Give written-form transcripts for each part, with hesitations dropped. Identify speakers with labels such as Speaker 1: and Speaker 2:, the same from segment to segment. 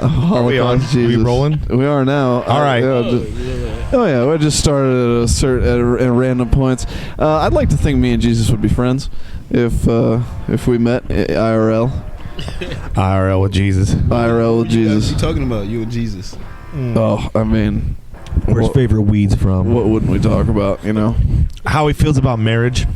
Speaker 1: Holocaust Jesus.
Speaker 2: Are we rolling?
Speaker 1: We are now.
Speaker 2: All right.
Speaker 1: We just started at random points. I'd like to think me and Jesus would be friends if we met IRL.
Speaker 2: IRL with Jesus.
Speaker 1: IRL with Jesus.
Speaker 3: What are you talking about? You and Jesus.
Speaker 1: Oh, I mean,
Speaker 2: Where's favorite weeds from?
Speaker 1: what wouldn't we talk about? You know,
Speaker 2: How he feels about marriage.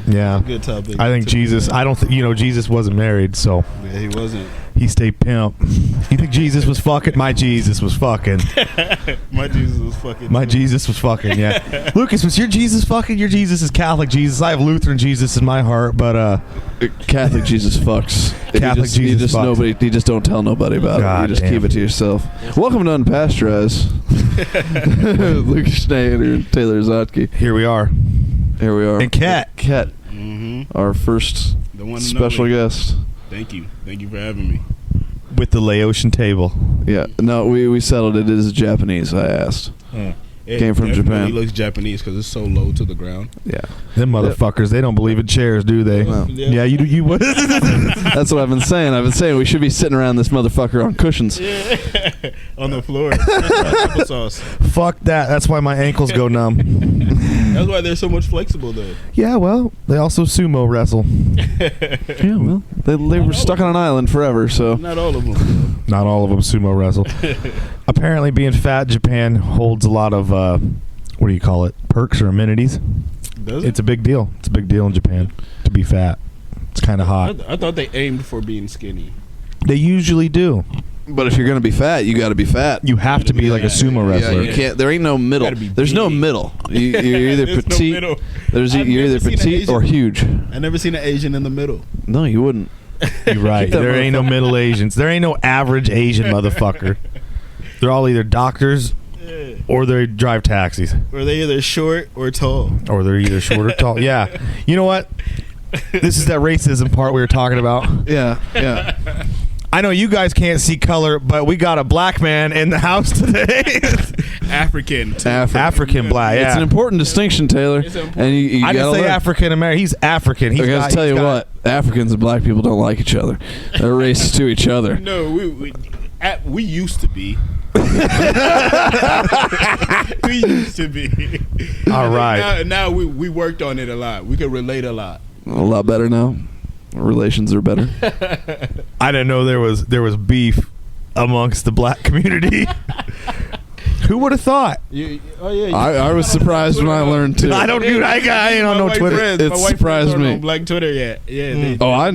Speaker 2: Yeah.
Speaker 3: Good topic.
Speaker 2: I think Jesus. I don't think Jesus wasn't married, so
Speaker 3: Yeah, he wasn't.
Speaker 2: he stayed pimp. You think Jesus was fucking? My Jesus was fucking.
Speaker 3: My Jesus was fucking.
Speaker 2: My Jesus was fucking. Yeah. Lucas, was your Jesus fucking? Your Jesus is Catholic Jesus. I have Lutheran Jesus in my heart, but
Speaker 1: Catholic Jesus fucks.
Speaker 2: Catholic Jesus fucks.
Speaker 1: You just don't tell nobody about it. You just keep it to yourself. Welcome to Unpasteurized. Lucas Schneider and Taylor Zotke.
Speaker 2: Here we are. And Kat.
Speaker 1: Our first
Speaker 3: The one
Speaker 1: special guest.
Speaker 3: Thank you for having me.
Speaker 2: With the Laotian table.
Speaker 1: Yeah. No, we settled it. It is Japanese, I asked. Came from Japan.
Speaker 3: He looks Japanese because it's so low to the ground.
Speaker 1: Yeah.
Speaker 2: Them motherfuckers, they don't believe in chairs, do they?
Speaker 1: No.
Speaker 2: Yeah, you would.
Speaker 1: That's what I've been saying. I've been saying we should be sitting around this motherfucker on cushions.
Speaker 3: Yeah. On the floor. Applesauce.
Speaker 2: Fuck that. That's why my ankles go numb.
Speaker 3: That's why they're so much flexible, though.
Speaker 2: Yeah, well, they also sumo wrestle.
Speaker 1: Yeah, well, they were stuck on an island forever, so.
Speaker 3: Not all of them.
Speaker 2: Not all of them sumo wrestle. Apparently, being fat, Japan holds a lot of, what do you call it, perks or amenities.
Speaker 3: Does it?
Speaker 2: It's a big deal. It's a big deal in Japan to be fat. It's kind of hot.
Speaker 3: I thought they aimed for being skinny.
Speaker 2: They usually do.
Speaker 1: But if you're going to be fat, you got to be fat.
Speaker 2: You have to be like a sumo wrestler.
Speaker 1: Yeah, you can't. There ain't no middle. There's no middle. You're either
Speaker 3: There's
Speaker 1: petite.
Speaker 3: no middle.
Speaker 1: You're either petite or huge.
Speaker 3: I never seen an Asian in the middle.
Speaker 1: No, you wouldn't.
Speaker 2: You're right. There ain't no middle Asians. There ain't no average Asian motherfucker. They're all either doctors or they drive taxis.
Speaker 3: Or they either short or tall.
Speaker 2: Or they're either short or tall. Yeah. You know what? This is that racism part we were talking about.
Speaker 1: Yeah.
Speaker 2: I know you guys can't see color, but we got a black man in the house today.
Speaker 3: African
Speaker 2: black, yeah.
Speaker 1: It's an important distinction, Taylor. And you
Speaker 2: I didn't say African American. He's African.
Speaker 1: I gotta tell you what, Africans and black people don't like each other. They're racist to each other.
Speaker 3: No, we used to be. We used to be.
Speaker 2: All right.
Speaker 3: Now we worked on it a lot. We could relate a lot.
Speaker 1: A lot better now. Relations are better.
Speaker 2: I didn't know there was beef amongst the black community. Who would have thought?
Speaker 1: I was surprised when I learned too.
Speaker 2: I ain't on no Twitter.
Speaker 1: It surprised me.
Speaker 3: On Black Twitter yet? Yeah.
Speaker 1: I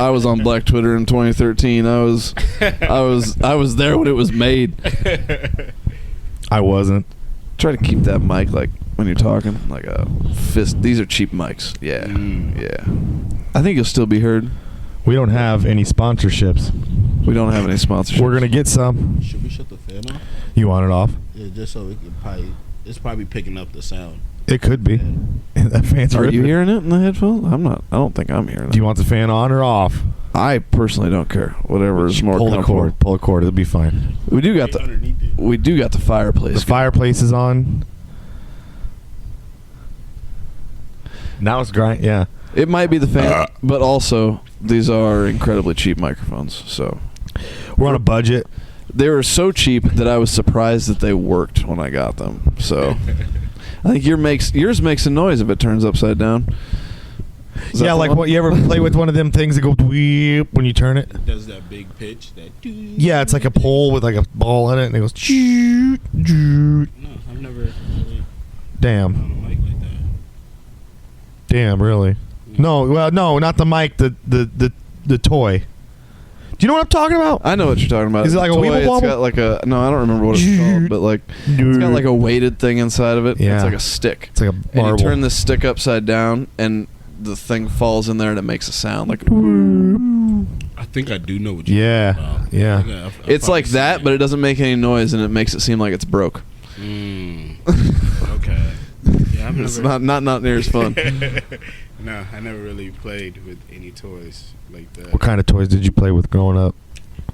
Speaker 1: was on Black Twitter in 2013. I was there when it was made.
Speaker 2: I wasn't.
Speaker 1: Try to keep that mic like when you're talking like a fist. These are cheap mics. Yeah. I think you'll still be heard.
Speaker 2: We don't have any sponsorships.
Speaker 1: We don't have any sponsorships.
Speaker 2: We're gonna get some.
Speaker 3: Should we shut the fan off?
Speaker 2: You want it off?
Speaker 3: Yeah, just so we can it's probably picking up the sound.
Speaker 2: It could be.
Speaker 3: Yeah.
Speaker 2: That fan's
Speaker 1: Are
Speaker 2: ripping.
Speaker 1: you hearing it in the headphones? I'm not. I don't think I'm hearing it.
Speaker 2: Do you want the fan on or off?
Speaker 1: I personally don't care. Whatever is more
Speaker 2: Pull the
Speaker 1: comfortable.
Speaker 2: cord. Pull the cord. It'll be fine.
Speaker 1: We do got the fireplace.
Speaker 2: The fireplace is on. Now it's grind. Yeah.
Speaker 1: It might be the fan, but also these are incredibly cheap microphones. So
Speaker 2: we're on a budget.
Speaker 1: They were so cheap that I was surprised that they worked when I got them. So I think yours makes a noise if it turns upside down.
Speaker 2: Yeah, like what you ever play with one of them things that go dweep when you turn it?
Speaker 3: It does that big pitch.
Speaker 2: Yeah, it's like a pole with like a ball in it, and it goes.
Speaker 3: No, I've never.
Speaker 2: Damn.
Speaker 3: On a mic like that.
Speaker 2: Damn, really? Yeah. No, not the mic. The toy. Do you know what I'm talking about?
Speaker 1: I know what you're talking about.
Speaker 2: Is it like a Weeble Wobble?
Speaker 1: It's got like a I don't remember what it's called, but like it's got like a weighted thing inside of it.
Speaker 2: Yeah.
Speaker 1: It's like a stick.
Speaker 2: It's like a marble.
Speaker 1: And you turn this stick upside down, and the thing falls in there, and it makes a sound like.
Speaker 3: I think I do know what you're talking about.
Speaker 2: Yeah.
Speaker 1: It's like that, but it doesn't make any noise, and it makes it seem like it's broke.
Speaker 3: Okay. Yeah,
Speaker 1: It's not near as fun.
Speaker 3: No, I never really played with any toys like that.
Speaker 2: What kind of toys did you play with growing up?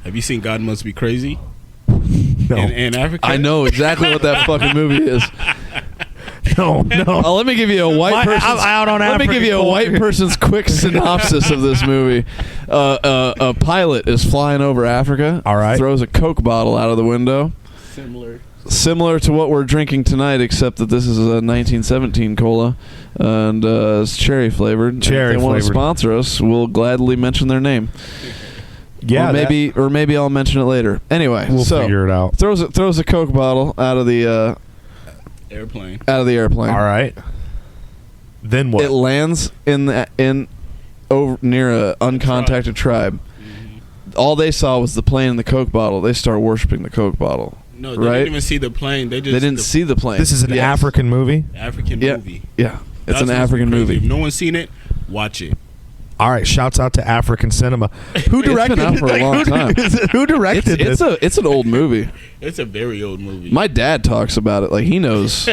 Speaker 3: Have you seen God Must Be Crazy?
Speaker 2: No.
Speaker 3: In Africa?
Speaker 1: I know exactly what that fucking movie is.
Speaker 2: No.
Speaker 1: Let me give you a white person's.
Speaker 2: I'm out on
Speaker 1: Let me give you a white person's quick synopsis of this movie. A pilot is flying over Africa.
Speaker 2: All right.
Speaker 1: Throws a Coke bottle out of the window. Similar to what we're drinking tonight, except that this is a 1917 cola, and it's cherry flavored.
Speaker 2: Cherry
Speaker 1: if they want to
Speaker 2: flavored.
Speaker 1: sponsor us, we'll gladly mention their name.
Speaker 2: Yeah,
Speaker 1: or maybe I'll mention it later. Anyway,
Speaker 2: we'll figure it out.
Speaker 1: Throws a Coke bottle out of the
Speaker 3: airplane.
Speaker 1: All
Speaker 2: right. Then what?
Speaker 1: It lands over near a uncontacted tribe.
Speaker 3: Mm-hmm.
Speaker 1: All they saw was the plane and the Coke bottle. They start worshiping the Coke bottle.
Speaker 3: No, they didn't even see the plane. They didn't
Speaker 1: see the plane.
Speaker 2: This is an African movie?
Speaker 3: Movie.
Speaker 1: Yeah. It's
Speaker 3: That's
Speaker 1: an African movie.
Speaker 3: If no one's seen it, watch it.
Speaker 2: All right, shouts out to African cinema. Who directed
Speaker 1: It's been out for a long time.
Speaker 2: Who directed this?
Speaker 1: It's an old movie.
Speaker 3: It's a very old movie.
Speaker 1: My dad talks about it. Like, he knows.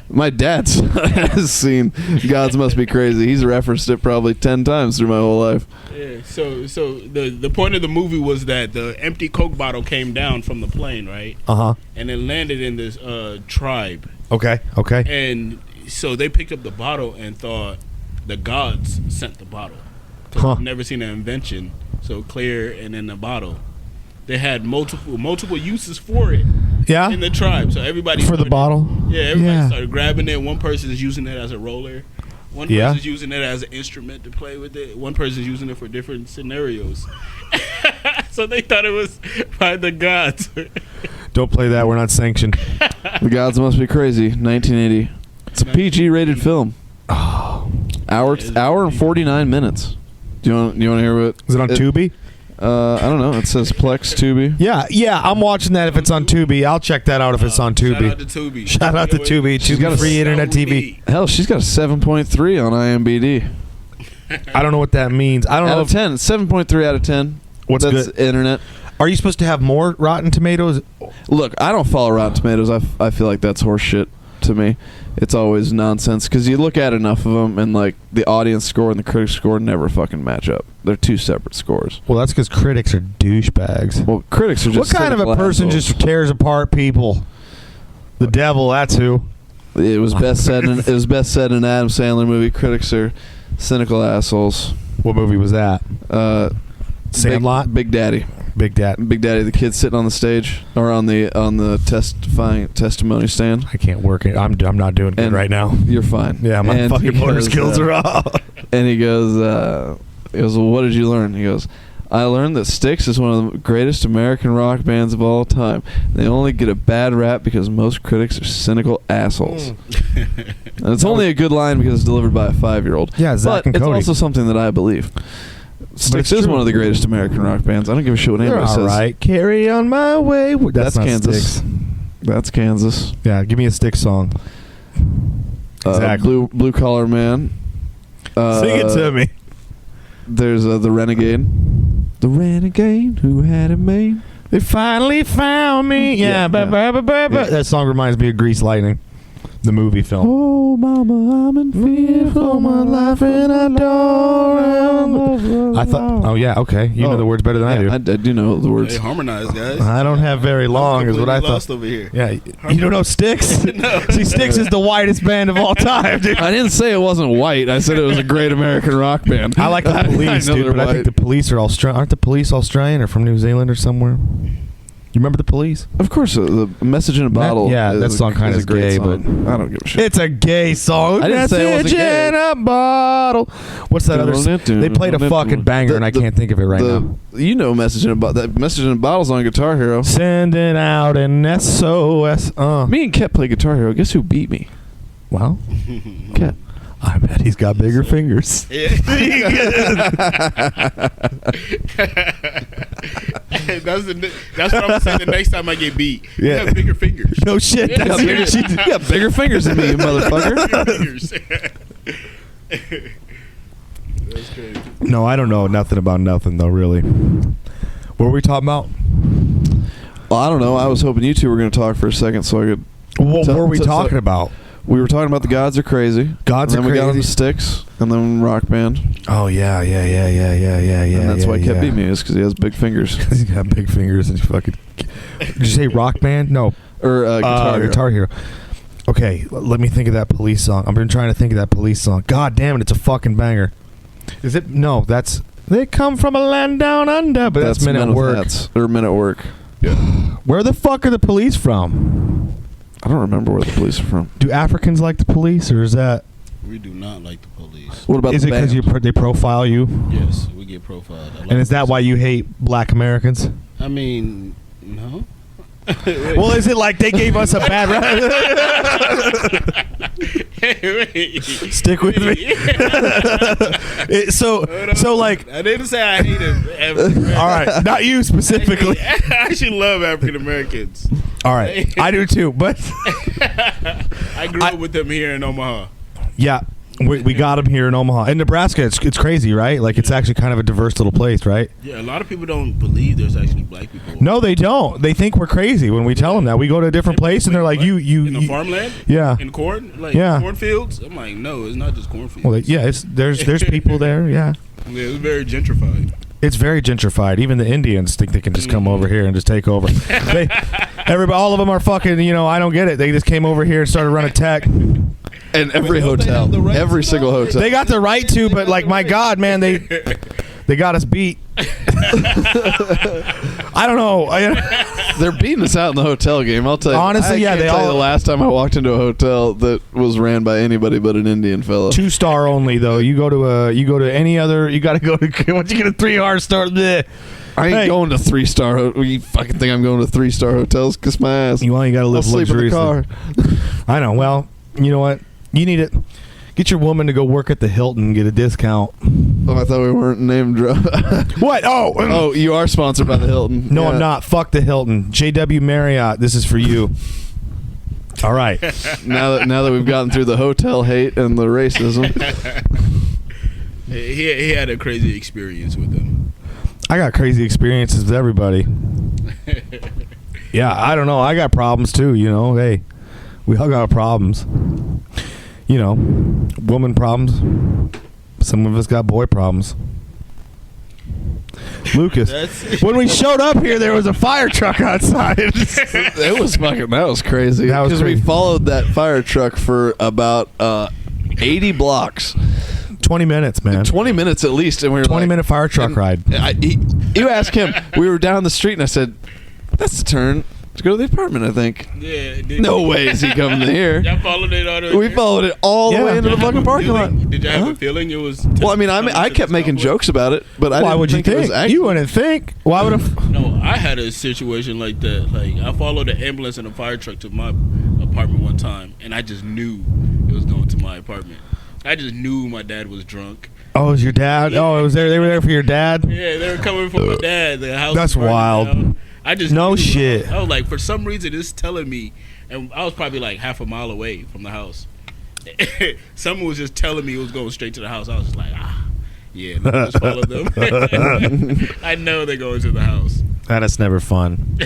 Speaker 1: My dad has seen Gods Must Be Crazy. He's referenced it probably 10 times through my whole life.
Speaker 3: Yeah, so the point of the movie was that the empty Coke bottle came down from the plane, right?
Speaker 2: Uh-huh.
Speaker 3: And it landed in this tribe.
Speaker 2: Okay.
Speaker 3: And so they picked up the bottle and thought the gods sent the bottle.
Speaker 2: Huh.
Speaker 3: I've never seen an invention so clear and in the bottle. They had multiple uses for it.
Speaker 2: Yeah.
Speaker 3: In the tribe, so everybody
Speaker 2: For the bottle.
Speaker 3: Yeah, everybody started grabbing it. One person is using it as a roller. One
Speaker 2: Yeah.
Speaker 3: person's using it as an instrument to play with it. One person's using it for different scenarios. So they thought it was by the gods.
Speaker 2: Don't play that. We're not sanctioned.
Speaker 1: The Gods Must Be Crazy, 1980. It's a PG-rated film.
Speaker 2: Oh.
Speaker 1: Hour and 49 minutes. Do you want to hear what?
Speaker 2: Is it on Tubi?
Speaker 1: I don't know. It says Plex Tubi.
Speaker 2: Yeah. I'm watching that if it's on Tubi. I'll check that out if it's on Tubi.
Speaker 3: Shout out to Tubi.
Speaker 2: She's got a free internet TV.
Speaker 1: Hell, she's got a 7.3 on IMDb.
Speaker 2: I don't know what that means. I don't know.
Speaker 1: Out of 10. 7.3 out of 10.
Speaker 2: What's
Speaker 1: That's
Speaker 2: good?
Speaker 1: Internet.
Speaker 2: Are you supposed to have more Rotten Tomatoes?
Speaker 1: Look, I don't follow Rotten Tomatoes. I feel like that's horse shit to me. It's always nonsense because you look at enough of them and like the audience score and the critic score never fucking match up. They're two separate scores.
Speaker 2: Well, that's because critics are douchebags.
Speaker 1: Well, critics are just.
Speaker 2: What kind of a person just tears apart people? The devil. That's who.
Speaker 1: It was best said. It was best said in an Adam Sandler movie. Critics are cynical assholes.
Speaker 2: What movie was that? Sandlot.
Speaker 1: Big Daddy.
Speaker 2: Big Daddy.
Speaker 1: The kid sitting on the stage or on the testimony stand.
Speaker 2: I can't work it. I'm not doing good right now.
Speaker 1: You're fine.
Speaker 2: Yeah, my fucking motor skills are off.
Speaker 1: And he goes, well, what did you learn? He goes, I learned that Styx is one of the greatest American rock bands of all time. They only get a bad rap because most critics are cynical assholes. And it's only a good line because it's delivered by a 5-year-old.
Speaker 2: Yeah, Zach
Speaker 1: but
Speaker 2: and
Speaker 1: it's
Speaker 2: Cody.
Speaker 1: also something that I believe. Styx is one of the greatest American rock bands. I don't give a shit what anybody says.
Speaker 2: All right, carry on my way.
Speaker 1: That's
Speaker 2: not
Speaker 1: Kansas.
Speaker 2: Styx.
Speaker 1: That's Kansas.
Speaker 2: Yeah, give me a Styx song. Exactly.
Speaker 1: Blue Collar Man.
Speaker 2: Sing it to me.
Speaker 1: There's the Renegade. The renegade who had it made.
Speaker 2: They finally found me. Yeah. That song reminds me of Grease Lightning, the movie film.
Speaker 1: Oh, mama, I'm in fear for my life and I don't.
Speaker 2: I thought. Oh yeah, okay. You know the words better than I do.
Speaker 1: I do know the words.
Speaker 3: They harmonize, guys.
Speaker 2: I don't have very long, is what I thought.
Speaker 3: Lost over here.
Speaker 2: Yeah, you don't know Styx?
Speaker 3: No.
Speaker 2: See, Styx is the whitest band of all time, dude.
Speaker 1: I didn't say it wasn't white. I said it was a great American rock band.
Speaker 2: I like the Police, dude, but I think the Police are Australian. Aren't the Police Australian or from New Zealand or somewhere? You remember the Police?
Speaker 1: Of course, the Message in a Bottle.
Speaker 2: That song kind of
Speaker 1: is a great
Speaker 2: gay,
Speaker 1: song.
Speaker 2: but
Speaker 1: I don't give a shit.
Speaker 2: It's a gay song.
Speaker 1: I didn't say it wasn't gay.
Speaker 2: In a bottle. What's that other? They played a fucking banger, and I can't think of it right now.
Speaker 1: You know, Message in a Bottle. That Message in a Bottle's on Guitar Hero.
Speaker 2: Sending out an SOS.
Speaker 1: Me and Ket play Guitar Hero. Guess who beat me?
Speaker 2: Well,
Speaker 1: Ket.
Speaker 2: I bet he's got bigger fingers.
Speaker 3: Yeah. That's what I'm gonna say the next time I get beat. You have bigger fingers.
Speaker 2: No shit.
Speaker 3: Yeah,
Speaker 2: That's
Speaker 1: you got bigger fingers than me, you motherfucker.
Speaker 3: That's crazy.
Speaker 2: No, I don't know nothing about nothing though. Really. What were we talking about?
Speaker 1: Well, I don't know. I was hoping you two were going to talk for a second so I could.
Speaker 2: What were we talking about?
Speaker 1: We were talking about the Gods Are Crazy.
Speaker 2: Gods
Speaker 1: and
Speaker 2: Are
Speaker 1: then we got
Speaker 2: Crazy.
Speaker 1: into Sticks, and then Rock Band.
Speaker 2: Oh yeah.
Speaker 1: And that's why Ket beat me, is because he has big fingers.
Speaker 2: He's got big fingers and fucking. Did you say Rock Band? No.
Speaker 1: Or Guitar Hero.
Speaker 2: Guitar Hero. Okay. Okay, let me think of that Police song. I've been trying to think of that Police song. God damn it, it's a fucking banger. Is it? No, that's They Come From a Land Down Under, but that's Men at Work.
Speaker 1: Or Men at Work. Yeah.
Speaker 2: Where the fuck are the Police from?
Speaker 1: I don't remember where the Police are from.
Speaker 2: Do Africans like the Police, or is that?
Speaker 3: We do not like the Police.
Speaker 1: What about
Speaker 2: is
Speaker 1: the
Speaker 2: it because they profile you?
Speaker 3: Yes, we get profiled.
Speaker 2: And is that why you hate black Americans?
Speaker 3: I mean, no.
Speaker 2: Well, is it like they gave us a bad rap? Stick with me. So like,
Speaker 3: I didn't say I hated.
Speaker 2: All right, not you specifically.
Speaker 3: I actually love African Americans.
Speaker 2: All right, I do too. But
Speaker 3: I grew up with them here in Omaha.
Speaker 2: Yeah. We got them here in Omaha. In Nebraska, it's crazy, right? Like, it's actually kind of a diverse little place, right?
Speaker 3: Yeah, a lot of people don't believe there's actually black people.
Speaker 2: No, they don't. They think we're crazy when we tell them that. We go to a different place, and they're like, you
Speaker 3: in the farmland?
Speaker 2: Yeah.
Speaker 3: In corn? Like,
Speaker 2: yeah.
Speaker 3: Cornfields? I'm like, no, it's not just cornfields.
Speaker 2: Well, yeah, there's people there, yeah.
Speaker 3: Yeah, it's very gentrified.
Speaker 2: It's very gentrified. Even the Indians think they can just come over here and just take over. All of them are fucking, I don't get it. They just came over here and started running tech.
Speaker 1: And every hotel, every single hotel.
Speaker 2: They got the right to, but like, my God, man, they got us beat. I don't know.
Speaker 1: They're beating us out in the hotel game. I'll tell you.
Speaker 2: Honestly, yeah, they all.
Speaker 1: The last time I walked into a hotel that was ran by anybody but an Indian fella.
Speaker 2: 2-star only though. You go to any other. You got to go to once you get a 3 star. Bleh.
Speaker 1: I ain't going to 3-star. You fucking think I'm going to 3-star hotels? Kiss my ass.
Speaker 2: You got to live luxuriously.
Speaker 1: I'll sleep in the car.
Speaker 2: I know. Well, you know what? You need it. Get your woman to go work at the Hilton and get a discount.
Speaker 1: Oh, I thought we weren't name drop.
Speaker 2: What?
Speaker 1: Oh, you are sponsored by the Hilton.
Speaker 2: No, yeah. I'm not. Fuck the Hilton. JW Marriott, this is for you. All right.
Speaker 1: Now that we've gotten through the hotel hate and the racism.
Speaker 3: He had a crazy experience with them.
Speaker 2: I got crazy experiences with everybody. Yeah, I don't know. I got problems too, Hey, we all got problems. Woman problems. Some of us got boy problems. Lucas, when we showed up here, there was a fire truck outside.
Speaker 1: That was crazy. Because we followed that fire truck for about 80 blocks.
Speaker 2: 20 minutes, man.
Speaker 1: 20 minutes at least. And we were
Speaker 2: 20-minute fire truck ride.
Speaker 1: You ask him. We were down the street, and I said, that's the turn to go to the apartment, I think.
Speaker 3: Yeah.
Speaker 1: No way is he coming to here.
Speaker 3: Y'all followed it all the way.
Speaker 1: We followed it all the way into the fucking parking lot.
Speaker 3: Did you have a feeling it was?
Speaker 1: Well, I mean, I kept making jokes about it, but I
Speaker 2: why would you think? You wouldn't think. Why would have?
Speaker 3: No, I had a situation like that. Like, I followed the ambulance and a fire truck to my apartment one time, and I just knew it was going to my apartment. I just knew my dad was drunk.
Speaker 2: Oh, it was your dad? Yeah. Oh, it was there. They were there for your dad?
Speaker 3: Yeah, they were coming for my dad. The house.
Speaker 2: That's wild.
Speaker 3: Down. I just
Speaker 2: no shit.
Speaker 3: I was like, for some reason, it's telling me, and I was probably like half a mile away from the house. Someone was just telling me it was going straight to the house. I was just like, yeah, let's just follow them. I know they're going to the house.
Speaker 2: That is never fun.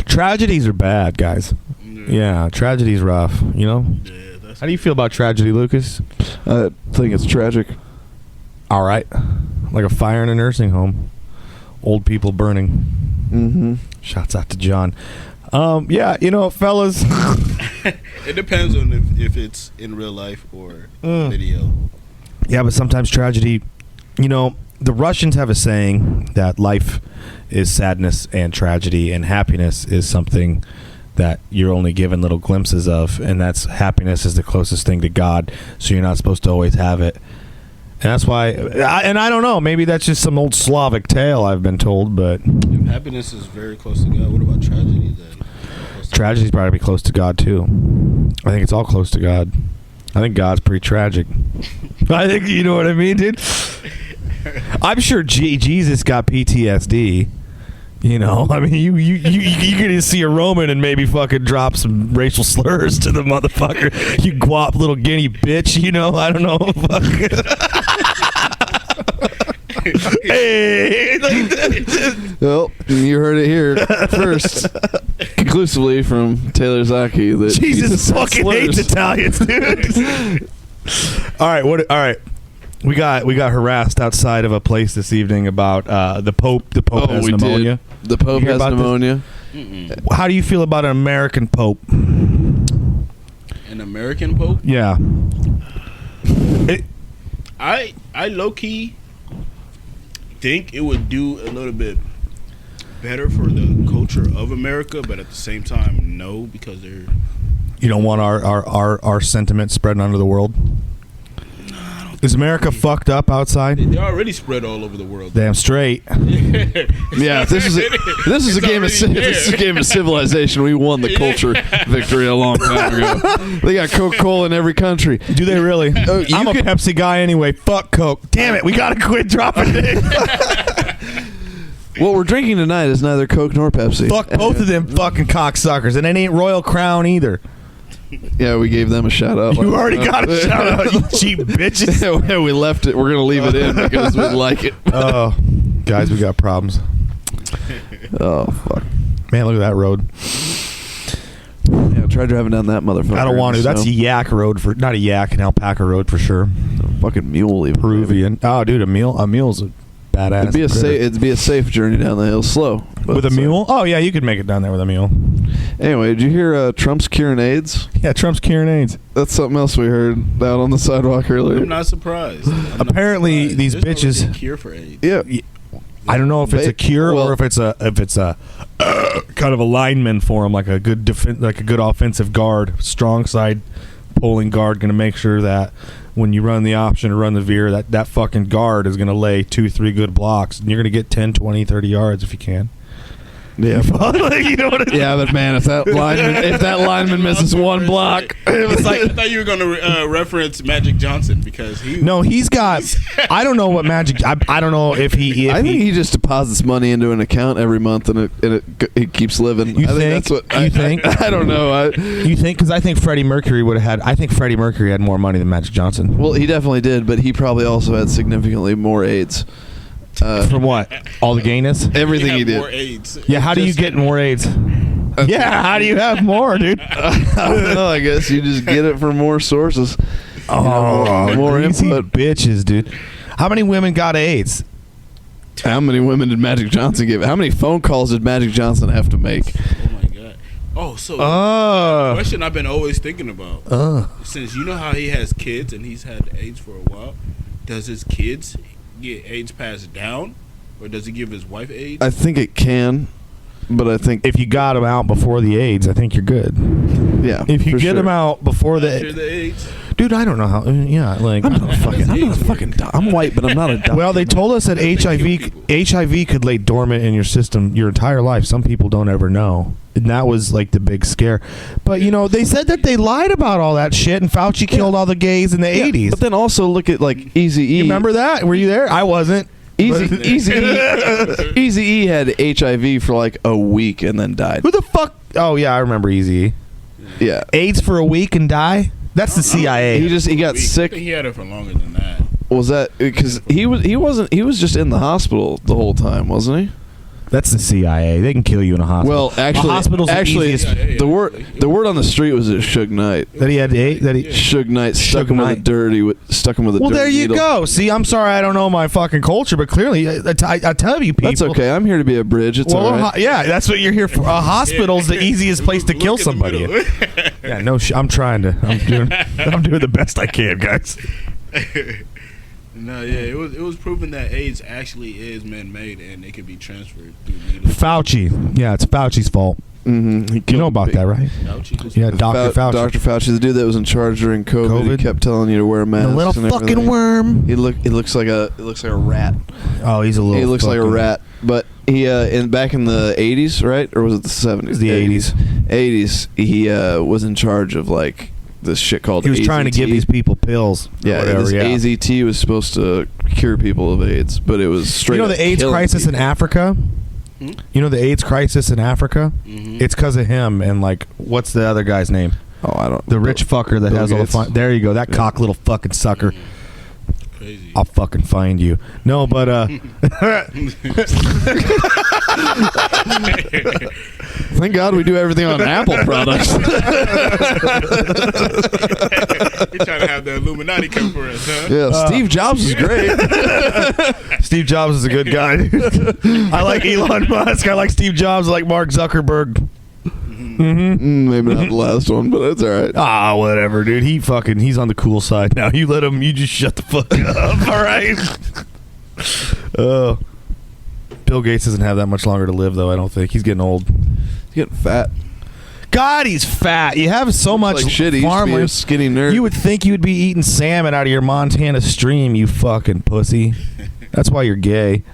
Speaker 2: Tragedies are bad, guys. Yeah, tragedy's rough.
Speaker 3: Yeah,
Speaker 2: how do you feel about tragedy, Lucas?
Speaker 1: I think it's tragic.
Speaker 2: All right, like a fire in a nursing home, old people burning.
Speaker 1: Mm-hmm.
Speaker 2: Shouts out to John. Yeah, fellas.
Speaker 3: It depends on if it's in real life or video.
Speaker 2: Yeah, but sometimes tragedy, the Russians have a saying that life is sadness and tragedy, and happiness is something that you're only given little glimpses of, and that's happiness is the closest thing to God, so you're not supposed to always have it. And that's why, I don't know, maybe that's just some old Slavic tale I've been told, but...
Speaker 3: If happiness is very close to God, what about tragedy then?
Speaker 2: Tragedy's probably close to God, too. I think it's all close to God. I think God's pretty tragic. I think, you know what I mean, dude? I'm sure Jesus got PTSD. I mean, you can see a Roman and maybe fucking drop some racial slurs to the motherfucker. You guap little guinea bitch, I don't know. Hey.
Speaker 1: Well, you heard it here first, conclusively from Taylor Zaki. That
Speaker 2: Jesus fucking hates Italians, dude. All right. We got harassed outside of a place this evening about the Pope. The Pope has pneumonia.
Speaker 1: The Pope has pneumonia.
Speaker 2: How do you feel about an American Pope?
Speaker 3: An An American Pope?
Speaker 2: Yeah.
Speaker 3: I low key think it would do a little bit better for the culture of America, but at the same time, no, because they're.
Speaker 2: You don't want our sentiments spreading onto the world? Is America fucked up outside?
Speaker 3: They're already spread all over the world.
Speaker 2: Damn straight.
Speaker 1: Yeah, this is a game of civilization. We won the culture victory a long time ago. They got Coca-Cola in every country.
Speaker 2: Do they really? I'm a Pepsi guy anyway. Fuck Coke. Damn it, we gotta quit dropping it.
Speaker 1: What we're drinking tonight is neither Coke nor Pepsi.
Speaker 2: Fuck both of them fucking cocksuckers, and it ain't Royal Crown either.
Speaker 1: Yeah, we gave them a shout out.
Speaker 2: You already got a shout out, you cheap bitches.
Speaker 1: Yeah, we left it. We're gonna leave it in because we like it.
Speaker 2: Oh, guys, we got problems.
Speaker 1: Oh fuck,
Speaker 2: man, look at that road.
Speaker 1: Yeah, try driving down that motherfucker.
Speaker 2: I don't want to. That's a yak road for not a yak, an alpaca road for sure.
Speaker 1: A fucking mule, even.
Speaker 2: Peruvian. Oh, dude, a mule's a badass.
Speaker 1: It'd be a safe journey down the hill, slow.
Speaker 2: With a mule? Oh yeah, you could make it down there with a mule.
Speaker 1: Anyway, did you hear Trump's curing AIDS?
Speaker 2: Yeah, Trump's curing AIDS.
Speaker 1: That's something else we heard out on the sidewalk earlier.
Speaker 3: I'm not surprised.
Speaker 2: Apparently, these
Speaker 3: There's
Speaker 2: bitches.
Speaker 3: No really cure for AIDS.
Speaker 1: Yeah.
Speaker 2: I don't know if it's a cure or if it's a kind of a lineman for him, like a good like a good offensive guard, strong side pulling guard, going to make sure that when you run the option or run the veer, that fucking guard is going to lay 2-3 good blocks, and you're going to get 10, 20, 30 yards if you can.
Speaker 1: Yeah,
Speaker 2: you know what I mean?
Speaker 1: Yeah, but man, if that lineman misses one block,
Speaker 3: it was like I thought you were going to reference Magic Johnson because
Speaker 2: he's got. I don't know what Magic. I don't know if he.
Speaker 1: I think he just deposits money into an account every month and it keeps living.
Speaker 2: You
Speaker 1: I
Speaker 2: think?
Speaker 1: That's what
Speaker 2: you think?
Speaker 1: I don't know.
Speaker 2: You think? Because I think Freddie Mercury would have had. I think Freddie Mercury had more money than Magic Johnson.
Speaker 1: Well, he definitely did, but he probably also had significantly more AIDS.
Speaker 2: From what? All the gayness?
Speaker 1: Everything he did.
Speaker 3: More AIDS.
Speaker 2: Yeah, how do you get more AIDS? Yeah, how do you have more, dude?
Speaker 1: I don't know. I guess you just get it from more sources.
Speaker 2: Oh,
Speaker 1: more
Speaker 2: greasy
Speaker 1: input.
Speaker 2: bitches, dude. How many women got AIDS?
Speaker 1: How many women did Magic Johnson give? How many phone calls did Magic Johnson have to make?
Speaker 3: Oh my god. Oh, so the question I've been always thinking about. Since you know how he has kids and he's had AIDS for a while, does his kids get AIDS passed down, or does he give his wife AIDS?
Speaker 1: I think it can, but I think
Speaker 2: if you got them out before the AIDS, I think you're good.
Speaker 1: Yeah,
Speaker 2: if you get them out before the
Speaker 3: AIDS,
Speaker 2: dude, I don't know how. Yeah, like I'm not a fucking. I'm white, but I'm not a doctor. Well, they told us that HIV could lay dormant in your system your entire life. Some people don't ever know. And that was like the big scare. But, you know, they said that they lied about all that shit and Fauci killed all the gays in the 80s.
Speaker 1: But then also look at like Eazy-E.
Speaker 2: You remember that? Were you there? I wasn't.
Speaker 1: Eazy-E had HIV for like a week and then died.
Speaker 2: Who the fuck? Oh, yeah, I remember Eazy-E.
Speaker 1: Yeah.
Speaker 2: AIDS for a week and die? That's the CIA.
Speaker 1: He got sick.
Speaker 3: I think he had it for longer than that.
Speaker 1: Was that because he was just in the hospital the whole time, wasn't he?
Speaker 2: That's the CIA. They can kill you in a hospital.
Speaker 1: Well, actually, the word on the street was that Suge Knight.
Speaker 2: That he had
Speaker 1: Suge Knight stuck him with a dirty
Speaker 2: Well, there you go. See, I'm sorry, I don't know my fucking culture, but clearly, I tell you, people.
Speaker 1: That's okay. I'm here to be a bridge. It's all right.
Speaker 2: Yeah, that's what you're here for. A hospital's the easiest place to kill somebody. Yeah, no, I'm trying to. I'm doing the best I can, guys.
Speaker 3: No, yeah, it was proven that AIDS actually is man-made and it can be transferred through needles.
Speaker 2: Fauci, yeah, it's Fauci's fault.
Speaker 1: Mm-hmm.
Speaker 2: You know about that, right?
Speaker 3: Fauci?
Speaker 2: Yeah, Dr. Fauci.
Speaker 1: Dr. Fauci, the dude that was in charge during COVID. He kept telling you to wear a mask.
Speaker 2: The little fucking worm.
Speaker 1: He looks like a rat.
Speaker 2: Oh, he's a little.
Speaker 1: He looks like a rat. But he back in the 80s, right, or was it the 70s?
Speaker 2: The 80s.
Speaker 1: 80s. He was in charge of like this shit called.
Speaker 2: He was
Speaker 1: AZT.
Speaker 2: trying to give these people pills.
Speaker 1: Yeah, this AZT was supposed to cure people of AIDS, but it was straight.
Speaker 2: You know the AIDS crisis in Africa. You know the AIDS crisis in Africa? Mm-hmm. It's because of him and like what's the other guy's name?
Speaker 1: Oh, I don't.
Speaker 2: The rich fucker that
Speaker 1: Bill
Speaker 2: has
Speaker 1: Gates.
Speaker 2: all the fun. There you go. That cock little fucking sucker.
Speaker 3: Crazy.
Speaker 2: I'll fucking find you. No, but
Speaker 1: thank God we do everything on Apple products.
Speaker 3: You're trying to have the Illuminati come for us, huh?
Speaker 1: Yeah, Steve Jobs is great.
Speaker 2: Steve Jobs is a good guy. I like Elon Musk. I like Steve Jobs. I like Mark Zuckerberg.
Speaker 1: Maybe not the last one, but it's all right.
Speaker 2: Ah, whatever, dude. He's on the cool side now. You just shut the fuck up, all right? Bill Gates doesn't have that much longer to live, though, I don't think. He's getting old.
Speaker 1: He's getting fat.
Speaker 2: God, he's fat. You have so much
Speaker 1: like shit. He used to be a skinny nerd.
Speaker 2: You would think you would be eating salmon out of your Montana stream, you fucking pussy. That's why you're gay.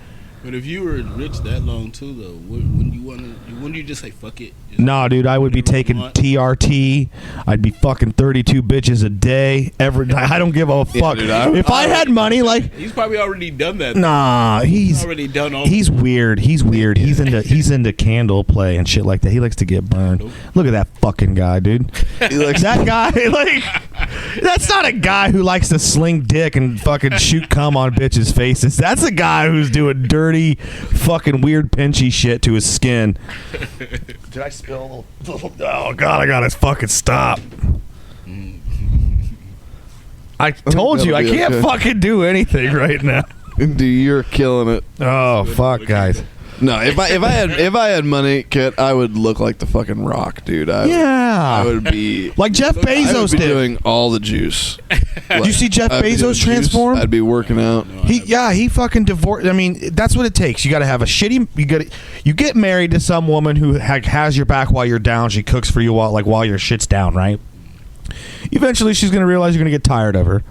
Speaker 3: But if you were rich that long too, though, wouldn't you just say fuck it?
Speaker 2: No, dude, I would be taking TRT. I'd be fucking 32 bitches a day. I don't give a fuck.
Speaker 1: Yeah, dude,
Speaker 2: if I had money, like
Speaker 3: he's probably already done that.
Speaker 2: Nah, he's
Speaker 3: already done all.
Speaker 2: He's weird. He's weird. He's into candle play and shit like that. He likes to get burned.
Speaker 3: Nope.
Speaker 2: Look at that fucking guy, dude.
Speaker 1: He likes
Speaker 2: that guy. Like, that's not a guy who likes to sling dick and fucking shoot cum on bitches' faces. That's a guy who's doing dirty, fucking weird, pinchy shit to his skin. Did I spill a little? Oh God, I gotta fucking stop. I told you I can't fucking do anything right now.
Speaker 1: Dude, you're killing it.
Speaker 2: Oh fuck, guys.
Speaker 1: No, if I had money, Kit, I would look like the fucking Rock, dude. I would be
Speaker 2: like Jeff Bezos
Speaker 1: I would be
Speaker 2: did.
Speaker 1: doing all the juice.
Speaker 2: Did you see Jeff Bezos transform?
Speaker 1: I'd be working out.
Speaker 2: He fucking divorced. I mean, that's what it takes. You got to have a shitty. You get married to some woman who has your back while you're down. She cooks for you while your shit's down, right? Eventually, she's gonna realize you're gonna get tired of her.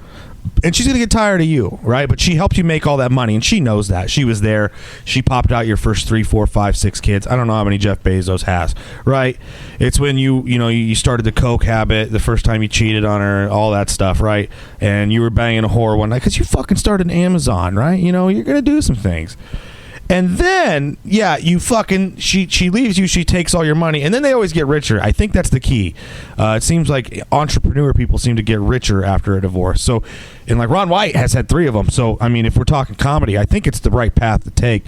Speaker 2: And she's going to get tired of you, right? But she helped you make all that money, and she knows that. She was there. She popped out your first 3, 4, 5, 6 kids. I don't know how many Jeff Bezos has, right? It's when you started the coke habit, the first time you cheated on her, all that stuff, right? And you were banging a whore one night because you fucking started Amazon, right? You're going to do some things. And then, yeah, she leaves you, she takes all your money, and then they always get richer. I think that's the key. It seems like entrepreneur people seem to get richer after a divorce. So, and like Ron White has had 3 of them. So, I mean, if we're talking comedy, I think it's the right path to take.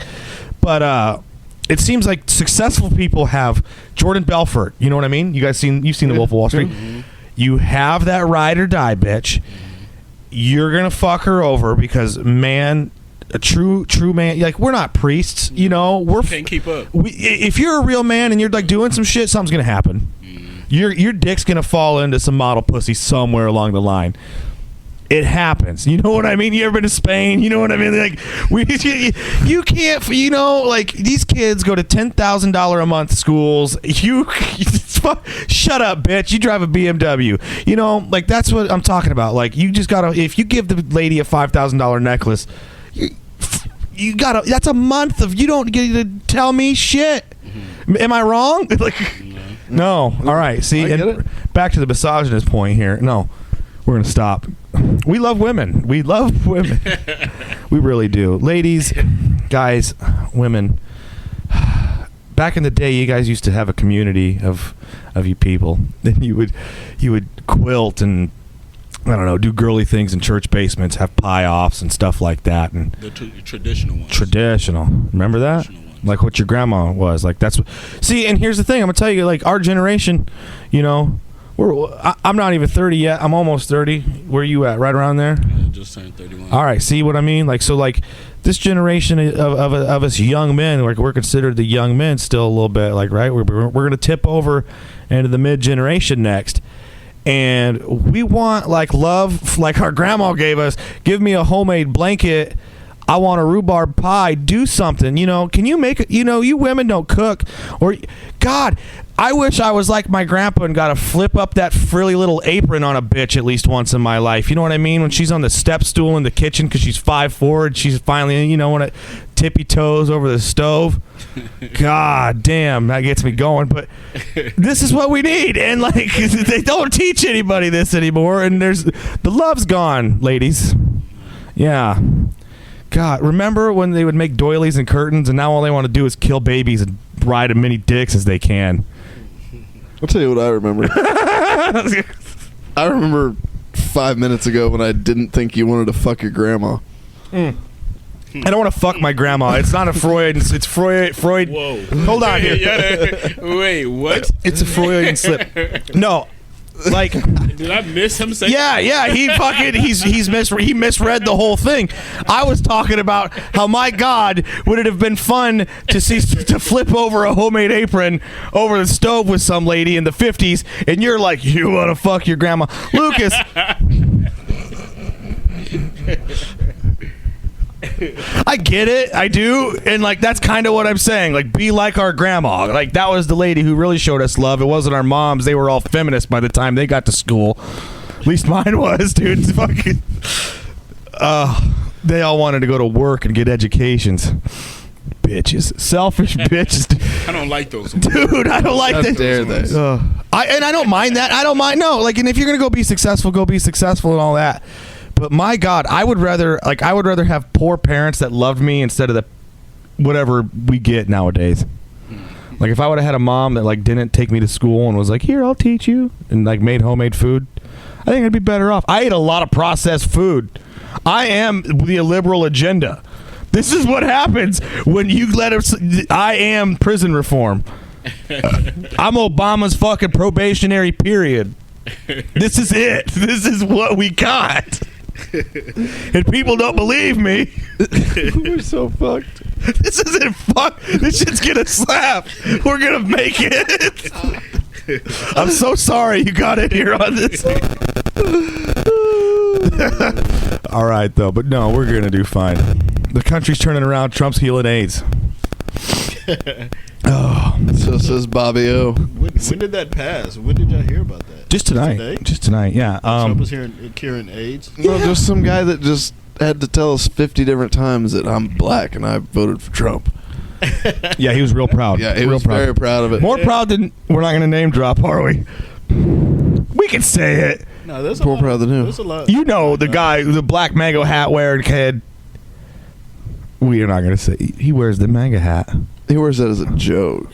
Speaker 2: But it seems like successful people have Jordan Belfort. You know what I mean? You've seen The Wolf of Wall Street. Mm-hmm. You have that ride or die bitch. You're going to fuck her over because, man... A true man, like we're not priests, we're
Speaker 3: can't keep up.
Speaker 2: If you're a real man and you're like doing some shit, something's gonna happen. Your dick's gonna fall into some model pussy somewhere along the line. It happens. You know what I mean? You ever been to Spain? You know what I mean? Like you can't. Like these kids go to $10,000 a month schools. Shut up, bitch. You drive a BMW. Like that's what I'm talking about. Like you just gotta. If you give the lady a $5,000 necklace. You gotta. That's a month of you don't get to tell me shit. Mm-hmm. Am I wrong? No. All right. See, and back to the misogynist point here. No, we're gonna stop. We love women. We love women. We really do, ladies, guys, women. Back in the day, you guys used to have a community of you people. Then you would quilt and. I don't know, do girly things in church basements, have pie-offs and stuff like that. And
Speaker 3: the traditional ones.
Speaker 2: Traditional. Remember that? Like what your grandma was. Like that's what... See, and here's the thing. I'm going to tell you, like, our generation, I'm not even 30 yet. I'm almost 30. Where are you at? Right around there?
Speaker 3: Yeah, just turned 31.
Speaker 2: All right. See what I mean? Like, so, like, this generation of us young men, like, we're considered the young men still a little bit, like, right? We're going to tip over into the mid-generation next. And we want like love, like our grandma gave us. Give me a homemade blanket. I want a rhubarb pie. Do something. Can you make it? You women don't cook. Or, God, I wish I was like my grandpa and got to flip up that frilly little apron on a bitch at least once in my life. You know what I mean? When she's on the step stool in the kitchen because she's 5'4" and she's finally, when it tippy toes over the stove. God damn, that gets me going. But this is what we need, and like they don't teach anybody this anymore. And the love's gone, ladies. Yeah. God, remember when they would make doilies and curtains, and now all they want to do is kill babies and ride as many dicks as they can.
Speaker 1: I'll tell you what I remember. I remember 5 minutes ago when I didn't think you wanted to fuck your grandma.
Speaker 2: I don't want to fuck my grandma. It's not a Freud. It's Freud.
Speaker 3: Whoa.
Speaker 2: Hold on here.
Speaker 3: Wait, what?
Speaker 2: It's a Freudian slip. No, Like,
Speaker 3: Did I miss him saying?
Speaker 2: yeah, he misread the whole thing. I was talking about how, my God, would it have been fun to flip over a homemade apron over the stove with some lady in the 50s, and you're like, you want to fuck your grandma, Lucas. I get it, I do, and like that's kind of what I'm saying. Like, be like our grandma. Like, that was the lady who really showed us love. It wasn't our moms. They were all feminists by the time they got to school. At least mine was, dude. It's fucking. They all wanted to go to work and get educations. Bitches, selfish bitches.
Speaker 3: I don't like those,
Speaker 2: dude. I don't like that.
Speaker 1: Dare they?
Speaker 2: I don't mind that. I don't mind. No, like, and if you're gonna go be successful and all that. But my God, I would rather have poor parents that loved me instead of the whatever we get nowadays. Like, if I would have had a mom that like didn't take me to school and was like, "Here, I'll teach you," and like made homemade food, I think I'd be better off. I ate a lot of processed food. I am the liberal agenda. This is what happens when you let us. I am prison reform. I'm Obama's fucking probationary period. This is it. This is what we got. And people don't believe me.
Speaker 1: We're so fucked.
Speaker 2: This isn't fuck. This shit's gonna slap. We're gonna make it. I'm so sorry you got in here on this. All right, though. But no, we're gonna do fine. The country's turning around. Trump's healing AIDS. Oh,
Speaker 1: so says Bobby O.
Speaker 3: When did that pass? When did y'all hear about that?
Speaker 2: Just tonight.
Speaker 3: Today?
Speaker 2: Just tonight. Yeah.
Speaker 3: Trump was curing AIDS.
Speaker 1: No, just some guy that just had to tell us 50 different times that I'm black and I voted for Trump.
Speaker 2: Yeah, he was real proud.
Speaker 1: Yeah, he was very proud of it.
Speaker 2: More proud than we're not going to name drop, are we? We can say it.
Speaker 3: No, there's
Speaker 1: more proud than him.
Speaker 3: There's a lot.
Speaker 2: You know the guy, the black mango hat wearing kid. We are not going to say he wears the manga hat.
Speaker 1: He wears that as a joke.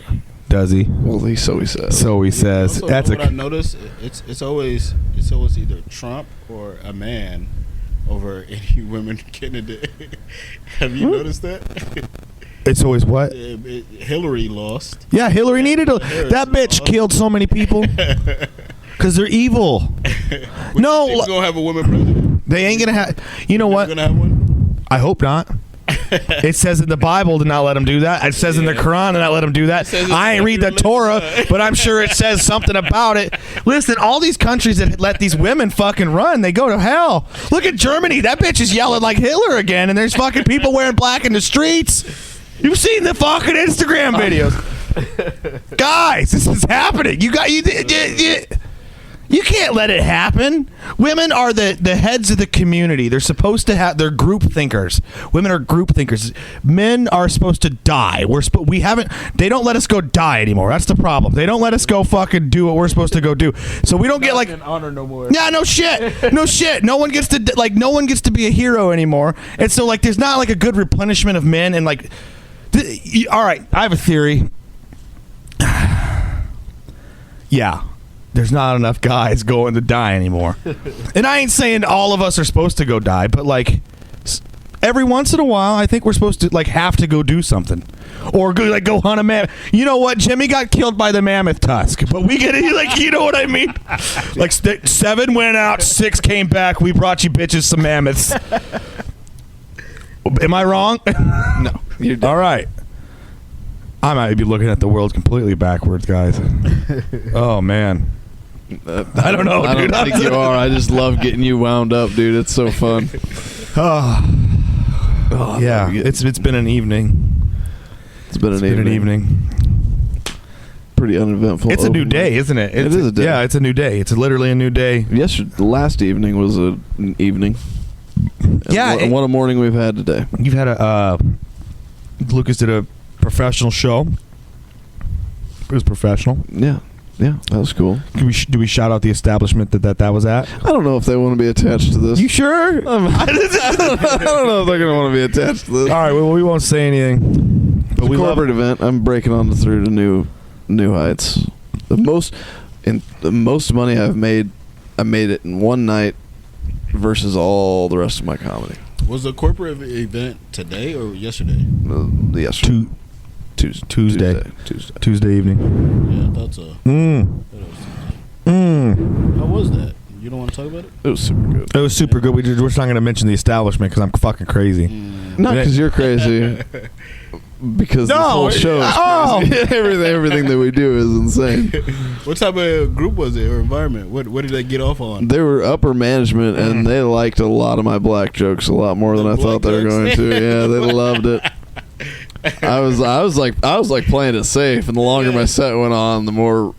Speaker 2: Does he?
Speaker 1: Well, so he says.
Speaker 2: So he says.
Speaker 3: Also,
Speaker 2: that's
Speaker 3: what I noticed. It's always either Trump or a man over any women candidate. Have you noticed that?
Speaker 2: It's always what?
Speaker 3: Hillary lost.
Speaker 2: Yeah, Hillary needed a. That bitch killed so many people because they're evil. No,
Speaker 3: we're gonna have a woman president.
Speaker 2: They ain't gonna have. You know what?
Speaker 3: Gonna have one.
Speaker 2: I hope not. It says in the Bible to not let them do that. It says in the Quran to not let them do that. I ain't read the Torah, but I'm sure it says something about it. Listen, all these countries that let these women fucking run, they go to hell. Look at Germany. That bitch is yelling like Hitler again, and there's fucking people wearing black in the streets. You've seen the fucking Instagram videos. Guys, this is happening. You can't let it happen. Women are the heads of the community. They're supposed to have. They're group thinkers. Women are group thinkers. Men are supposed to die. We haven't. They don't let us go die anymore. That's the problem. They don't let us go fucking do what we're supposed to go do. So we don't get like
Speaker 3: honor no more.
Speaker 2: Yeah, no shit. No shit. No one gets to No one gets to be a hero anymore. And so like, there's not like a good replenishment of men. And like, all right, I have a theory. Yeah. There's not enough guys going to die anymore. And I ain't saying all of us are supposed to go die, but like every once in a while, I think we're supposed to like have to go do something. Or go hunt a mammoth. You know what? Jimmy got killed by the mammoth tusk, but we get it. Like, you know what I mean? Like 7 went out, 6 came back. We brought you bitches some mammoths. Am I wrong?
Speaker 1: No. You're
Speaker 2: all right. I might be looking at the world completely backwards, guys. Oh, man. I don't know, dude.
Speaker 1: I don't think you are. I just love getting you wound up, dude. It's so fun.
Speaker 2: Yeah, it's been an evening.
Speaker 1: It's been an evening. Pretty uneventful.
Speaker 2: It's a new day, isn't it?
Speaker 1: It is a day.
Speaker 2: Yeah, it's a new day. It's literally a new day.
Speaker 1: The last evening was an evening. And what a morning we've had today.
Speaker 2: You've had Lucas did a professional show. It was professional.
Speaker 1: Yeah, that was cool.
Speaker 2: Do we shout out the establishment that was at?
Speaker 1: I don't know if they want to be attached to this.
Speaker 2: You sure?
Speaker 1: I don't know if they're going to want to be attached to this.
Speaker 2: All right, well, we won't say anything.
Speaker 1: But it's a corporate event. I'm breaking on through to new heights. The most money I've made, I made it in one night versus all the rest of my comedy.
Speaker 3: Was the corporate event today or yesterday?
Speaker 1: Yesterday. Tuesday
Speaker 2: evening.
Speaker 3: Yeah, I thought so. was that? You don't want to talk about it?
Speaker 1: It was super good.
Speaker 2: It was super good. We're just not going to mention the establishment because I'm fucking crazy.
Speaker 1: Not because you're crazy. Because the whole show is crazy. everything that we do is insane.
Speaker 3: What type of group was it or environment? What did they get off on?
Speaker 1: They were upper management, and they liked a lot of my black jokes a lot more than I thought they were going to. Yeah, they loved it. I was like playing it safe, and the longer my set went on, the more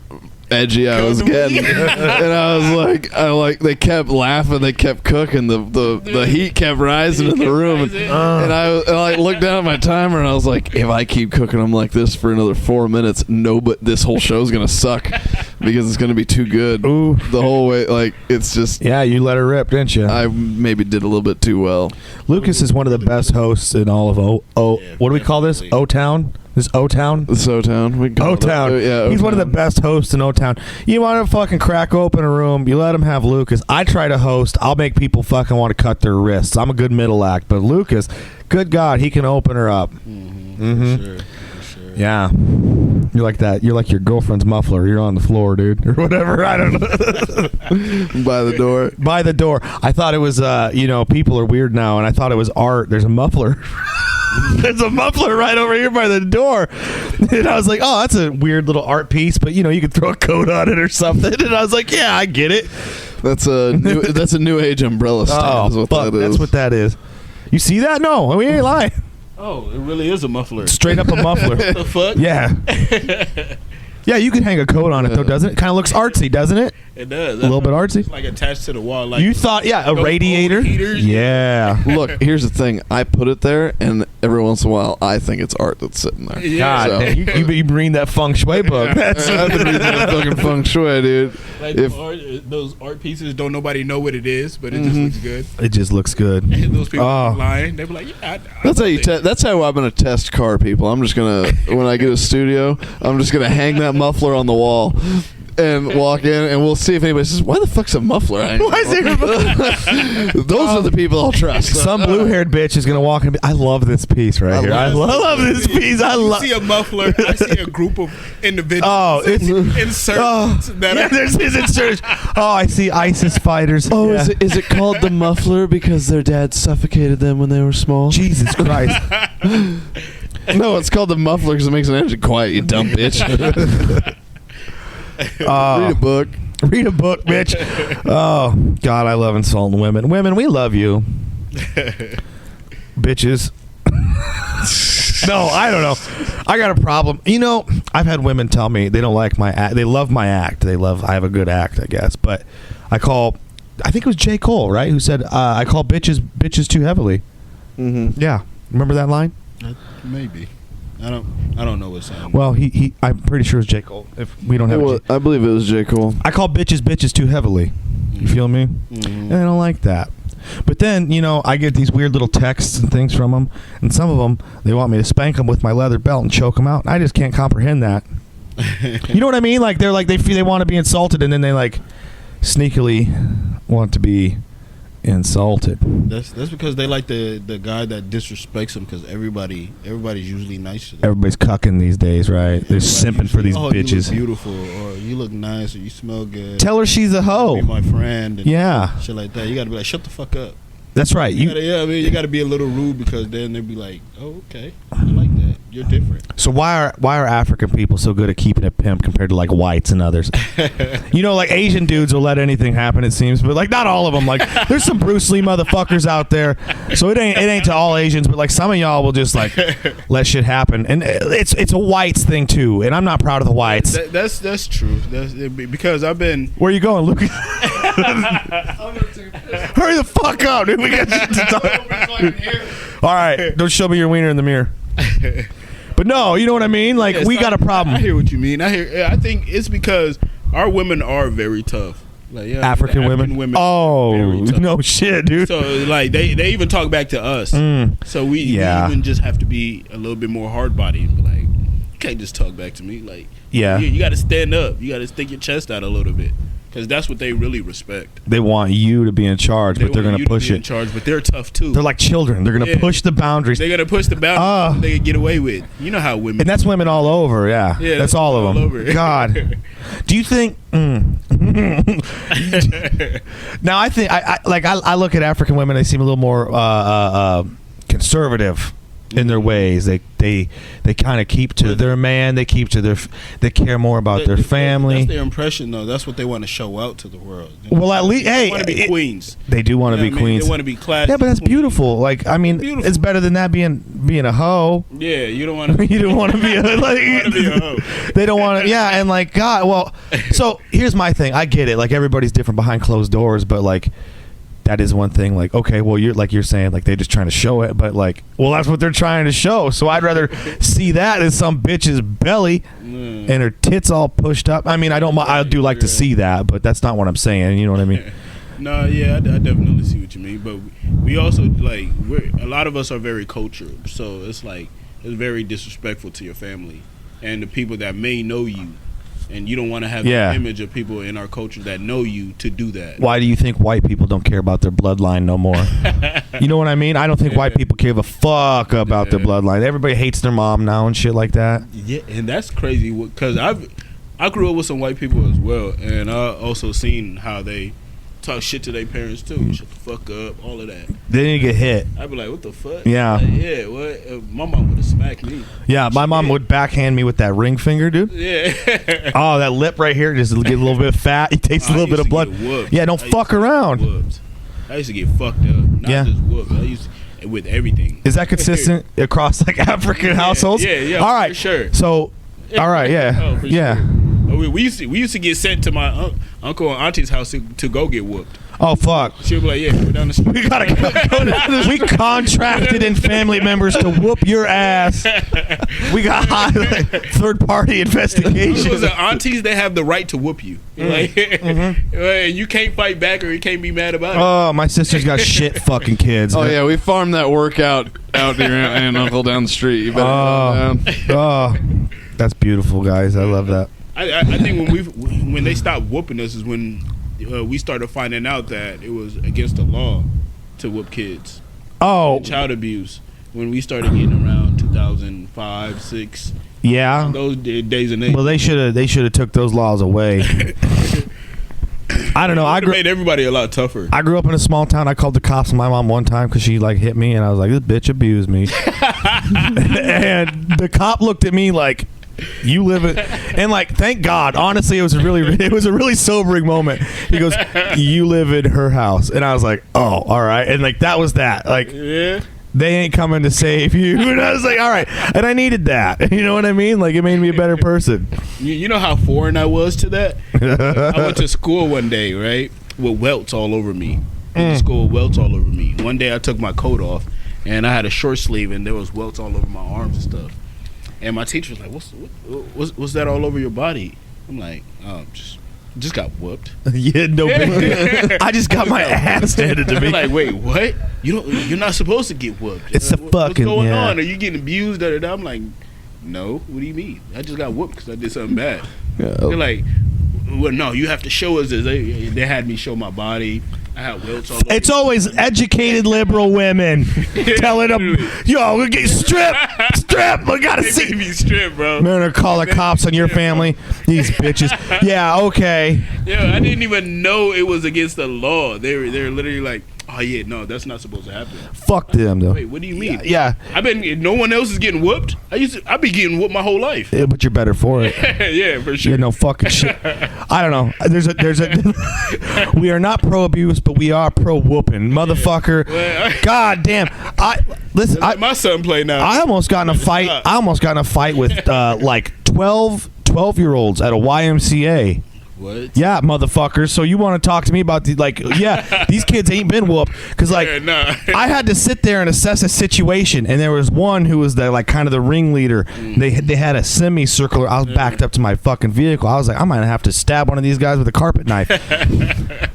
Speaker 1: edgy I was getting. And I was like, they kept laughing, they kept cooking, the heat kept rising in the room, and I looked down at my timer, and I was like, if I keep cooking them like this for another 4 minutes, but this whole show's gonna suck because it's gonna be too good.
Speaker 2: Ooh.
Speaker 1: The whole way. Like, it's just,
Speaker 2: yeah, you let her rip, didn't you?
Speaker 1: I maybe did a little bit too well.
Speaker 2: Lucas is one of the best hosts in all of what do we call this? O-Town? This O-Town?
Speaker 1: This O-Town.
Speaker 2: O-Town.
Speaker 1: Yeah,
Speaker 2: he's one of the best hosts in O-Town. You want to fucking crack open a room, you let him have Lucas. I try to host, I'll make people fucking want to cut their wrists. I'm a good middle act, but Lucas, good God, he can open her up.
Speaker 3: For sure.
Speaker 2: Yeah. You're like that. You're like your girlfriend's muffler. You're on the floor, dude, or whatever. I don't know.
Speaker 1: By the door.
Speaker 2: By the door. I thought it was, people are weird now, and I thought it was art. There's a muffler. There's a muffler right over here by the door. And I was like, oh, that's a weird little art piece, but, you could throw a coat on it or something. And I was like, yeah, I get it.
Speaker 1: That's a new age umbrella stand.
Speaker 2: Oh, fuck, that's what that is. You see that? No, we ain't lying.
Speaker 3: Oh, it really is a muffler.
Speaker 2: Straight up a muffler.
Speaker 3: What the fuck?
Speaker 2: Yeah. Yeah, you can hang a coat on it, though, doesn't it? Kind of looks artsy, doesn't it?
Speaker 3: It does.
Speaker 2: A little bit artsy?
Speaker 3: It's like attached to the wall. Like
Speaker 2: You thought, a radiator? Yeah.
Speaker 1: Look, here's the thing. I put it there, and every once in a while, I think it's art that's sitting there.
Speaker 3: Yeah.
Speaker 2: God, you read that feng shui book.
Speaker 1: That's the reason that fucking feng shui, dude.
Speaker 3: Like those art pieces, don't nobody know what it is, but it just looks good.
Speaker 2: It just looks good.
Speaker 3: And those people lying. They be like, yeah,
Speaker 1: That's how you. That's how I'm gonna test car people. I'm just gonna, when I get a studio, I'm just gonna hang that muffler on the wall and walk in, and we'll see if anybody says, "Why the fuck's a muffler?"
Speaker 2: Why is there
Speaker 1: Those are the people I'll trust.
Speaker 2: Some blue-haired bitch is gonna walk in and be, I love this piece right here. I love this piece.
Speaker 3: I see a muffler. I see a group of individuals.
Speaker 2: Oh, it's
Speaker 3: inserts
Speaker 2: there's his inserts. Oh, I see ISIS fighters.
Speaker 1: Oh, is it called the muffler because their dad suffocated them when they were small?
Speaker 2: Jesus Christ.
Speaker 1: No, it's called the muffler because it makes an engine quiet, you dumb bitch. Read a book.
Speaker 2: Read a book, bitch. Oh, God, I love insulting women. Women, we love you. Bitches. No, I don't know. I got a problem. I've had women tell me they don't like my act. They love my act. I have a good act, I guess. But I think it was J. Cole, right? Who said, I call bitches too heavily.
Speaker 1: Mm-hmm.
Speaker 2: Yeah. Remember that line?
Speaker 3: Maybe. I don't know what song.
Speaker 2: Well, I'm pretty sure it's J. Cole. If we don't have
Speaker 1: I believe it was J. Cole.
Speaker 2: I call bitches too heavily. You feel me?
Speaker 3: Mm-hmm.
Speaker 2: And I don't like that. But then, I get these weird little texts and things from them, and some of them, they want me to spank them with my leather belt and choke them out. And I just can't comprehend that. You know what I mean? Like they're like they want to be insulted, and then they like sneakily want to be insulted.
Speaker 3: That's because they like the guy that disrespects them, because everybody's usually nice to them.
Speaker 2: Everybody's cucking these days, right? They're simping for these bitches.
Speaker 3: You look beautiful, or you look nice, or you smell good.
Speaker 2: Tell her she's a hoe.
Speaker 3: Be my friend. And
Speaker 2: yeah,
Speaker 3: shit like that. You gotta be like, shut the fuck up.
Speaker 2: That's right.
Speaker 3: You gotta be a little rude, because then they'll be like, oh, okay, I like that. You're different.
Speaker 2: So why are African people so good at keeping it pimp compared to like whites and others? Like Asian dudes will let anything happen, it seems, but like not all of them. Like there's some Bruce Lee motherfuckers out there. So it ain't to all Asians, but like some of y'all will just like let shit happen, and it's a whites thing too. And I'm not proud of the whites.
Speaker 3: That's true. That's because I've been.
Speaker 2: Where you going, Luke? Hurry the fuck up, dude. We got shit to talk. All right, don't show me your wiener in the mirror. But no, you know what I mean? Like, we got a problem.
Speaker 3: I hear what you mean. I think it's because our women are very tough. Like,
Speaker 2: African women. Oh, no shit, dude.
Speaker 3: So like they even talk back to us. So we even just have to be a little bit more hard body and be like, you can't just talk back to me. Like, you got to stand up. You got to stick your chest out a little bit. Because that's what they really respect.
Speaker 2: They want you to be in charge, but they're going to push it.
Speaker 3: In charge, but they're tough too.
Speaker 2: They're like children. They're going to push the boundaries.
Speaker 3: They're going to push the boundaries they can get away with. You know how women.
Speaker 2: And that's women all over. Yeah, that's all of them. Over. God, do you think? Now I think I look at African women. They seem a little more conservative in their ways. They kind of keep to their man. They keep to they care more about their family.
Speaker 3: That's their impression, though. That's what they want to show out to the world.
Speaker 2: Well, at least
Speaker 3: they want to be queens.
Speaker 2: They do want to be queens.
Speaker 3: They want to be classy.
Speaker 2: Yeah, but that's beautiful. Like, I mean, it's better than that being a hoe.
Speaker 3: Yeah, you don't want to.
Speaker 2: You don't want to be a hoe. They don't want to. Yeah, and like God. Well, so here's my thing. I get it. Like everybody's different behind closed doors, but like. That is one thing. Like, okay, well, you're saying like they're just trying to show it, but like, well, that's what they're trying to show. So I'd rather see that than some bitch's belly and her tits all pushed up. I mean, I do like to see that, but that's not what I'm saying. You know what I mean?
Speaker 3: No, yeah, I definitely see what you mean. But we also like a lot of us are very cultured, so it's like it's very disrespectful to your family and the people that may know you. And you don't want to have the image of people in our culture that know you to do that.
Speaker 2: Why do you think white people don't care about their bloodline no more? You know what I mean? I don't think white people give a fuck about their bloodline. Everybody hates their mom now and shit like that.
Speaker 3: Yeah, and that's crazy because I grew up with some white people as well, and I also seen how they talk shit to their parents too. Shut the fuck up, all of that.
Speaker 2: They didn't get hit.
Speaker 3: I'd be like, what the fuck?
Speaker 2: Yeah.
Speaker 3: Like, yeah, what? My mom would have smacked me.
Speaker 2: Yeah, my mom would backhand me with that ring finger, dude.
Speaker 3: Yeah.
Speaker 2: Oh, that lip right here just get a little bit fat. It takes a little bit of blood. Yeah, don't fuck around.
Speaker 3: I used to get fucked up. Not just whooped. I used to, with everything.
Speaker 2: Is that consistent across like African households?
Speaker 3: Yeah.
Speaker 2: All right.
Speaker 3: For sure.
Speaker 2: So, all right, yeah.
Speaker 3: Sure. We used to get sent to my uncle and auntie's house to go get whooped.
Speaker 2: Oh fuck!
Speaker 3: She'll be like, "Yeah, go down the street."
Speaker 2: We gotta go. We contracted in family members to whoop your ass. We got third party investigation.
Speaker 3: Because the aunties, they have the right to whoop you. Like, you can't fight back or you can't be mad about it.
Speaker 2: Oh, my sister's got shit fucking kids.
Speaker 1: Oh yeah, we farmed that workout out to your aunt and uncle down the street. You better
Speaker 2: that's beautiful, guys. I love that.
Speaker 3: I think when they stopped whooping us is when we started finding out that it was against the law to whoop kids.
Speaker 2: Oh,
Speaker 3: child abuse. When we started getting around 2005, 6.
Speaker 2: Yeah.
Speaker 3: Those days and age.
Speaker 2: Well, they should have took those laws away. I don't know. I
Speaker 3: made everybody a lot tougher.
Speaker 2: I grew up in a small town. I called the cops on my mom one time because she like hit me, and I was like, "This bitch abused me." And the cop looked at me like, "You live it," and like, thank God. Honestly, it was a really sobering moment. He goes, "You live in her house," and I was like, "Oh, all right." And like that was that. Like, they ain't coming to save you. And I was like, all right. And I needed that. You know what I mean? Like, it made me a better person.
Speaker 3: You know how foreign I was to that? I went to school one day, right, with welts all over me. School with welts all over me. One day I took my coat off, and I had a short sleeve, and there was welts all over my arms and stuff. And my teacher was like, what's that all over your body? I'm like, just got whooped.
Speaker 2: Yeah, no big. I just got my ass handed to me.
Speaker 3: Like, wait, what? You're not supposed to get whooped.
Speaker 2: It's
Speaker 3: what's
Speaker 2: fucking
Speaker 3: going on? Are you getting abused? I'm like, no. What do you mean? I just got whooped because I did something bad. Yeah. They're like, well, no, you have to show us this. They had me show my body. I had welts all over.
Speaker 2: It's always educated liberal women telling them, "Yo, we're getting strip. We gotta see
Speaker 3: me strip, bro."
Speaker 2: I'm gonna call the cops on your family. These bitches. Yeah, okay.
Speaker 3: Yeah, I didn't even know it was against the law. They're literally like, "Oh yeah, no, that's not supposed to happen."
Speaker 2: Fuck them though.
Speaker 3: Wait, what do you mean?
Speaker 2: Yeah.
Speaker 3: No one else is getting whooped. I've been getting whooped my whole life.
Speaker 2: Yeah, but you're better for it.
Speaker 3: Yeah, for sure.
Speaker 2: Yeah, no fucking shit. I don't know. There's a we are not pro abuse, but we are pro whooping, motherfucker. Well, God damn. Listen.
Speaker 3: My son play now.
Speaker 2: I almost got in a fight with like 12-year-olds at a YMCA.
Speaker 3: What?
Speaker 2: Yeah, motherfuckers. So you want to talk to me about these kids ain't been whooped because I had to sit there and assess a situation, and there was one who was the kind of the ringleader. They had a semicircular. I was backed up to my fucking vehicle. I was like, I might have to stab one of these guys with a carpet knife.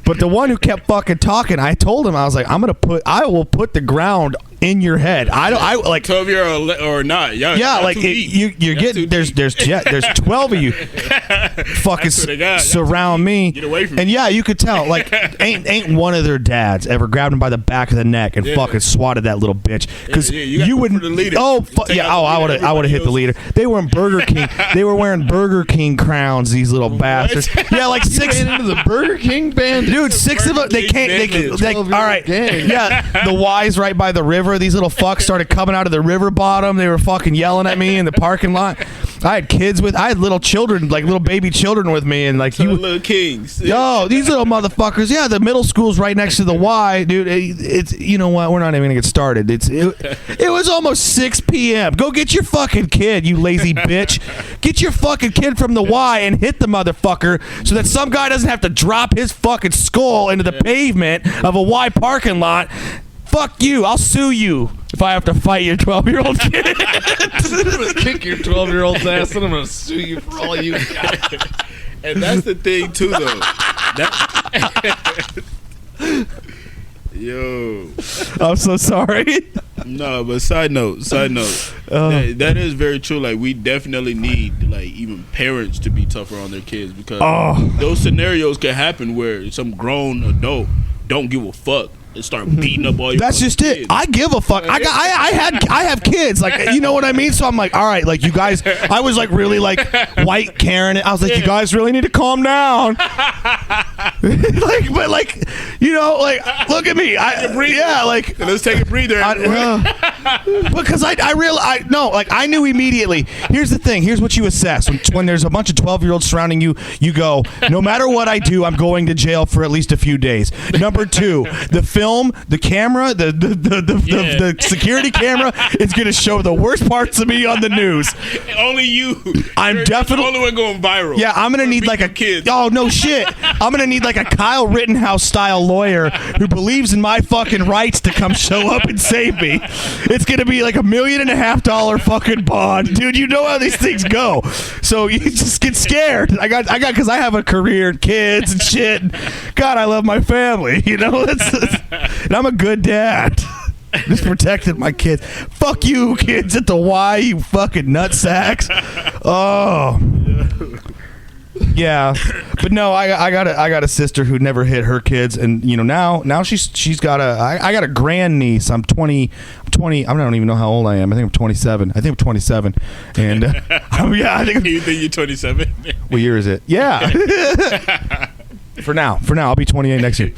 Speaker 2: But the one who kept fucking talking, I told him, I was like, I will put the ground in your head. I like
Speaker 3: 12-year-old or not.
Speaker 2: Yeah, like you get there's 12 of you fucking surround me.
Speaker 3: Get away from me.
Speaker 2: And yeah, you could tell like ain't one of their dads ever grabbed him by the back of the neck and fucking swatted that little bitch because you wouldn't. I would have hit the leader. They were in Burger King. They were wearing Burger King crowns. These little bastards. Yeah, like 6
Speaker 1: into the Burger King band,
Speaker 2: dude. 6 of them. They can't. Like, all right. Yeah, the Y's right by the river. These little fucks started coming out of the river bottom. They were fucking yelling at me in the parking lot. I had little children, like little baby children with me, and like
Speaker 3: little kings.
Speaker 2: Yo, these little motherfuckers. Yeah, the middle school's right next to the Y, dude. It's you know what? We're not even gonna get started. It was almost 6 p.m. Go get your fucking kid, you lazy bitch. Get your fucking kid from the Y and hit the motherfucker so that some guy doesn't have to drop his fucking skull into the pavement of a Y parking lot. Fuck you. I'll sue you if I have to fight your 12-year-old kid.
Speaker 1: I'm going to kick your 12-year-old's ass and I'm going to sue you for all you got.
Speaker 3: And that's the thing, too, though. Yo.
Speaker 2: I'm so sorry.
Speaker 3: No, but side note. That is very true. Like, we definitely need, like, even parents to be tougher on their kids because those scenarios can happen where some grown adult don't give a fuck and start beating up all your
Speaker 2: That's just
Speaker 3: kids.
Speaker 2: it. I give a fuck. I have kids. Like, you know what I mean? So I'm like, all right, like you guys, I was like really like white Karen. I was like, you guys really need to calm down. But like, you know, like look at me. Like
Speaker 3: let's take a breather.
Speaker 2: Because I knew immediately. Here's the thing. Here's what you assess when there's a bunch of 12-year-olds surrounding you. You go, no matter what I do, I'm going to jail for at least a few days. Number 2, the film, the camera, the security camera is going to show the worst parts of me on the news.
Speaker 3: Only you.
Speaker 2: I'm definitely
Speaker 3: the only one going viral.
Speaker 2: Yeah, I'm going to need like a
Speaker 3: kid.
Speaker 2: Oh no shit. I'm going to need like a Kyle Rittenhouse style lawyer who believes in my fucking rights to come show up and save me. It's going to be like $1.5 million fucking bond. Dude, you know how these things go. So you just get scared. I got cuz I have a career and kids and shit. God, I love my family, you know? And I'm a good dad. Just protected my kids. Fuck you, kids at the Y, you fucking nutsacks. Oh. Yeah, but no, I got a sister who never hit her kids, and you know now she's got I got a grandniece. I'm 20. I don't even know how old I am. I think I'm 27. I think I'm 27, and yeah, I think.
Speaker 3: You think you're 27?
Speaker 2: What year is it? Yeah. For now, I'll be 28 next year.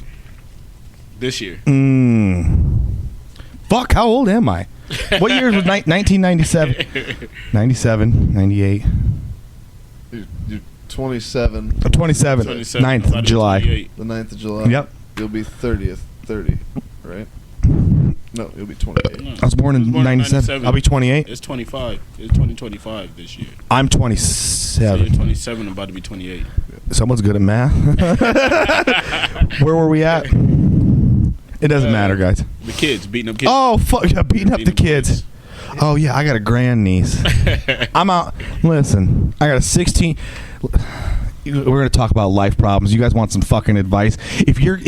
Speaker 3: This year.
Speaker 2: Fuck, how old am I? What year was 1997? 97, 98.
Speaker 1: You're 27.
Speaker 2: I'm 27. 9th of July.
Speaker 1: The 9th of July.
Speaker 2: Yep.
Speaker 1: You'll be 30, right? No, you'll be 28.
Speaker 2: No. I was born in 97. I'll be 28.
Speaker 3: It's 25. It's 2025 this year.
Speaker 2: I'm 27.
Speaker 3: So you're 27. I'm about to be 28.
Speaker 2: Someone's good at math. Where were we at? It doesn't matter, guys.
Speaker 3: The kids beating up kids.
Speaker 2: Oh, fuck yeah, beating up the kids. Oh yeah, I got a grandniece. I'm out. Listen, I got a 16. We're gonna talk about life problems. You guys want some fucking advice? If your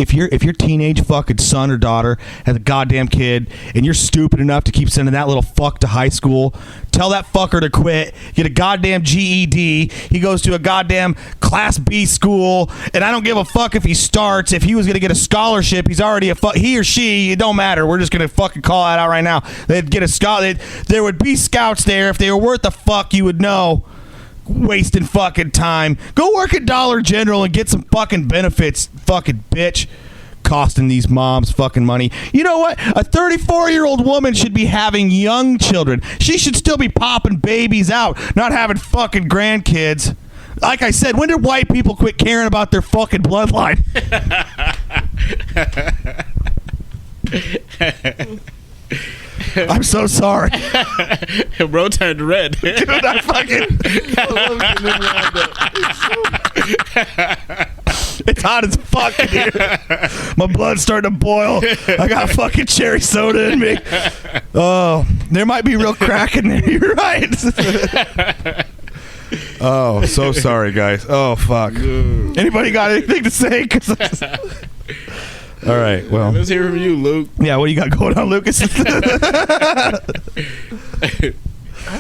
Speaker 2: teenage fucking son or daughter has a goddamn kid and you're stupid enough to keep sending that little fuck to high school, tell that fucker to quit. Get a goddamn GED. He goes to a goddamn Class B school, and I don't give a fuck if he starts. If he was gonna get a scholarship, he's already he or she. It don't matter. We're just gonna fucking call that out right now. They'd get a scholarship. There would be scouts there. If they were worth the fuck, you would know. Wasting fucking time. Go work at Dollar General and get some fucking benefits, fucking bitch. Costing these moms fucking money. You know what? A 34-year-old woman should be having young children. She should still be popping babies out, not having fucking grandkids. Like I said, when did white people quit caring about their fucking bloodline? I'm so sorry.
Speaker 3: Bro turned red.
Speaker 2: Dude, I fucking... It's hot as fuck in here. My blood's starting to boil. I got fucking cherry soda in me. Oh, there might be real crack in there. You're right. Oh, so sorry, guys. Oh, fuck. Anybody got anything to say? All right. Well,
Speaker 3: let's hear from you, Luke.
Speaker 2: Yeah, what do you got going on, Lucas?
Speaker 1: I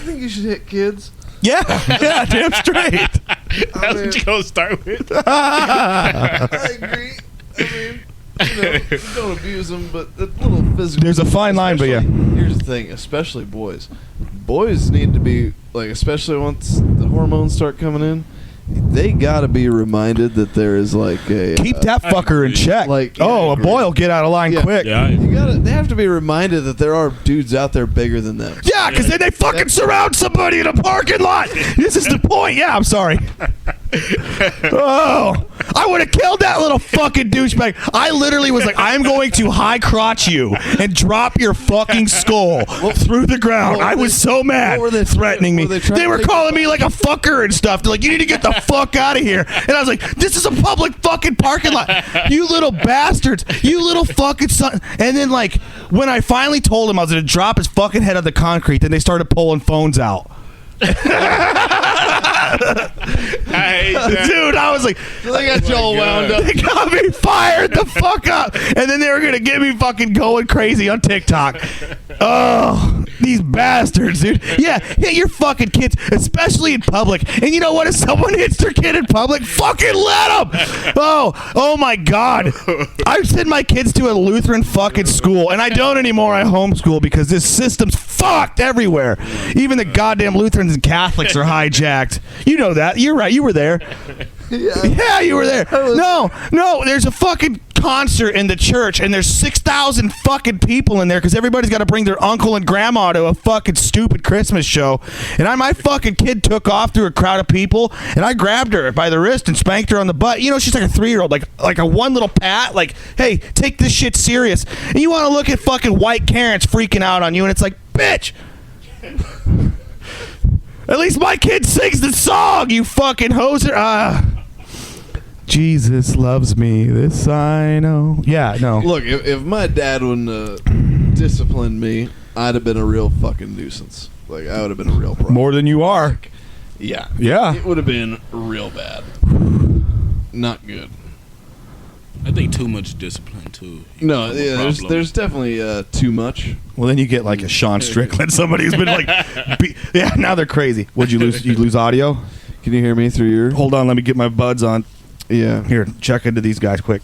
Speaker 1: think you should hit kids.
Speaker 2: Yeah, damn straight.
Speaker 3: That's what you gonna start with.
Speaker 1: I agree. I mean, don't abuse them, but a little physical.
Speaker 2: There's a fine line, but yeah.
Speaker 1: Here's the thing, especially boys. Boys need to be, like, especially once the hormones start coming in, they gotta be reminded that there is like a
Speaker 2: keep that fucker in check.
Speaker 1: Like,
Speaker 2: a boy will get out of line quick.
Speaker 3: Yeah,
Speaker 1: they have to be reminded that there are dudes out there bigger than them.
Speaker 2: Yeah, because then they fucking surround somebody in a parking lot. This is the point. Yeah, I'm sorry. Oh, I would have killed that little fucking douchebag. I literally was like, I'm going to high crotch you and drop your fucking skull through the ground. I was so mad.
Speaker 1: What were they
Speaker 2: threatening me?
Speaker 1: They
Speaker 2: were calling me like a fucker and stuff. They're like, you need to get the fuck out of here. And I was like, this is a public fucking parking lot. You little bastards. You little fucking son. And then, like, when I finally told him I was going to drop his fucking head on the concrete, then they started pulling phones out. Dude, I was like,
Speaker 1: they got y'all wound up.
Speaker 2: They got me fired the fuck up, and then they were gonna get me fucking going crazy on TikTok. Oh, these bastards, dude. Yeah, hit your fucking kids, especially in public. And you know what? If someone hits their kid in public, fucking let them. Oh my God. I send my kids to a Lutheran fucking school, and I don't anymore. I homeschool because this system's fucked everywhere. Even the goddamn Lutherans and Catholics are hijacked. You know that. You're right. You were there. Yeah, you were there. No, there's a fucking concert in the church, and there's 6,000 fucking people in there because everybody's got to bring their uncle and grandma to a fucking stupid Christmas show. And my fucking kid took off through a crowd of people, and I grabbed her by the wrist and spanked her on the butt. You know, she's like a 3-year-old, like a one little pat, like, hey, take this shit serious. And you want to look at fucking white Karens freaking out on you, and it's like, bitch. At least my kid sings the song, you fucking hoser. Jesus loves me, this I know. Yeah, no.
Speaker 1: Look, if my dad wouldn't discipline me, I'd have been a real fucking nuisance. Like, I would have been a real problem.
Speaker 2: More than you are.
Speaker 1: Yeah.
Speaker 2: Yeah.
Speaker 1: It would have been real bad. Not good.
Speaker 3: I think too much discipline too.
Speaker 1: No, yeah, there's definitely too much.
Speaker 2: Well, then you get like a Sean Strickland, somebody who's been like, yeah, now they're crazy. Would you lose? You lose audio?
Speaker 1: Can you hear me through your?
Speaker 2: Hold on, let me get my buds on.
Speaker 1: Yeah.
Speaker 2: Here, check into these guys quick.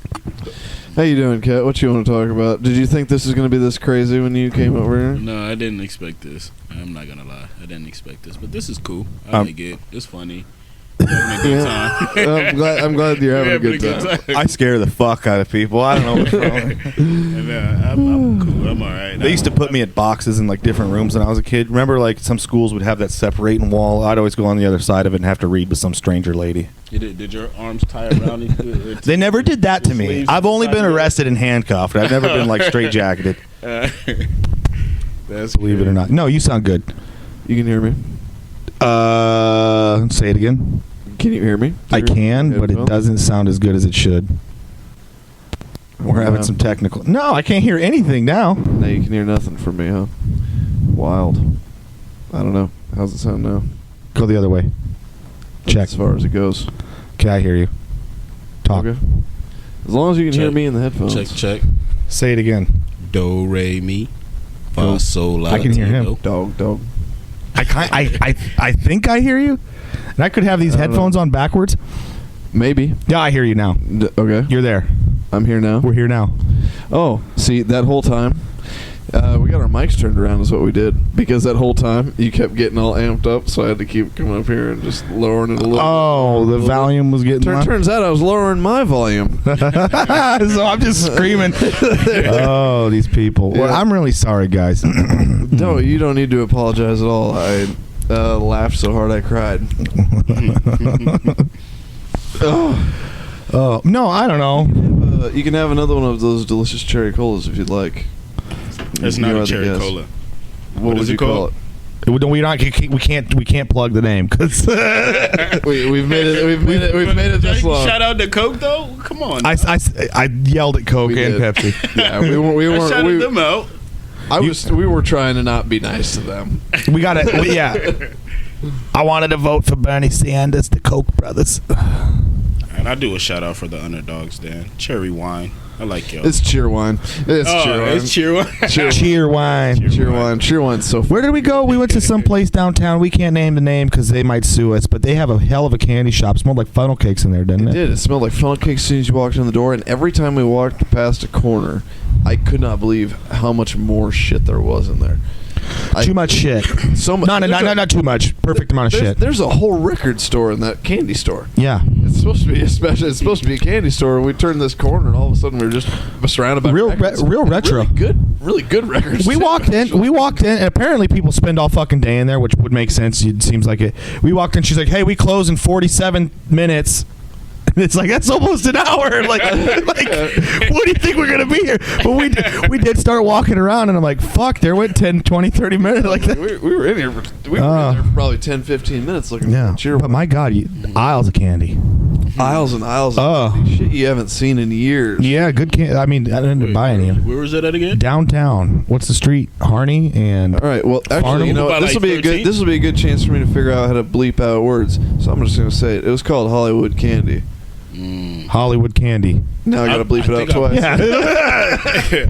Speaker 1: How you doing, Kat? What you want to talk about? Did you think this was going to be this crazy when you came over here?
Speaker 3: No, I didn't expect this. I'm not gonna lie, I didn't expect this, but this is cool. I like it. It's funny. Having a good time.
Speaker 1: I'm glad you're having a good time.
Speaker 2: I scare the fuck out of people. I don't know what's wrong.
Speaker 3: I'm cool. I'm all right.
Speaker 2: They used to put me at boxes in like different rooms when I was a kid. Remember, like some schools would have that separating wall. I'd always go on the other side of it and have to read with some stranger lady.
Speaker 3: Did your arms tie around each other?
Speaker 2: They never did that to me. I've only been arrested and handcuffed. I've never been like straight jacketed.
Speaker 3: That's
Speaker 2: Believe it or not. No, you sound good.
Speaker 1: You can hear me?
Speaker 2: Say it again.
Speaker 1: Can you hear me?
Speaker 2: I can, but it doesn't sound as good as it should. We're having some technical... No, I can't hear anything now.
Speaker 1: Now you can hear nothing from me, huh? Wild. I don't know. How's it sound now?
Speaker 2: Go the other way. Check.
Speaker 1: As far as it goes.
Speaker 2: Okay, I hear you. Talk.
Speaker 1: Okay. As long as you can hear me in the headphones.
Speaker 3: Check.
Speaker 2: Say it again.
Speaker 3: Do, re, mi, fa, sol, la,
Speaker 2: I can hear him.
Speaker 1: Dog.
Speaker 2: I think I hear you. And I could have these headphones on backwards.
Speaker 1: Maybe.
Speaker 2: Yeah, I hear you now.
Speaker 1: Okay.
Speaker 2: You're there.
Speaker 1: I'm here now.
Speaker 2: We're here now.
Speaker 1: Oh, see, that whole time, we got our mics turned around is what we did. Because that whole time, you kept getting all amped up, so I had to keep coming up here and just lowering it a little
Speaker 2: Oh, the volume was getting
Speaker 1: Turns out I was lowering my volume.
Speaker 2: So I'm just screaming. Oh, these people.
Speaker 1: Yeah.
Speaker 2: Well, I'm really sorry, guys.
Speaker 1: No, you don't need to apologize at all. I laughed so hard I cried.
Speaker 2: Oh, no, I don't know.
Speaker 1: You can have another one of those delicious cherry colas if you'd like.
Speaker 3: It's not a cherry cola.
Speaker 1: What would you call it?
Speaker 2: We can't plug the name because
Speaker 1: we've made it this long.
Speaker 3: Shout out to Coke though. Come on.
Speaker 2: I yelled at Coke and Pepsi.
Speaker 1: Yeah, we weren't.
Speaker 3: Shouted them out.
Speaker 1: We were trying to not be nice to them.
Speaker 2: We gotta. Yeah. I wanted to vote for Bernie Sanders, the Koch brothers.
Speaker 3: And I do a shout out for the underdogs, Dan. Cherry wine. I like y'all.
Speaker 1: It's cheer wine. It's cheer wine.
Speaker 3: It's cheer wine.
Speaker 2: Cheer wine.
Speaker 1: Cheer wine. Cheer wine's so.
Speaker 2: Where did we go? We went to some place downtown. We can't name the name because they might sue us. But they have a hell of a candy shop. It smelled like funnel cakes in there, didn't it?
Speaker 1: It did. It smelled like funnel cakes as soon as you walked in the door. And every time we walked past a corner, I could not believe how much more shit there was in there.
Speaker 2: Too much shit.
Speaker 1: So much.
Speaker 2: Not too much. Perfect amount of shit.
Speaker 1: There's a whole record store in that candy store.
Speaker 2: Yeah.
Speaker 1: It's supposed to be it's supposed to be a candy store. We turned this corner, and all of a sudden we were just surrounded by
Speaker 2: real
Speaker 1: records.
Speaker 2: real retro.
Speaker 1: Really good records.
Speaker 2: We walked in, and apparently people spend all fucking day in there, which would make sense. It seems like it. We walked in, she's like, "Hey, we close in 47 minutes." And it's like, that's almost an hour. Like, what do you think we're going to be here? But we did start walking around, and I'm like, fuck, there went 10, 20, 30 minutes. Like that.
Speaker 1: We were in here for, in there for probably 10, 15 minutes looking for cheer.
Speaker 2: But my God, aisles of candy.
Speaker 1: Aisles and aisles of shit you haven't seen in years.
Speaker 2: Yeah, good candy. I mean, I didn't buy any.
Speaker 3: Where was that at again?
Speaker 2: Downtown. What's the street? Harney and
Speaker 1: all right. Well, actually, you know what? This will be a good chance for me to figure out how to bleep out words. So I'm just going to say it. It was called Hollywood Candy.
Speaker 2: Hollywood Candy.
Speaker 1: Now I got to bleep it out twice.
Speaker 3: Yeah.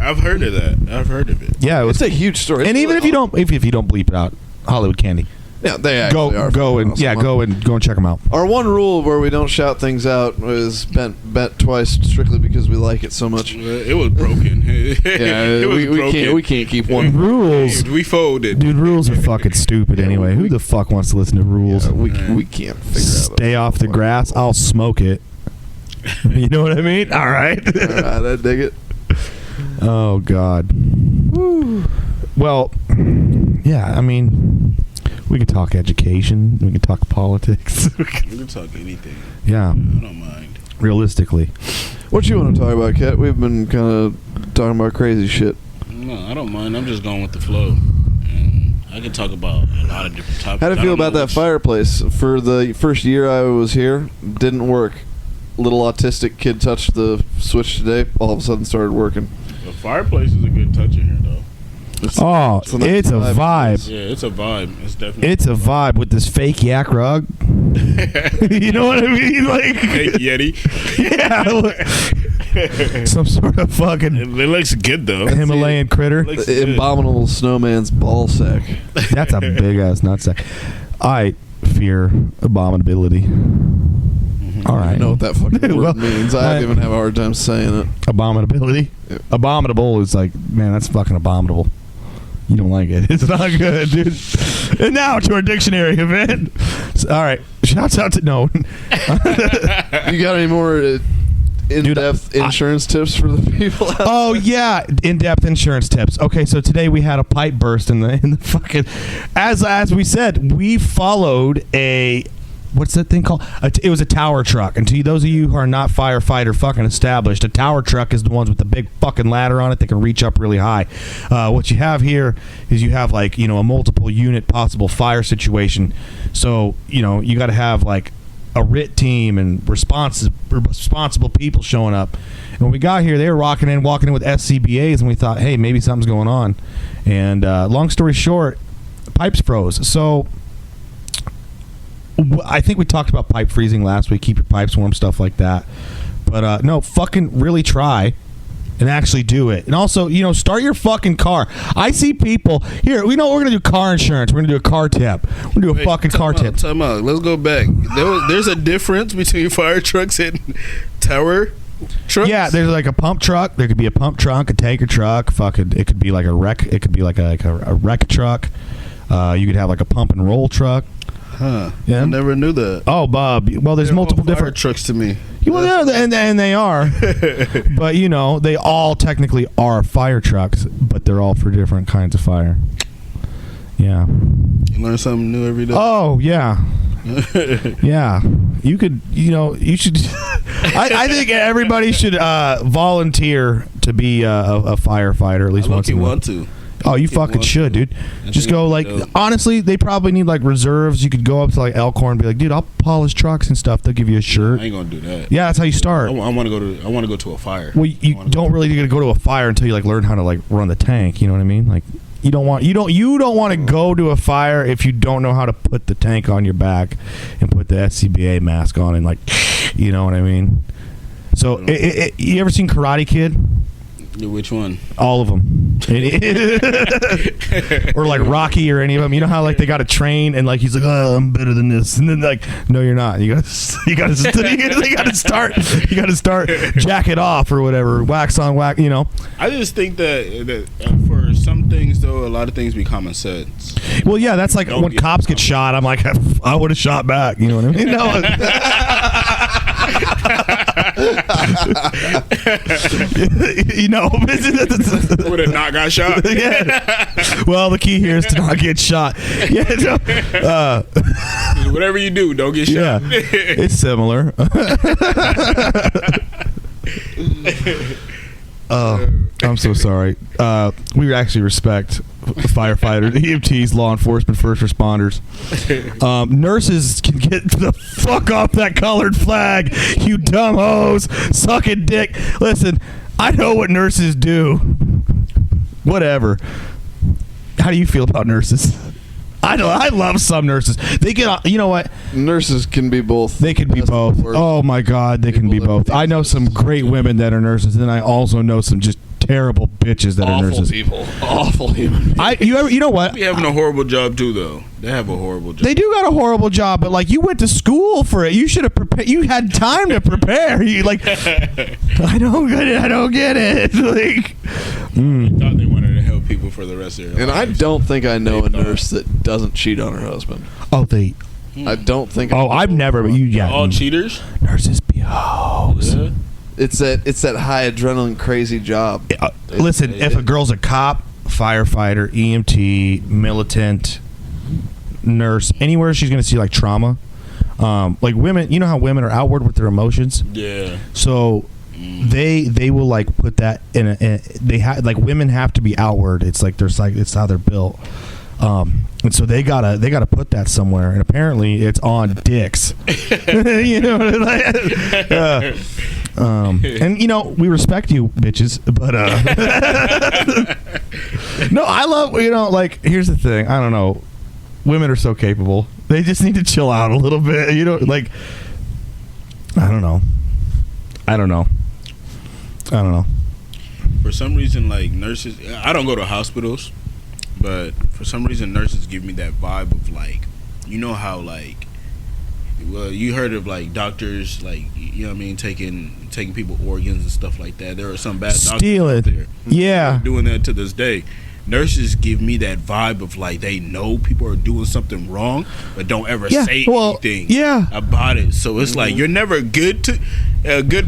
Speaker 3: I've heard of that. I've heard of it.
Speaker 2: Yeah,
Speaker 1: it's a huge story.
Speaker 2: And even if you don't bleep it out, Hollywood Candy.
Speaker 1: Yeah, they actually are.
Speaker 2: Go and check them out.
Speaker 1: Our one rule where we don't shout things out was bent twice strictly because we like it so much.
Speaker 3: It was broken.
Speaker 1: We can't keep one.
Speaker 2: Rules.
Speaker 3: We folded.
Speaker 2: Dude, rules are fucking stupid anyway. Who the fuck wants to listen to rules?
Speaker 1: Yeah, we can't figure out.
Speaker 2: Stay off the grass. I'll smoke it. You know what I mean? All right.
Speaker 1: I dig it.
Speaker 2: Oh God. Woo. Well, yeah. I mean, we could talk education. We could talk politics.
Speaker 3: We can talk anything.
Speaker 2: Yeah.
Speaker 3: I don't mind.
Speaker 2: Realistically.
Speaker 1: What you want to talk about, Kat? We've been kind of talking about crazy shit.
Speaker 3: No, I don't mind. I'm just going with the flow. And I can talk about a lot of different topics.
Speaker 1: How do you feel about that fireplace? For the first year I was here, didn't work. Little autistic kid touched the switch today. All of a sudden started working.
Speaker 3: The fireplace is a good touch in here, though.
Speaker 2: It's a vibe.
Speaker 3: Yeah, it's a vibe.
Speaker 2: It's a vibe with this fake yak rug. You know what I mean? Like
Speaker 3: fake Yeti.
Speaker 2: Yeah. Some sort of fucking.
Speaker 3: It looks good though.
Speaker 2: Himalayan critter.
Speaker 1: The abominable snowman's ball sack.
Speaker 2: That's a big ass nutsack. I fear abominability. All right.
Speaker 1: I know what that fucking word means. I even have a hard time saying it.
Speaker 2: Abominability? Yeah. Abominable is like, man, that's fucking abominable. You don't like it. It's not good, dude. And now to our dictionary event. All right. Shouts out to no.
Speaker 1: You got any more in-depth insurance tips for the people out there?
Speaker 2: Yeah, in-depth insurance tips. Okay, so today we had a pipe burst in the fucking. As we said, we followed a. What's that thing called? It was a tower truck. And to those of you who are not firefighter fucking established, a tower truck is the ones with the big fucking ladder on it that can reach up really high. What you have here is you have like, a multiple unit possible fire situation. So, you got to have like a RIT team and responsible people showing up. And when we got here, they were walking in with SCBAs, and we thought, hey, maybe something's going on. And long story short, pipes froze. So I think we talked about pipe freezing last week. Keep your pipes warm, stuff like that. But no, fucking really try and actually do it. And also, start your fucking car. I see people here. We know we're gonna do car insurance. We're gonna do a car tip. We're gonna do a fucking car tip.
Speaker 3: Time out. Let's go back. There's a difference between fire trucks and tower trucks.
Speaker 2: Yeah, there's like a pump truck. There could be a pump truck, a tanker truck. It could be like a wreck. It could be like a wreck truck. You could have like a pump and roll truck.
Speaker 3: Huh.
Speaker 2: Yeah.
Speaker 3: I never knew that.
Speaker 2: Oh, Bob. Well, there's multiple different
Speaker 3: trucks to me.
Speaker 2: Well, yeah, and they are. But, they all technically are fire trucks, but they're all for different kinds of fire. Yeah.
Speaker 3: You learn something new every day.
Speaker 2: Oh, yeah. Yeah. You could, you should. I think everybody should volunteer to be a firefighter at least once in a while.
Speaker 3: Want to.
Speaker 2: Oh, you fucking should, dude. Just go honestly, they probably need like reserves. You could go up to like Elkhorn and be like, dude, I'll polish trucks and stuff. They'll give you a shirt.
Speaker 3: I ain't gonna do that.
Speaker 2: Yeah, that's how you start.
Speaker 3: I want to go to a fire.
Speaker 2: Well, you don't really get to go to a fire until you like learn how to like run the tank. You know what I mean? Like you don't want to go to a fire if you don't know how to put the tank on your back and put the SCBA mask on and like, you know what I mean? So you ever seen Karate Kid?
Speaker 3: Which one?
Speaker 2: All of them. Or like Rocky or any of them. You know how like they got to train and like he's like, oh, I'm better than this, and then like, no, you're not. You got to start jack it off or whatever. Wax on wax. You know.
Speaker 3: I just think that for some things though, a lot of things be common sense.
Speaker 2: Well, yeah, that's like when cops get shot. I'm like, I would have shot back. You know what I mean? No. You know,
Speaker 3: would have not got shot.
Speaker 2: Yeah. Well, the key here is to not get shot. Yeah. No,
Speaker 3: whatever you do, don't get shot.
Speaker 2: Yeah, it's similar. Oh, I'm so sorry. We actually respect firefighters, EMTs, law enforcement, first responders. Nurses can get the fuck off that colored flag, you dumb hoes, sucking dick. Listen, I know what nurses do. Whatever. How do you feel about nurses? I love some nurses. They get, you know what?
Speaker 1: Nurses can be both.
Speaker 2: They can be both. Oh my God, they can be both. I know some great women that are nurses, and then I also know some just terrible bitches that are nurses.
Speaker 1: Awful human beings.
Speaker 2: You know what?
Speaker 3: They having a horrible job too, though. They have a horrible job.
Speaker 2: They do got a horrible job, but like you went to school for it. You should have prepared. You had time to prepare. You like, I don't get it. Like,
Speaker 3: I thought they wanted to help people for the rest of their lives.
Speaker 1: And I don't think I know a nurse that doesn't cheat on her husband.
Speaker 2: Oh, they.
Speaker 1: I don't think.
Speaker 2: Oh, I've never. You yeah.
Speaker 3: All cheaters.
Speaker 2: Nurses be hoes.
Speaker 3: Yeah.
Speaker 1: It's that high adrenaline crazy job.
Speaker 2: Listen, if a girl's a cop, firefighter, EMT, militant, nurse, anywhere she's going to see like trauma. Like women, you know how women are outward with their emotions.
Speaker 3: Yeah.
Speaker 2: So they will like put that in a they have like women have to be outward. It's like it's how they're built. And so they gotta put that somewhere, and apparently it's on dicks. You know, and you know we respect you, bitches, but no, I love like here's the thing. I don't know, women are so capable. They just need to chill out a little bit. You know, like I don't know.
Speaker 3: For some reason, like nurses, I don't go to hospitals. But for some reason, nurses give me that vibe of like, you know how like, well, you heard of like doctors, like, you know what I mean, taking people organs and stuff like that. There are some bad doctors out there.
Speaker 2: Yeah,
Speaker 3: doing that to this day. Nurses give me that vibe of like they know people are doing something wrong, but don't ever say anything about it. So it's like you're never a good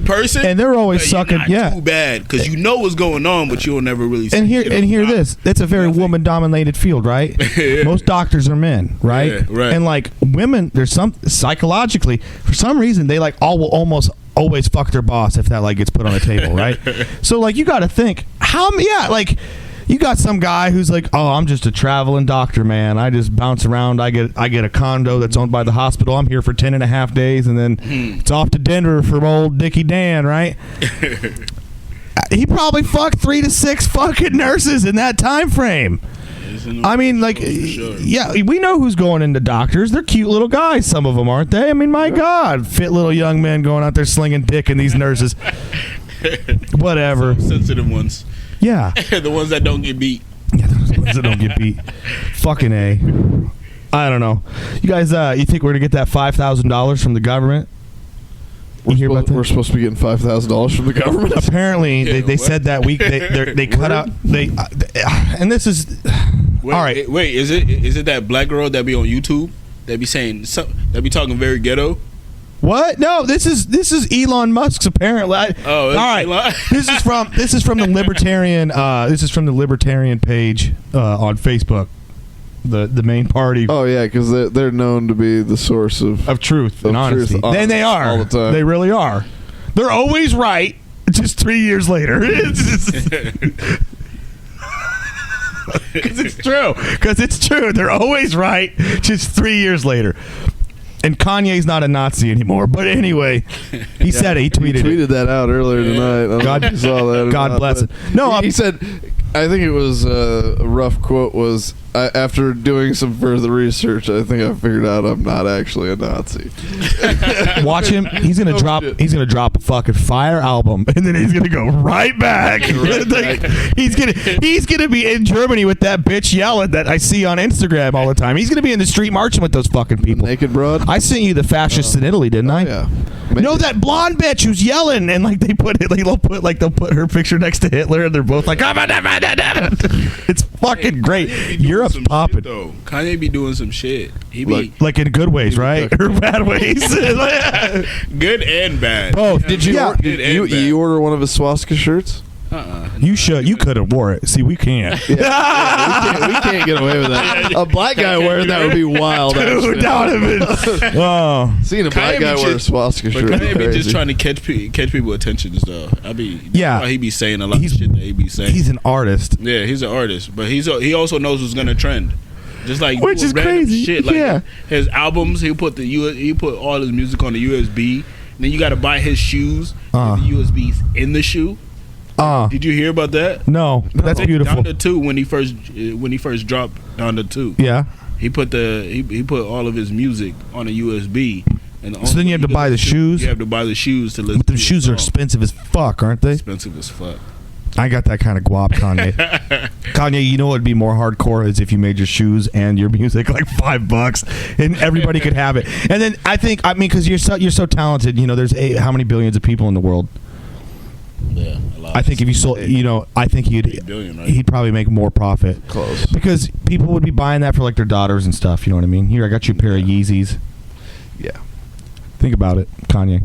Speaker 3: person,
Speaker 2: and they're always sucking.
Speaker 3: Too bad because you know what's going on, but you'll never really.
Speaker 2: And hear this. It's a very woman-dominated field, right?
Speaker 3: Yeah.
Speaker 2: Most doctors are men, right?
Speaker 3: Yeah, right.
Speaker 2: And like women, there's some psychologically for some reason they like will almost always fuck their boss if that like gets put on the table, right? So like you got to think like. You got some guy who's like, oh, I'm just a traveling doctor, man. I just bounce around. I get a condo that's owned by the hospital. I'm here for 10.5 days, and then it's off to Denver for old Dickie Dan, right? He probably fucked 3 to 6 fucking nurses in that time frame. I mean, like, yeah, we know who's going into doctors. They're cute little guys, some of them, aren't they? I mean, my God, fit little young men going out there slinging dick in these nurses. Whatever.
Speaker 3: Sensitive ones.
Speaker 2: Yeah.
Speaker 3: The ones that don't get beat.
Speaker 2: Yeah, those ones that don't get beat. Fucking A. I don't know. You guys, you think we're going to get that $5,000 from the government?
Speaker 1: We're supposed to be getting $5,000 from the government?
Speaker 2: Apparently, they said that week they cut out... and this is...
Speaker 3: Wait,
Speaker 2: all right.
Speaker 3: Wait, is it that black girl that be on YouTube that be saying... that be talking very ghetto?
Speaker 2: What? No, this is Elon Musk's apparently. All right.
Speaker 3: Elon?
Speaker 2: this is from the libertarian. This is from the libertarian page on Facebook, the main party.
Speaker 1: Oh yeah, because they're known to be the source of
Speaker 2: truth and honesty. Then they are
Speaker 1: all the time.
Speaker 2: They really are. They're always right. Just 3 years later. Because it's true. They're always right. Just 3 years later. And Kanye's not a Nazi anymore. But anyway, he said it. He tweeted
Speaker 1: that out earlier tonight. I don't know if you saw that.
Speaker 2: God bless it. No,
Speaker 1: he said, I think it was a rough quote was, after doing some further research, I think I figured out I'm not actually a Nazi.
Speaker 2: Watch him. He's gonna drop.
Speaker 1: Shit.
Speaker 2: He's gonna drop a fucking fire album, and then he's gonna go right back. Like, he's gonna be in Germany with that bitch yelling that I see on Instagram all the time. He's gonna be in the street marching with those fucking people.
Speaker 1: Naked broad.
Speaker 2: I sent you the fascists in Italy, didn't I?
Speaker 1: Yeah.
Speaker 2: No, that blonde bitch who's yelling, and like they put it, like they'll put her picture next to Hitler, and they're both like, it's fucking great. Europe's popping.
Speaker 3: Though Kanye be doing some shit. He be
Speaker 2: like in good ways, right, or bad ways.
Speaker 3: good and bad.
Speaker 2: Both.
Speaker 1: Did you
Speaker 3: Yeah.
Speaker 1: you order one of his swastika shirts?
Speaker 2: You should. You could have wore it. See, we can't.
Speaker 1: We can't get away with that. A black guy wearing that would be wild.
Speaker 2: Dude, that would have been. Oh,
Speaker 1: seeing a black guy wear a swastika shirt.
Speaker 3: Kanye be just trying to catch people attention and stuff.
Speaker 2: Yeah.
Speaker 3: Why he be saying a lot of shit that he be saying.
Speaker 2: He's an artist.
Speaker 3: Yeah, he's an artist, but he also knows what's gonna trend. Just like
Speaker 2: Which is
Speaker 3: random
Speaker 2: crazy.
Speaker 3: Shit. Like
Speaker 2: Yeah.
Speaker 3: his albums, he put all his music on the USB. And then you got to buy his shoes. With the USBs in the shoe. Did you hear about that?
Speaker 2: No, that's beautiful.
Speaker 3: Donda 2 when he first dropped Donda 2.
Speaker 2: Yeah.
Speaker 3: He put all of his music on a USB. And
Speaker 2: So then you have to buy the shoes?
Speaker 3: You have to buy the shoes to listen.
Speaker 2: But the
Speaker 3: to
Speaker 2: shoes are
Speaker 3: the song.
Speaker 2: expensive as fuck, aren't they?
Speaker 3: Expensive as fuck.
Speaker 2: I got that kind of guap, Kanye. Kanye, you know what would be more hardcore is if you made your shoes and your music like $5 and everybody could have it. And then I mean, because you're so talented. You know, there's how many billions of people in the world?
Speaker 3: Yeah, a lot.
Speaker 2: I think if you sold, I think
Speaker 3: billion, right?
Speaker 2: he'd probably make more profit.
Speaker 1: Close.
Speaker 2: Because people would be buying that for like their daughters and stuff. You know what I mean? Here, I got you a pair of Yeezys.
Speaker 1: Yeah.
Speaker 2: Think about it, Kanye.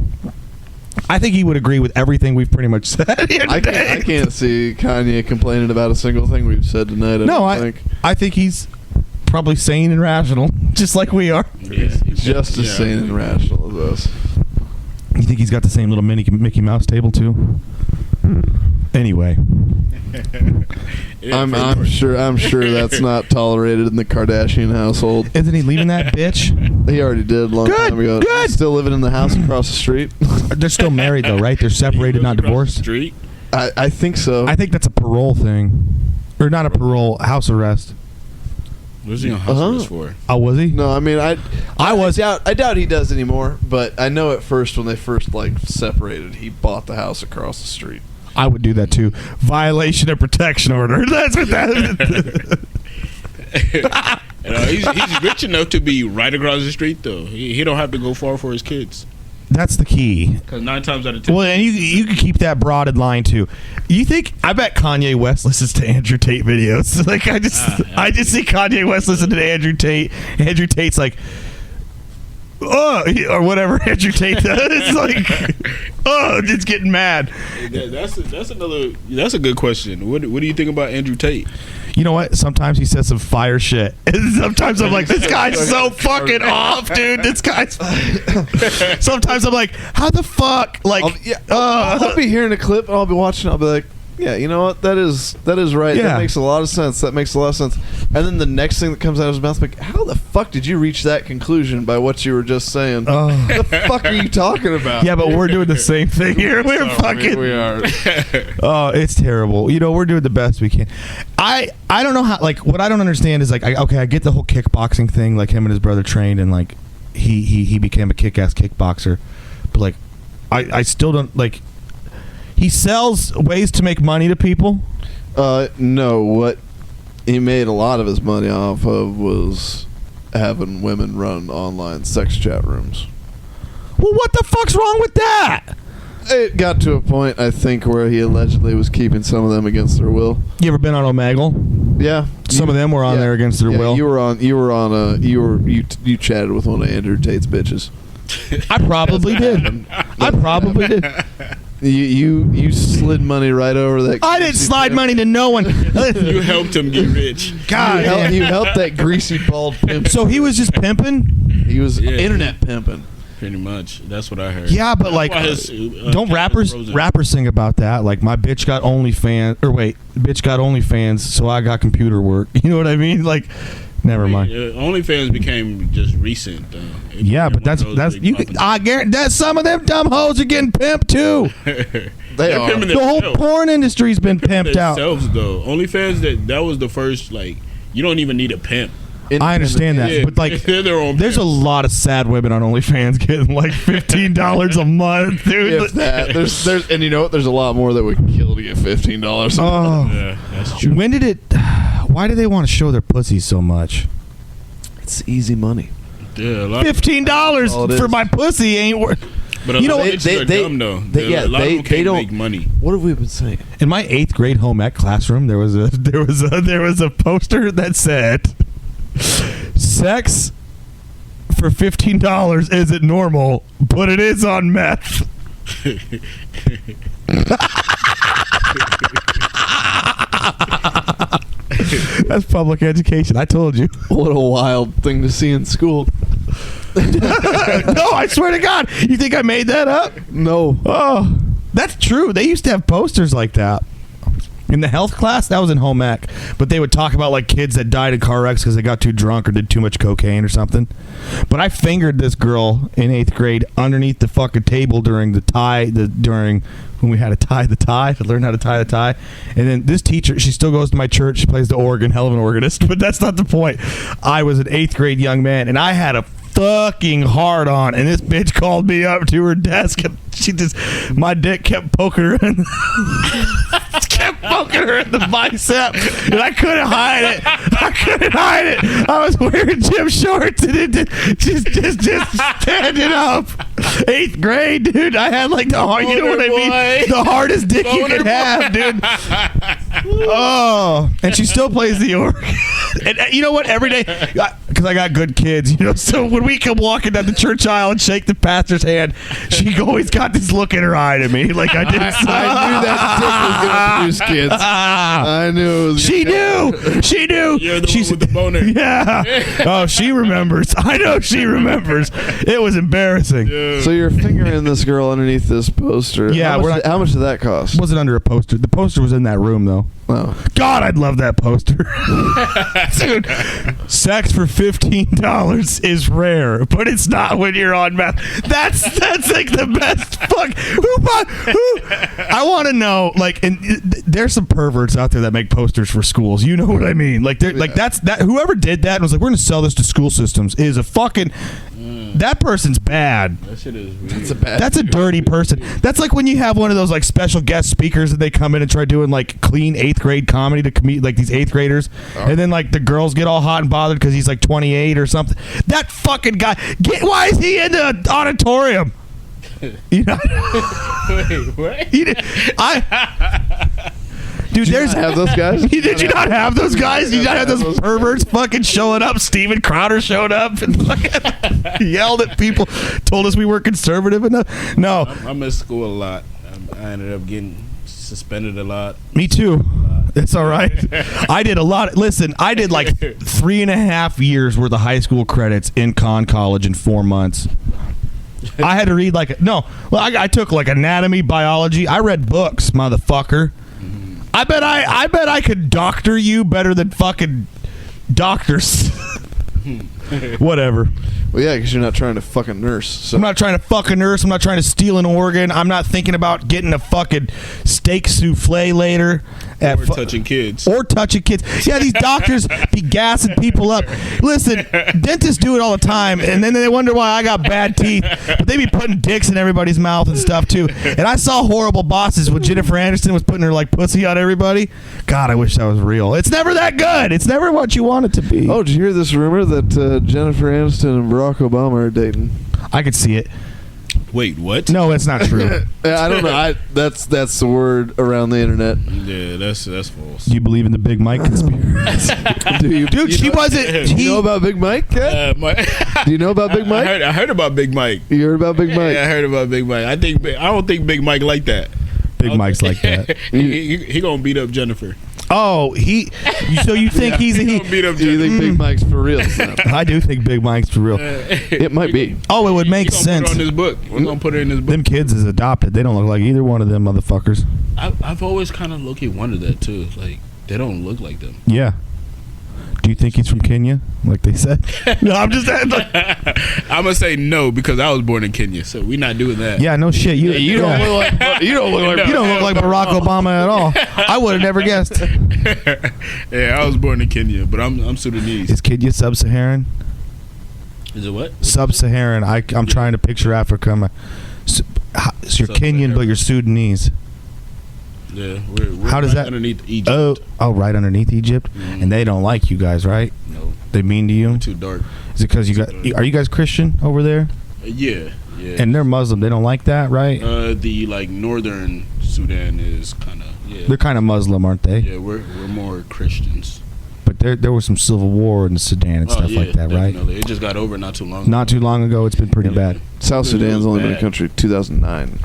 Speaker 2: I think he would agree with everything we've pretty much said here today.
Speaker 1: I can't see Kanye complaining about a single thing we've said tonight.
Speaker 2: I think he's probably sane and rational, just like we are.
Speaker 3: Yeah,
Speaker 1: just as sane and rational as us.
Speaker 2: You think he's got the same little Mickey Mouse table too? Anyway,
Speaker 1: I'm sure that's not tolerated in the Kardashian household.
Speaker 2: isn't he leaving that bitch?
Speaker 1: He already did a long time ago.
Speaker 2: Good.
Speaker 1: Still living in the house across the street.
Speaker 2: They're still married though, right? They're separated, not divorced.
Speaker 3: Street.
Speaker 1: I think so.
Speaker 2: I think that's a parole thing, or not a parole, house arrest.
Speaker 3: What's he on house arrest for?
Speaker 2: Oh, was he?
Speaker 1: No, I mean I
Speaker 2: was.
Speaker 1: I doubt he does anymore. But I know at first when they first like separated, he bought the house across the street.
Speaker 2: I would do that too. Violation of protection order. That's what that is.
Speaker 3: He's rich enough to be right across the street though. He don't have to go far for his kids.
Speaker 2: That's the key.
Speaker 3: Because 9 times out of 10.
Speaker 2: Well, and you can keep that broad in line too. You think? I bet Kanye West listens to Andrew Tate videos. Like I just see Kanye West listen to Andrew Tate. Andrew Tate's like, or whatever Andrew Tate does. It's like, just getting mad.
Speaker 3: That's a good question. What do you think about Andrew Tate?
Speaker 2: You know what? Sometimes he says some fire shit. And sometimes I'm like, this guy's so fucking off, dude. This guy's. Sometimes I'm like, how the fuck? Like,
Speaker 1: I'll be hearing a clip. I'll be watching. I'll be like, yeah, you know what? That is right.
Speaker 2: Yeah.
Speaker 1: That makes a lot of sense. And then the next thing that comes out of his mouth, like, how the fuck did you reach that conclusion by what you were just saying? What the fuck are you talking about?
Speaker 2: Yeah, but we're doing the same thing here. We're fucking.
Speaker 1: We are.
Speaker 2: Oh, it's terrible. You know, we're doing the best we can. I don't know how. Like, what I don't understand is like, I get the whole kickboxing thing. Like him and his brother trained, and like he became a kick-ass kickboxer. But like, I still don't like. He sells ways to make money to people.
Speaker 1: No, what he made a lot of his money off of was having women run online sex chat rooms.
Speaker 2: Well, what the fuck's wrong with that?
Speaker 1: It got to a point, I think, where he allegedly was keeping some of them against their will.
Speaker 2: You ever been on Omegle?
Speaker 1: Yeah,
Speaker 2: some of them were on there against their will.
Speaker 1: You chatted with one of Andrew Tate's bitches.
Speaker 2: I probably did.
Speaker 1: You slid money right over that.
Speaker 2: I didn't slide money to no one.
Speaker 3: You helped him get rich.
Speaker 2: God,
Speaker 1: you helped that greasy bald pimp.
Speaker 2: So he was just pimping?
Speaker 1: He was internet pimping.
Speaker 3: Pretty much. That's what I heard.
Speaker 2: Yeah, but like, don't rappers sing about that? Like, my bitch got bitch got OnlyFans, so I got computer work. You know what I mean? Like, never mind.
Speaker 3: OnlyFans became just recent.
Speaker 2: Yeah, but I guarantee that some of them dumb hoes are getting pimped too.
Speaker 1: They are.
Speaker 3: pimping
Speaker 2: The whole
Speaker 3: themselves.
Speaker 2: porn industry's been pimped out.
Speaker 3: Themselves though. OnlyFans that was the first like you don't even need a pimp.
Speaker 2: I understand that,
Speaker 3: Yeah,
Speaker 2: but like,
Speaker 3: they're their own
Speaker 2: there's a
Speaker 3: pimps.
Speaker 2: lot of sad women on OnlyFans getting like $15 a month, dude.
Speaker 1: If that, there's, and you know what? There's a lot more that would kill to get $15.
Speaker 2: Oh,
Speaker 3: Yeah, that's true.
Speaker 2: when did it? Why do they want to show their pussies so much?
Speaker 1: It's easy money.
Speaker 3: Yeah, a lot of,
Speaker 2: $15 for my pussy ain't worth.
Speaker 3: but a
Speaker 2: You know,
Speaker 3: lot of bitches are dumb though. A lot of them can't
Speaker 1: don't
Speaker 3: make money.
Speaker 1: What have we been saying?
Speaker 2: In my 8th grade home ec classroom, there was a poster that said, "Sex for $15 isn't normal, but it is on meth." That's public education. I told you.
Speaker 1: What a wild thing to see in school.
Speaker 2: No, I swear to God. You think I made that up?
Speaker 1: No.
Speaker 2: Oh, that's true. They used to have posters like that. In the health class, that was in home ec, but they would talk about like kids that died in car wrecks because they got too drunk or did too much cocaine or something. But I fingered this girl in 8th grade underneath the fucking table during during when we had to tie the tie, to learn how to tie the tie. And then this teacher, she still goes to my church, she plays the organ, hell of an organist, but that's not the point. I was an 8th grade young man, and I had a fucking hard on, and this bitch called me up to her desk, and my dick kept poking her in the bicep, and I couldn't hide it. I was wearing gym shorts and it just standing up. 8th grade, dude. I had like the hard, you know what I mean? The hardest dick you could have, dude. Oh, and she still plays the organ. And you know what? Every day, because I got good kids, you know. So when we come walking down the church aisle and shake the pastor's hand, she always got this look in her eye to me, like I did.
Speaker 1: I knew that dick was going to produce kids. I knew it was
Speaker 2: She knew. She knew.
Speaker 3: You're the
Speaker 2: She's
Speaker 3: one with the boner.
Speaker 2: Yeah. Oh, she remembers. I know she remembers. It was embarrassing.
Speaker 3: Yeah.
Speaker 1: So you're fingering this girl underneath this poster.
Speaker 2: Yeah,
Speaker 1: How much did that cost?
Speaker 2: Wasn't under a poster. The poster was in that room, though.
Speaker 1: Oh.
Speaker 2: God, I'd love that poster. Dude, sex for $15 is rare, but it's not when you're on meth. That's like the best fuck. I want to know, like, and there's some perverts out there that make posters for schools. You know what I mean? Like, they're like that. Whoever did that and was like, we're going to sell this to school systems is a fucking. That person's bad.
Speaker 3: That shit is weird.
Speaker 2: That's a dirty person. That's like when you have one of those like special guest speakers and they come in and try doing like clean 8th grade comedy to like these 8th graders, and then like the girls get all hot and bothered because he's like 28 or something. That fucking guy. Why is he in the auditorium? You know.
Speaker 3: Wait, what?
Speaker 2: Dude, there's
Speaker 1: have those guys?
Speaker 2: Did you not have those guys? Did you not have those perverts fucking showing up? Steven Crowder showed up and fucking yelled at people, told us we weren't conservative enough. No.
Speaker 3: I missed school a lot. I ended up getting suspended a lot.
Speaker 2: Me too. It's all right. I did a lot. Listen, I did like 3.5 years worth of high school credits in college in 4 months. I had to read I took like anatomy, biology. I read books, motherfucker. I bet I could doctor you better than fucking doctors. Whatever.
Speaker 1: Well, yeah, because you're not trying to fucking nurse. So.
Speaker 2: I'm not trying to fuck a nurse. I'm not trying to steal an organ. I'm not thinking about getting a fucking steak souffle later.
Speaker 3: Or touching kids.
Speaker 2: Or touching kids. Yeah, these doctors be gassing people up. Listen, dentists do it all the time, and then they wonder why I got bad teeth. But they be putting dicks in everybody's mouth and stuff, too. And I saw Horrible Bosses when Jennifer Aniston was putting her, like, pussy on everybody. God, I wish that was real. It's never that good. It's never what you want it to be.
Speaker 1: Oh, did you hear this rumor that Jennifer Aniston and Barack Obama are dating?
Speaker 2: I could see it.
Speaker 3: Wait, what?
Speaker 2: No, it's not true.
Speaker 1: I don't know. That's the word around the internet.
Speaker 3: Yeah, that's false.
Speaker 2: Do you believe in the Big Mike conspiracy? Dude, she wasn't.
Speaker 1: Do you know about Big Mike? Do you know about Big Mike?
Speaker 3: I heard about Big Mike.
Speaker 1: You heard about Big Mike?
Speaker 3: Yeah, I heard about Big Mike. I don't think Big Mike like that.
Speaker 2: Big Mike's like that.
Speaker 3: He gonna beat up Jennifer.
Speaker 2: Oh, so you think he's a he?
Speaker 3: Beat up
Speaker 1: Do you think Big Mike's for real?
Speaker 2: I do think Big Mike's for real.
Speaker 1: It might be.
Speaker 2: Oh, it would make sense.
Speaker 3: Put it on this book. We're gonna put it in this book.
Speaker 2: Them kids is adopted. They don't look like either one of them motherfuckers.
Speaker 3: I've always kind of low-key wondered that too. Like they don't look like them.
Speaker 2: Yeah. Do you think he's from Kenya, like they said? No, I'm just.
Speaker 3: I'm gonna say no because I was born in Kenya, so we're not doing that.
Speaker 2: Yeah, no shit. You don't look like you don't look like Barack Obama at all. I would have never guessed.
Speaker 3: Yeah, I was born in Kenya, but I'm Sudanese.
Speaker 2: Is Kenya sub-Saharan?
Speaker 3: Is it what?
Speaker 2: Sub-Saharan. I'm trying to picture Africa. So you're Kenyan, but you're Sudanese.
Speaker 3: Yeah, we're
Speaker 2: how does
Speaker 3: right
Speaker 2: that
Speaker 3: underneath Egypt?
Speaker 2: Oh, right underneath Egypt, and they don't like you guys, right?
Speaker 3: No,
Speaker 2: they mean to you.
Speaker 3: we're too dark.
Speaker 2: Is it because you got? Are you guys Christian over there?
Speaker 3: Yeah.
Speaker 2: And they're Muslim. They don't like that, right?
Speaker 3: The northern Sudan is kind of
Speaker 2: They're kind of Muslim, aren't they?
Speaker 3: Yeah, we're more Christians.
Speaker 2: But there was some civil war in Sudan and stuff like that,
Speaker 3: definitely.
Speaker 2: right?
Speaker 3: It just got over not too long.
Speaker 2: Not too long ago. It's been pretty bad.
Speaker 1: South Sudan's only been a country 2009.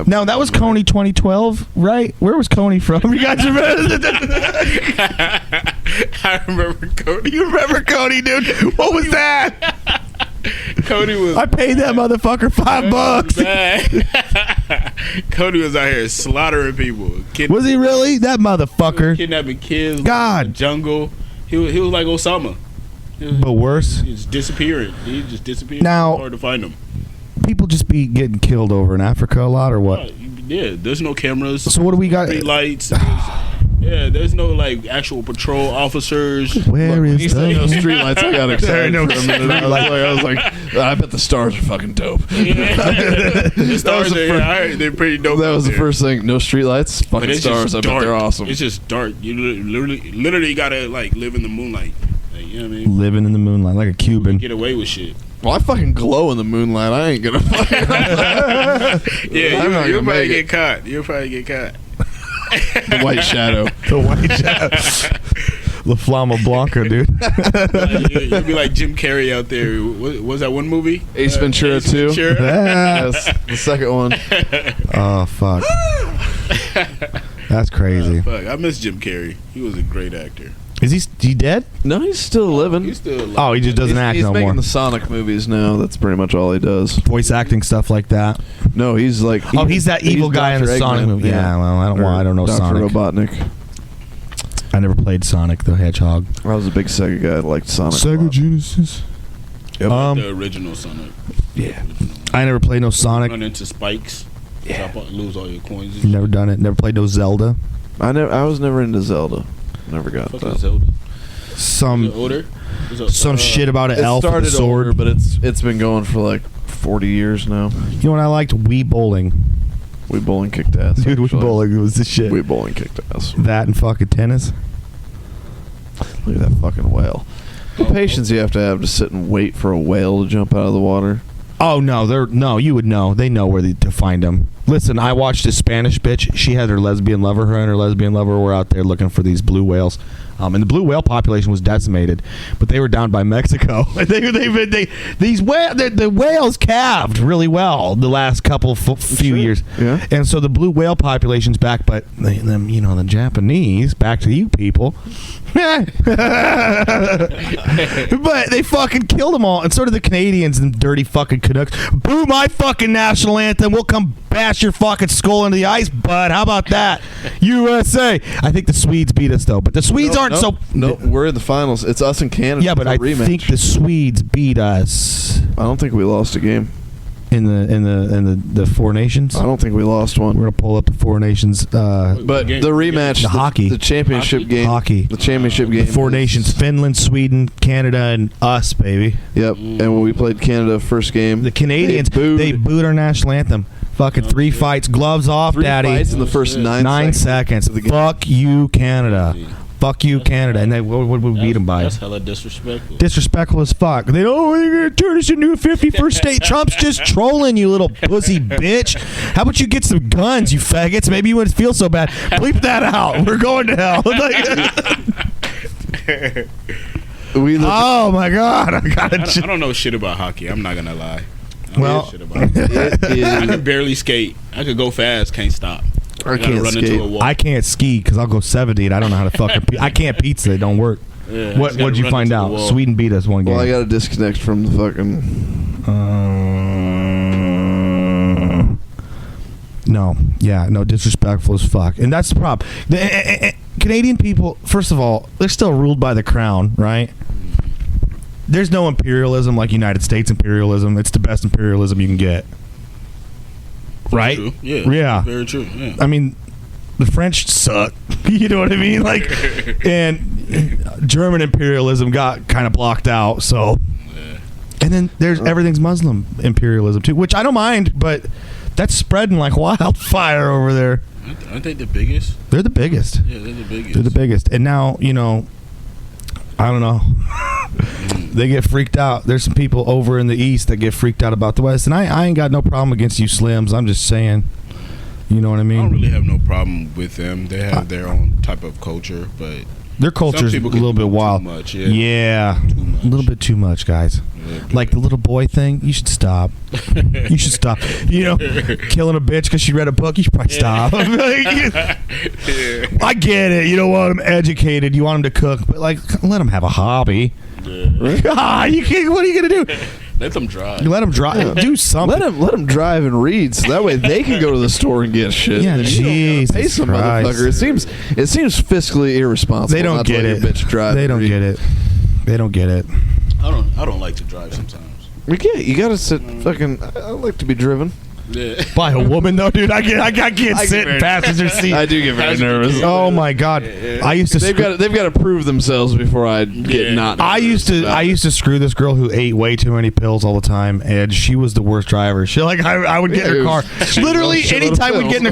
Speaker 2: No, that was Coney 2012, right? Where was Coney from? You guys remember?
Speaker 3: I remember Cody.
Speaker 2: You remember Coney, dude? What was that?
Speaker 3: Cody was.
Speaker 2: I paid that motherfucker $5.
Speaker 3: Cody was out here slaughtering people.
Speaker 2: Was he really? That motherfucker.
Speaker 3: Kidnapping kids.
Speaker 2: God.
Speaker 3: In the jungle. He was like Osama.
Speaker 2: But worse.
Speaker 3: He was disappearing. He just disappeared.
Speaker 2: Now,
Speaker 3: it's hard to find him.
Speaker 2: People just be getting killed over in Africa a lot, or what?
Speaker 3: Yeah, there's no cameras.
Speaker 2: So what do we got?
Speaker 3: Street lights. Yeah, there's no like actual patrol officers.
Speaker 2: Where is
Speaker 1: you said no street lights? I got excited for a minute. I was like, I bet the stars are fucking dope.
Speaker 3: Yeah. The stars they're pretty dope.
Speaker 1: That was the first thing. No street lights. Fucking stars. I bet they're awesome.
Speaker 3: It's just dark. You literally gotta like live in the moonlight. Like, you know what I mean?
Speaker 2: Living in the moonlight like a Cuban.
Speaker 3: Get away with shit.
Speaker 1: Well, I fucking glow in the moonlight. I ain't gonna.
Speaker 3: Yeah, you'll probably get caught. You'll probably get caught.
Speaker 1: The white shadow.
Speaker 2: The white shadow. La Flama Blanca, dude.
Speaker 3: You'll be like Jim Carrey out there. What was that one movie?
Speaker 1: Ace Ventura 2.
Speaker 2: Yes,
Speaker 1: the second one.
Speaker 2: Oh, fuck. That's crazy.
Speaker 3: Fuck, I miss Jim Carrey. He was a great actor.
Speaker 2: Is he dead?
Speaker 1: No, he's still living.
Speaker 3: He's still alive.
Speaker 2: Oh, he just doesn't act no more.
Speaker 1: He's making the Sonic movies now. That's pretty much all he does.
Speaker 2: Voice acting stuff like that.
Speaker 1: No, he's like.
Speaker 2: He's that evil guy in the Sonic movie. Yeah, well, I don't know
Speaker 1: Dr.
Speaker 2: Sonic.
Speaker 1: Robotnik.
Speaker 2: I never played Sonic the Hedgehog.
Speaker 1: I was a big Sega guy. I liked Sonic.
Speaker 2: Sega Genesis.
Speaker 1: Yep.
Speaker 3: The original Sonic.
Speaker 2: Yeah. I never played no Sonic.
Speaker 3: Run into spikes.
Speaker 2: Yeah.
Speaker 3: Lose all your coins.
Speaker 2: Never done it. Never played no Zelda.
Speaker 1: I was never into Zelda. Never got that.
Speaker 3: Zelda?
Speaker 2: Some shit about an
Speaker 1: it
Speaker 2: elf with a sword.
Speaker 1: Older, but it's been going for like 40 years now.
Speaker 2: You know what I liked? Wii Bowling.
Speaker 1: Wii Bowling kicked ass.
Speaker 2: Dude, Wii Bowling was the shit.
Speaker 1: Wii Bowling kicked ass.
Speaker 2: That and fucking tennis.
Speaker 1: Look at that fucking whale. The patience you have to sit and wait for a whale to jump out of the water.
Speaker 2: Oh no, you would know. They know where to find them. Listen, I watched this Spanish bitch. She had her lesbian lover. Her and her lesbian lover were out there looking for these blue whales. And the blue whale population was decimated, but they were down by Mexico. The whales calved really well the last few years.
Speaker 1: Yeah. And
Speaker 2: so the blue whale population's back, but the Japanese, back to you people. But they fucking killed them all, and so did the Canadians and dirty fucking Canucks. Boo my fucking national anthem. We'll come bash your fucking skull into the ice, bud. How about that? USA. I think the Swedes beat us though, but the Swedes aren't so.
Speaker 1: No, we're in the finals. It's us and Canada.
Speaker 2: Yeah, but I think the Swedes beat us.
Speaker 1: I don't think we lost a game.
Speaker 2: In the Four Nations?
Speaker 1: I don't think we lost one.
Speaker 2: We're gonna pull up the Four Nations.
Speaker 1: But the rematch,
Speaker 2: the hockey,
Speaker 1: the championship game,
Speaker 2: the
Speaker 1: championship game.
Speaker 2: The Four Nations: Finland, Sweden, Canada, and us, baby.
Speaker 1: Yep. And when we played Canada first game,
Speaker 2: the Canadians they booed our national anthem. Fucking 3 fights, gloves off, daddy.
Speaker 1: 3 fights in the first 9
Speaker 2: seconds. Fuck you, Canada. Fuck you, Canada. And what would we beat them by?
Speaker 3: That's hella disrespectful.
Speaker 2: Disrespectful as fuck. You're going to turn us into a 51st state. Trump's just trolling, you little pussy bitch. How about you get some guns, you faggots? Maybe you wouldn't feel so bad. Bleep that out. We're going to hell. Oh, my God.
Speaker 3: I don't know shit about hockey. I'm not going to lie. I can barely skate. I could go fast, can't stop.
Speaker 1: I can't
Speaker 3: run
Speaker 1: skate.
Speaker 3: into a wall.
Speaker 2: I can't ski because I'll go 70 and I don't know how to fucking I can't pizza. It don't work.
Speaker 3: Yeah,
Speaker 2: What'd you find out? Sweden beat us one game.
Speaker 1: Well, I got to disconnect from the fucking...
Speaker 2: No, disrespectful as fuck. And that's the problem. Canadian people, first of all, they're still ruled by the crown, right? There's no imperialism like United States imperialism. It's the best imperialism you can get. Right?
Speaker 3: True. Yeah.
Speaker 2: Yeah.
Speaker 3: Very true. Yeah.
Speaker 2: I mean, the French suck. You know what I mean? Like, and German imperialism got kind of blocked out. So, and then there's everything's Muslim imperialism too, which I don't mind, but that's spreading like wildfire over there.
Speaker 3: Aren't they the biggest?
Speaker 2: They're the biggest.
Speaker 3: Yeah, they're the biggest.
Speaker 2: They're the biggest. And now, you know, I don't know. They get freaked out. There's some people over in the East that get freaked out about the West. And I ain't got no problem against you Slims. I'm just saying. You know what I mean?
Speaker 3: I don't really have no problem with them. They have their own type of culture, but
Speaker 2: their culture's a little bit wild.
Speaker 3: Too much,
Speaker 2: yeah.
Speaker 3: Too much.
Speaker 2: A little bit too much, guys. Like the little boy thing, you should stop. You should stop. You know, killing a bitch because she read a book, you should probably stop. I get it. You don't want them educated. You want them to cook, but like, let them have a hobby.
Speaker 3: Yeah.
Speaker 2: You can't. What are you gonna do?
Speaker 3: Let them drive.
Speaker 2: Let them drive.
Speaker 1: Yeah.
Speaker 2: Do something.
Speaker 1: Let them drive and read, so that way they can go to the store and get shit.
Speaker 2: Yeah,
Speaker 1: and you don't gotta pay
Speaker 2: Jesus
Speaker 1: some
Speaker 2: Christ.
Speaker 1: motherfucker. It seems fiscally irresponsible.
Speaker 2: They don't
Speaker 1: not to
Speaker 2: get
Speaker 1: let
Speaker 2: it.
Speaker 1: your bitch drive
Speaker 2: They
Speaker 1: and
Speaker 2: don't
Speaker 1: read.
Speaker 2: get it. They don't get it.
Speaker 3: I don't like to drive sometimes.
Speaker 1: You gotta sit fucking. I like to be driven.
Speaker 3: Yeah.
Speaker 2: By a woman though, dude. I can't sit in passenger seat.
Speaker 1: I do get very nervous.
Speaker 2: Oh my god. I used to.
Speaker 1: They've got to prove themselves before I get not.
Speaker 2: I used to screw this girl who ate way too many pills all the time, and she was the worst driver. She I would get in her car. Literally anytime we'd get in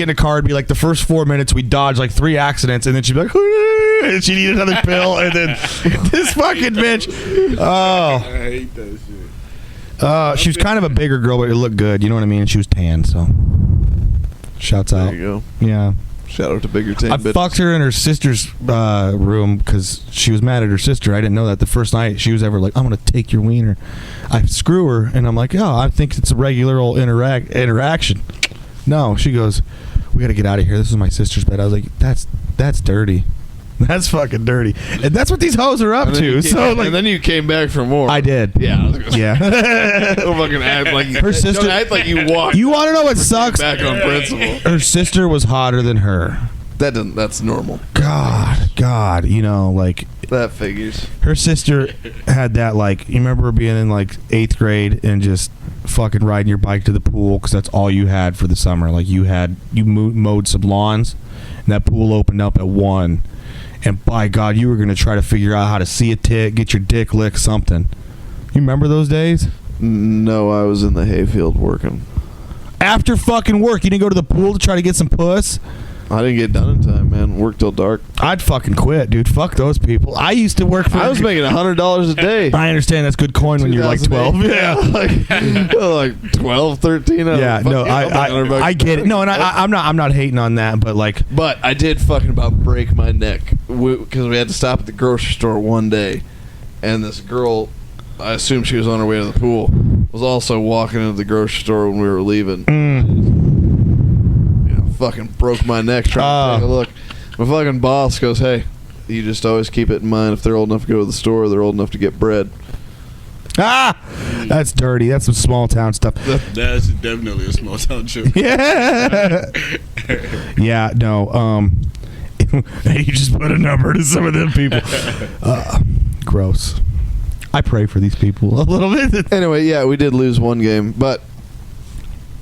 Speaker 2: a car, it'd be like the first 4 minutes we'd dodge like 3 accidents, and then she'd be like, and she'd eat another pill, and then this fucking bitch. Oh.
Speaker 3: I hate that shit.
Speaker 2: She was kind of a bigger girl, but it looked good. You know what I mean? And she was tan, so shouts out.
Speaker 1: There you go.
Speaker 2: Yeah.
Speaker 1: Shout out to bigger tan.
Speaker 2: I fucked her in her sister's room because she was mad at her sister. I didn't know that the first night she was ever like, I'm going to take your wiener. I screw her, and I'm like, oh, I think it's a regular old interaction. No, she goes, we got to get out of here. This is my sister's bed. I was like, that's dirty. That's fucking dirty. And that's what these hoes are up to.
Speaker 1: And then you came back for more.
Speaker 2: I did.
Speaker 1: Yeah. I was gonna say,
Speaker 2: Yeah.
Speaker 1: don't fucking act like
Speaker 2: Her sister.
Speaker 1: Don't act like you walked.
Speaker 2: You want to know what sucks?
Speaker 1: Back on principle.
Speaker 2: Her sister was hotter than her.
Speaker 1: That's normal.
Speaker 2: God, you know, like
Speaker 1: That figures.
Speaker 2: her sister had that, like, you remember being in like 8th grade and just fucking riding your bike to the pool because that's all you had for the summer. Like you mowed some lawns, and that pool opened up at 1. And by God, you were going to try to figure out how to see a tit, get your dick licked, something. You remember those days?
Speaker 1: No, I was in the hayfield working.
Speaker 2: After fucking work, you didn't go to the pool to try to get some puss?
Speaker 1: I didn't get done in time, man. Worked till dark.
Speaker 2: I'd fucking quit, dude. Fuck those people. I used to work for...
Speaker 1: I was making $100 a day.
Speaker 2: I understand that's good coin when you're like 12.
Speaker 1: Yeah. like 12, 13.
Speaker 2: Yeah, no, I get it. No, and I'm not hating on that, but like...
Speaker 1: But I did fucking about break my neck because we had to stop at the grocery store one day, and this girl, I assume she was on her way to the pool, was also walking into the grocery store when we were leaving. Fucking broke my neck trying to take a look. My fucking boss goes, hey, you just always keep it in mind if they're old enough to go to the store, they're old enough to get bread.
Speaker 2: That's dirty. That's some small town stuff.
Speaker 3: That's definitely a small town joke.
Speaker 2: Yeah. Yeah, no. You just put a number to some of them people. Gross. I pray for these people a little bit.
Speaker 1: Anyway, yeah, we did lose one game, but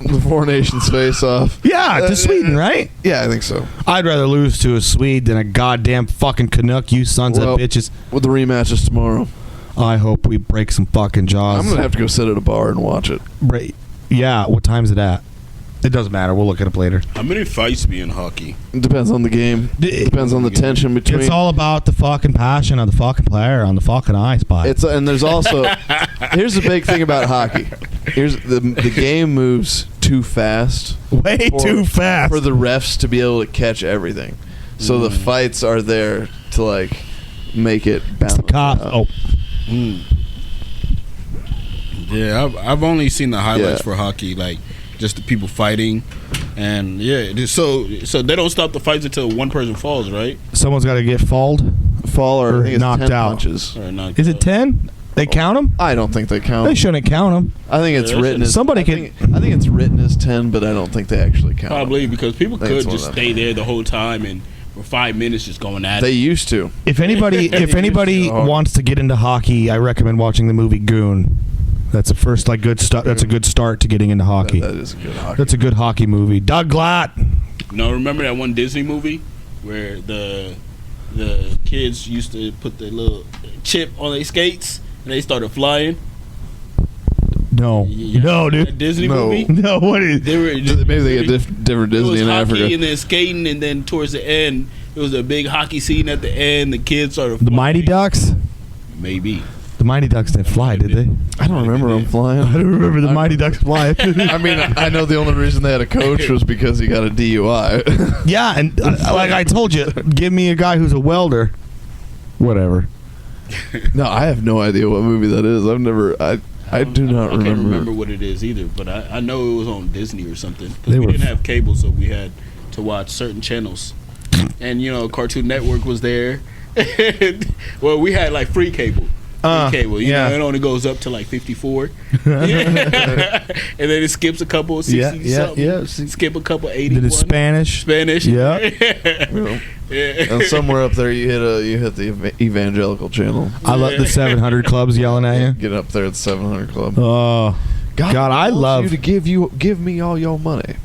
Speaker 1: the Four Nations face-off.
Speaker 2: Yeah, to Sweden, right?
Speaker 1: Yeah, I think so.
Speaker 2: I'd rather lose to a Swede than a goddamn fucking Canuck, you sons of bitches.
Speaker 1: With the rematches tomorrow.
Speaker 2: I hope we break some fucking jaws.
Speaker 1: I'm going to have to go sit at a bar and watch it.
Speaker 2: Yeah, what time's it at? It doesn't matter. We'll look it up later.
Speaker 3: How many fights be in hockey?
Speaker 1: It depends on the game. It depends on the tension between.
Speaker 2: It's all about the fucking passion of the fucking player on the fucking ice, bud.
Speaker 1: And there's also here's the big thing about hockey. Here's the game moves too fast.
Speaker 2: Way too fast
Speaker 1: for the refs to be able to catch everything. So the fights are there to like make it balance.
Speaker 2: It's the cops. Oh.
Speaker 3: Yeah, I've only seen the highlights for hockey, like just the people fighting, and so they don't stop the fights until one person falls, right?
Speaker 2: Someone's got to get fall or
Speaker 1: I think it's
Speaker 2: knocked
Speaker 1: 10
Speaker 2: out.
Speaker 1: punches.
Speaker 2: Is it 10? They count them?
Speaker 1: I don't think they count.
Speaker 2: They shouldn't count them.
Speaker 1: I think it's written as
Speaker 2: somebody
Speaker 1: I think it's written as 10, but I don't think they actually count.
Speaker 3: Probably
Speaker 1: them.
Speaker 3: because people
Speaker 1: I think
Speaker 3: could
Speaker 1: it's
Speaker 3: just
Speaker 1: one of them.
Speaker 3: stay there the whole time and for 5 minutes just going at
Speaker 1: They
Speaker 3: it.
Speaker 1: used to.
Speaker 2: If anybody wants to get into hockey, I recommend watching the movie Goon. That's a first good start. That's a good start to getting into hockey.
Speaker 1: That is a good hockey.
Speaker 2: That's a good hockey movie. Doug Glatt.
Speaker 3: No, remember that one Disney movie where the kids used to put the little chip on their skates and they started flying?
Speaker 2: No,
Speaker 3: Yeah,
Speaker 2: no,
Speaker 3: that
Speaker 2: dude.
Speaker 3: Disney
Speaker 1: No.
Speaker 3: movie.
Speaker 2: No, what is?
Speaker 3: They were
Speaker 1: Maybe they get different
Speaker 3: it was
Speaker 1: Disney in
Speaker 3: hockey
Speaker 1: Africa.
Speaker 3: and then skating, and then towards the end, it was a big hockey scene at the end. The kids started
Speaker 2: The
Speaker 3: flying.
Speaker 2: Mighty Ducks.
Speaker 3: Maybe.
Speaker 2: The Mighty Ducks didn't fly, did they?
Speaker 1: I don't remember them flying.
Speaker 2: I don't remember the Mighty Ducks flying.
Speaker 1: I mean, I know the only reason they had a coach was because he got a DUI.
Speaker 2: Yeah, and like I told you, give me a guy who's a welder. Whatever.
Speaker 1: No, I have no idea what movie that is. I've never. I do not
Speaker 3: I can't
Speaker 1: remember.
Speaker 3: remember what it is either, but I know it was on Disney or something. 'Cause
Speaker 2: They
Speaker 3: we
Speaker 2: were
Speaker 3: didn't have cable, so we had to watch certain channels. And Cartoon Network was there. Well, we had like free cable. Cable,
Speaker 2: yeah.
Speaker 3: it only goes up to like 54, and then it skips a couple of 60 something. Skip a couple 81.
Speaker 2: Then it's Spanish.
Speaker 1: You
Speaker 2: Yeah.
Speaker 1: know,
Speaker 3: Yeah.
Speaker 1: and somewhere up there, you hit the evangelical channel.
Speaker 2: I love the 700 clubs yelling at you.
Speaker 1: Get up there at the 700 Club.
Speaker 2: Oh, God, I
Speaker 1: wants
Speaker 2: love.
Speaker 1: you to give me all your money.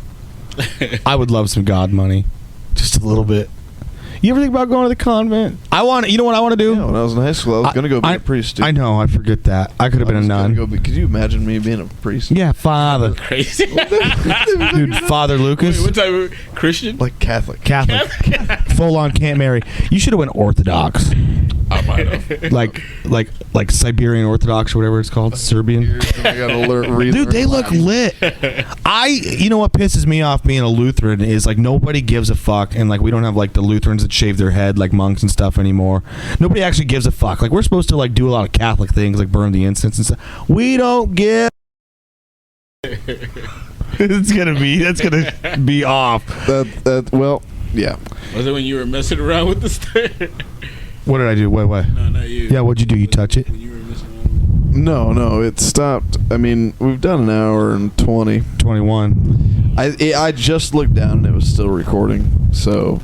Speaker 2: I would love some God money, just a little bit. You ever think about going to the convent? You know what I want to do?
Speaker 1: Yeah, when I was in high school, I was going to go be a priest. Dude.
Speaker 2: I know, I forget that. I could have been a nun.
Speaker 1: Could you imagine me being a priest?
Speaker 2: Yeah, Father.
Speaker 3: Crazy.
Speaker 2: Dude, Father Lucas.
Speaker 3: Wait, what type of Christian?
Speaker 1: Like Catholic.
Speaker 2: Full on can't marry. You should have went Orthodox.
Speaker 1: I might have.
Speaker 2: like Siberian Orthodox or whatever it's called, Serbian.
Speaker 1: I gotta
Speaker 2: Dude, they look lit. You know what pisses me off being a Lutheran is like nobody gives a fuck, and like we don't have like the Lutherans that shave their head like monks and stuff anymore. Nobody actually gives a fuck. Like we're supposed to like do a lot of Catholic things like burn the incense and stuff. We don't give. That's gonna be off.
Speaker 1: Well, yeah.
Speaker 3: Was it when you were messing around with the stair?
Speaker 2: What did I do? Wait.
Speaker 3: No, not you.
Speaker 2: Yeah, what'd you do? You touch it?
Speaker 3: When you were messing around with
Speaker 1: No, it stopped. I mean, we've done an hour and 20.
Speaker 2: 21.
Speaker 1: I just looked down and it was still recording, so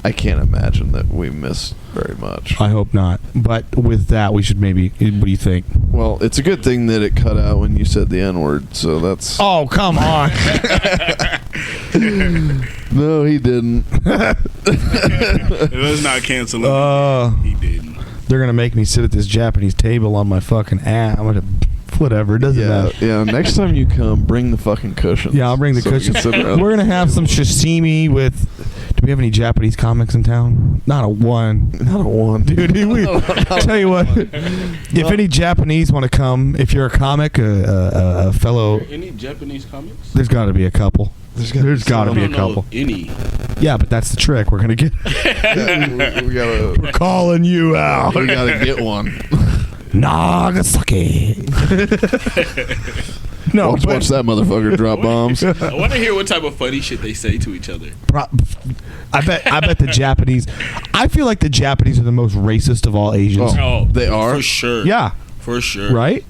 Speaker 1: I can't imagine that we missed very much.
Speaker 2: I hope not. But with that, we should maybe. What do you think?
Speaker 1: Well, it's a good thing that it cut out when you said the N-word, so that's...
Speaker 2: Oh, come on.
Speaker 1: No, he didn't.
Speaker 3: Let's not cancel him. He didn't.
Speaker 2: They're gonna make me sit at this Japanese table on my fucking ass. I'm gonna, whatever. It doesn't matter.
Speaker 1: Yeah. Next time you come, bring the fucking cushions.
Speaker 2: Yeah, I'll bring the
Speaker 1: so we can
Speaker 2: cushions.
Speaker 1: sit around.
Speaker 2: We're gonna have some sashimi with. Do we have any Japanese comics in town? Not a one.
Speaker 1: Not a one,
Speaker 2: Dude, I'll tell you what. If any Japanese want to come, if you're a comic, a fellow,
Speaker 3: Any Japanese comics?
Speaker 2: there's got to be a couple. There's got to be a couple.
Speaker 3: Any.
Speaker 2: Yeah, but that's the trick. We're gonna get.
Speaker 1: we gotta.
Speaker 2: We're calling you out.
Speaker 1: We gotta get one.
Speaker 2: Nagasaki. No,
Speaker 1: watch that motherfucker drop bombs.
Speaker 3: I want to hear what type of funny shit they say to each other.
Speaker 2: I bet the Japanese. I feel like the Japanese are the most racist of all Asians.
Speaker 3: Oh,
Speaker 1: they are?
Speaker 3: for sure.
Speaker 2: Yeah,
Speaker 3: for sure.
Speaker 2: right.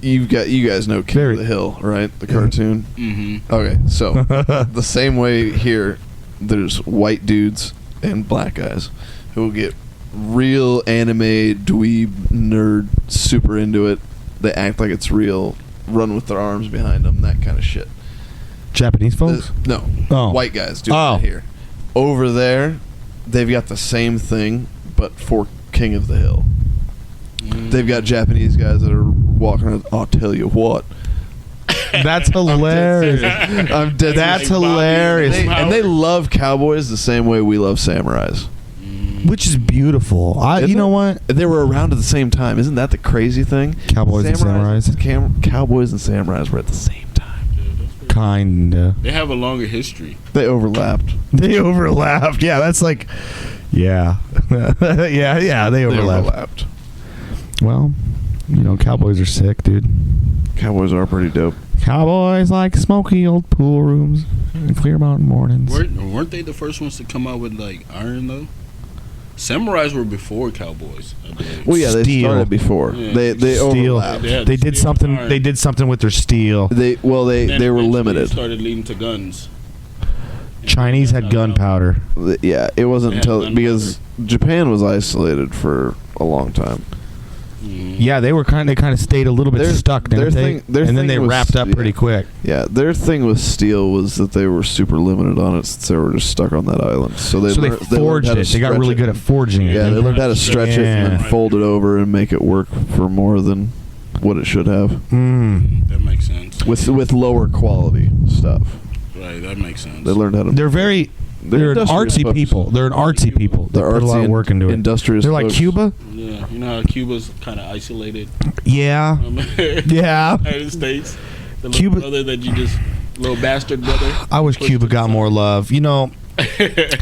Speaker 1: You guys know King of the Hill, right? The cartoon.
Speaker 3: Mm-hmm.
Speaker 1: Okay, so the same way here, there's white dudes and black guys who will get real anime dweeb nerd super into it. They act like it's real, run with their arms behind them, that kind of shit.
Speaker 2: Japanese folks?
Speaker 1: White guys do that here. Over there, they've got the same thing, but for King of the Hill. They've got Japanese guys that are walking around. I'll tell you what.
Speaker 2: That's hilarious.
Speaker 1: I'm dead.
Speaker 2: That's hilarious.
Speaker 1: And they love cowboys the same way we love samurais.
Speaker 2: Which is beautiful. You know what?
Speaker 1: They were around at the same time. Isn't that the crazy thing?
Speaker 2: Cowboys and samurais.
Speaker 1: Cowboys and samurais were at the same time.
Speaker 2: Kinda.
Speaker 3: They have a longer history.
Speaker 1: They overlapped.
Speaker 2: Yeah, that's like. Yeah. yeah. They overlapped. Well, cowboys are sick, dude.
Speaker 1: Cowboys are pretty dope.
Speaker 2: Cowboys like smoky old pool rooms and clear mountain mornings.
Speaker 3: Weren't they the first ones to come out with like iron though? Samurais were before cowboys, I believe.
Speaker 1: Well, yeah, they
Speaker 2: Steel.
Speaker 1: started before.
Speaker 3: Yeah.
Speaker 1: They
Speaker 2: Steel.
Speaker 1: overlapped.
Speaker 3: Yeah.
Speaker 2: They did
Speaker 3: Steel
Speaker 2: something.
Speaker 3: iron.
Speaker 2: They did something with their steel.
Speaker 1: They
Speaker 3: Then
Speaker 1: were
Speaker 3: eventually
Speaker 1: limited.
Speaker 3: it started leading to guns.
Speaker 2: Chinese had gunpowder.
Speaker 1: Yeah, it wasn't
Speaker 3: They had
Speaker 1: until
Speaker 3: gunpowder.
Speaker 1: because Japan was isolated for a long time.
Speaker 2: Yeah, they kind of stayed a little bit
Speaker 1: Their-
Speaker 2: stuck,
Speaker 1: their
Speaker 2: didn't they?
Speaker 1: thing- their
Speaker 2: And then
Speaker 1: thing
Speaker 2: they
Speaker 1: was-
Speaker 2: wrapped up pretty
Speaker 1: yeah.
Speaker 2: quick.
Speaker 1: Yeah, their thing with steel was that they were super limited on it since they were just stuck on that island. So they
Speaker 2: They
Speaker 1: learned
Speaker 2: forged
Speaker 1: how to
Speaker 2: it. They got
Speaker 1: stretch
Speaker 2: really
Speaker 1: it.
Speaker 2: good at forging it.
Speaker 1: Yeah, they learned how to stretch it and
Speaker 2: Yeah.
Speaker 1: then fold it over and make it work for more than what it should have
Speaker 3: That makes sense.
Speaker 1: with lower quality stuff.
Speaker 3: Right, that makes sense.
Speaker 1: They learned how to.
Speaker 2: They're an
Speaker 1: industrious
Speaker 2: artsy
Speaker 1: folks.
Speaker 2: people. They're an artsy people. They
Speaker 1: They're
Speaker 2: put a lot
Speaker 1: artsy
Speaker 2: of work into it.
Speaker 1: industrious.
Speaker 2: They're like
Speaker 1: folks.
Speaker 2: Cuba.
Speaker 3: Yeah, you know how Cuba's kind of isolated
Speaker 2: Yeah.
Speaker 3: from
Speaker 2: Yeah.
Speaker 3: United States. The little
Speaker 2: Cuba-
Speaker 3: brother that you just little bastard brother.
Speaker 2: I wish
Speaker 3: pushed
Speaker 2: Cuba
Speaker 3: to
Speaker 2: got
Speaker 3: the
Speaker 2: more love. You know,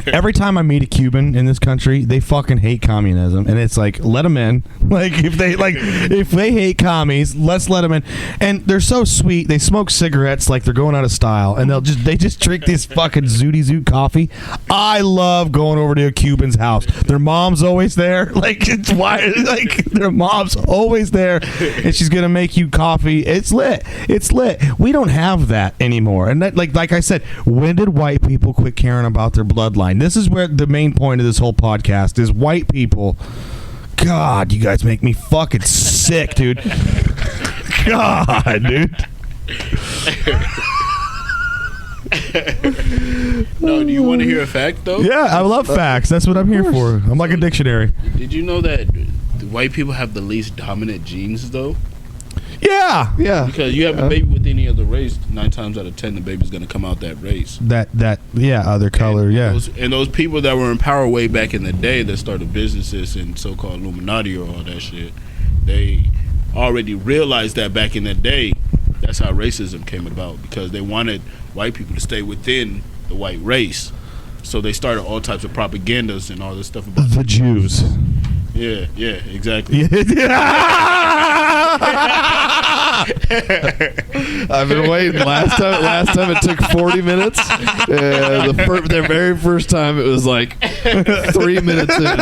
Speaker 2: every time I meet a Cuban in this country, they fucking hate communism, and it's like, let them in. Like if they hate commies, let's let them in. And they're so sweet. They smoke cigarettes like they're going out of style, and they just drink this fucking Zooty Zoot coffee. I love going over to a Cuban's house. Their mom's always there. Like it's why like their mom's always there, and she's gonna make you coffee. It's lit. It's lit. We don't have that anymore. And that, like I said, when did white people quit caring about their bloodline? This is where the main point of this whole podcast is: white people. God, you guys make me fucking sick, dude. God, dude.
Speaker 3: No, do you want to hear a fact though?
Speaker 2: Yeah, I love facts. That's what I'm here for. I'm like a dictionary.
Speaker 3: Did you know that the white people have the least dominant genes though?
Speaker 2: Yeah.
Speaker 1: Yeah,
Speaker 3: Because you have a baby with any other race, 9 times out of 10, the baby's gonna come out that race.
Speaker 2: Other color, yeah.
Speaker 3: And those people that were in power way back in the day that started businesses and so-called Illuminati or all that shit, they already realized that back in the day. That's how racism came about, because they wanted white people to stay within the white race. So they started all types of propagandas and all this stuff about
Speaker 2: The Jews.
Speaker 3: Yeah, exactly.
Speaker 1: I've been waiting. Last time it took 40 minutes. The very first time it was like 3 minutes in.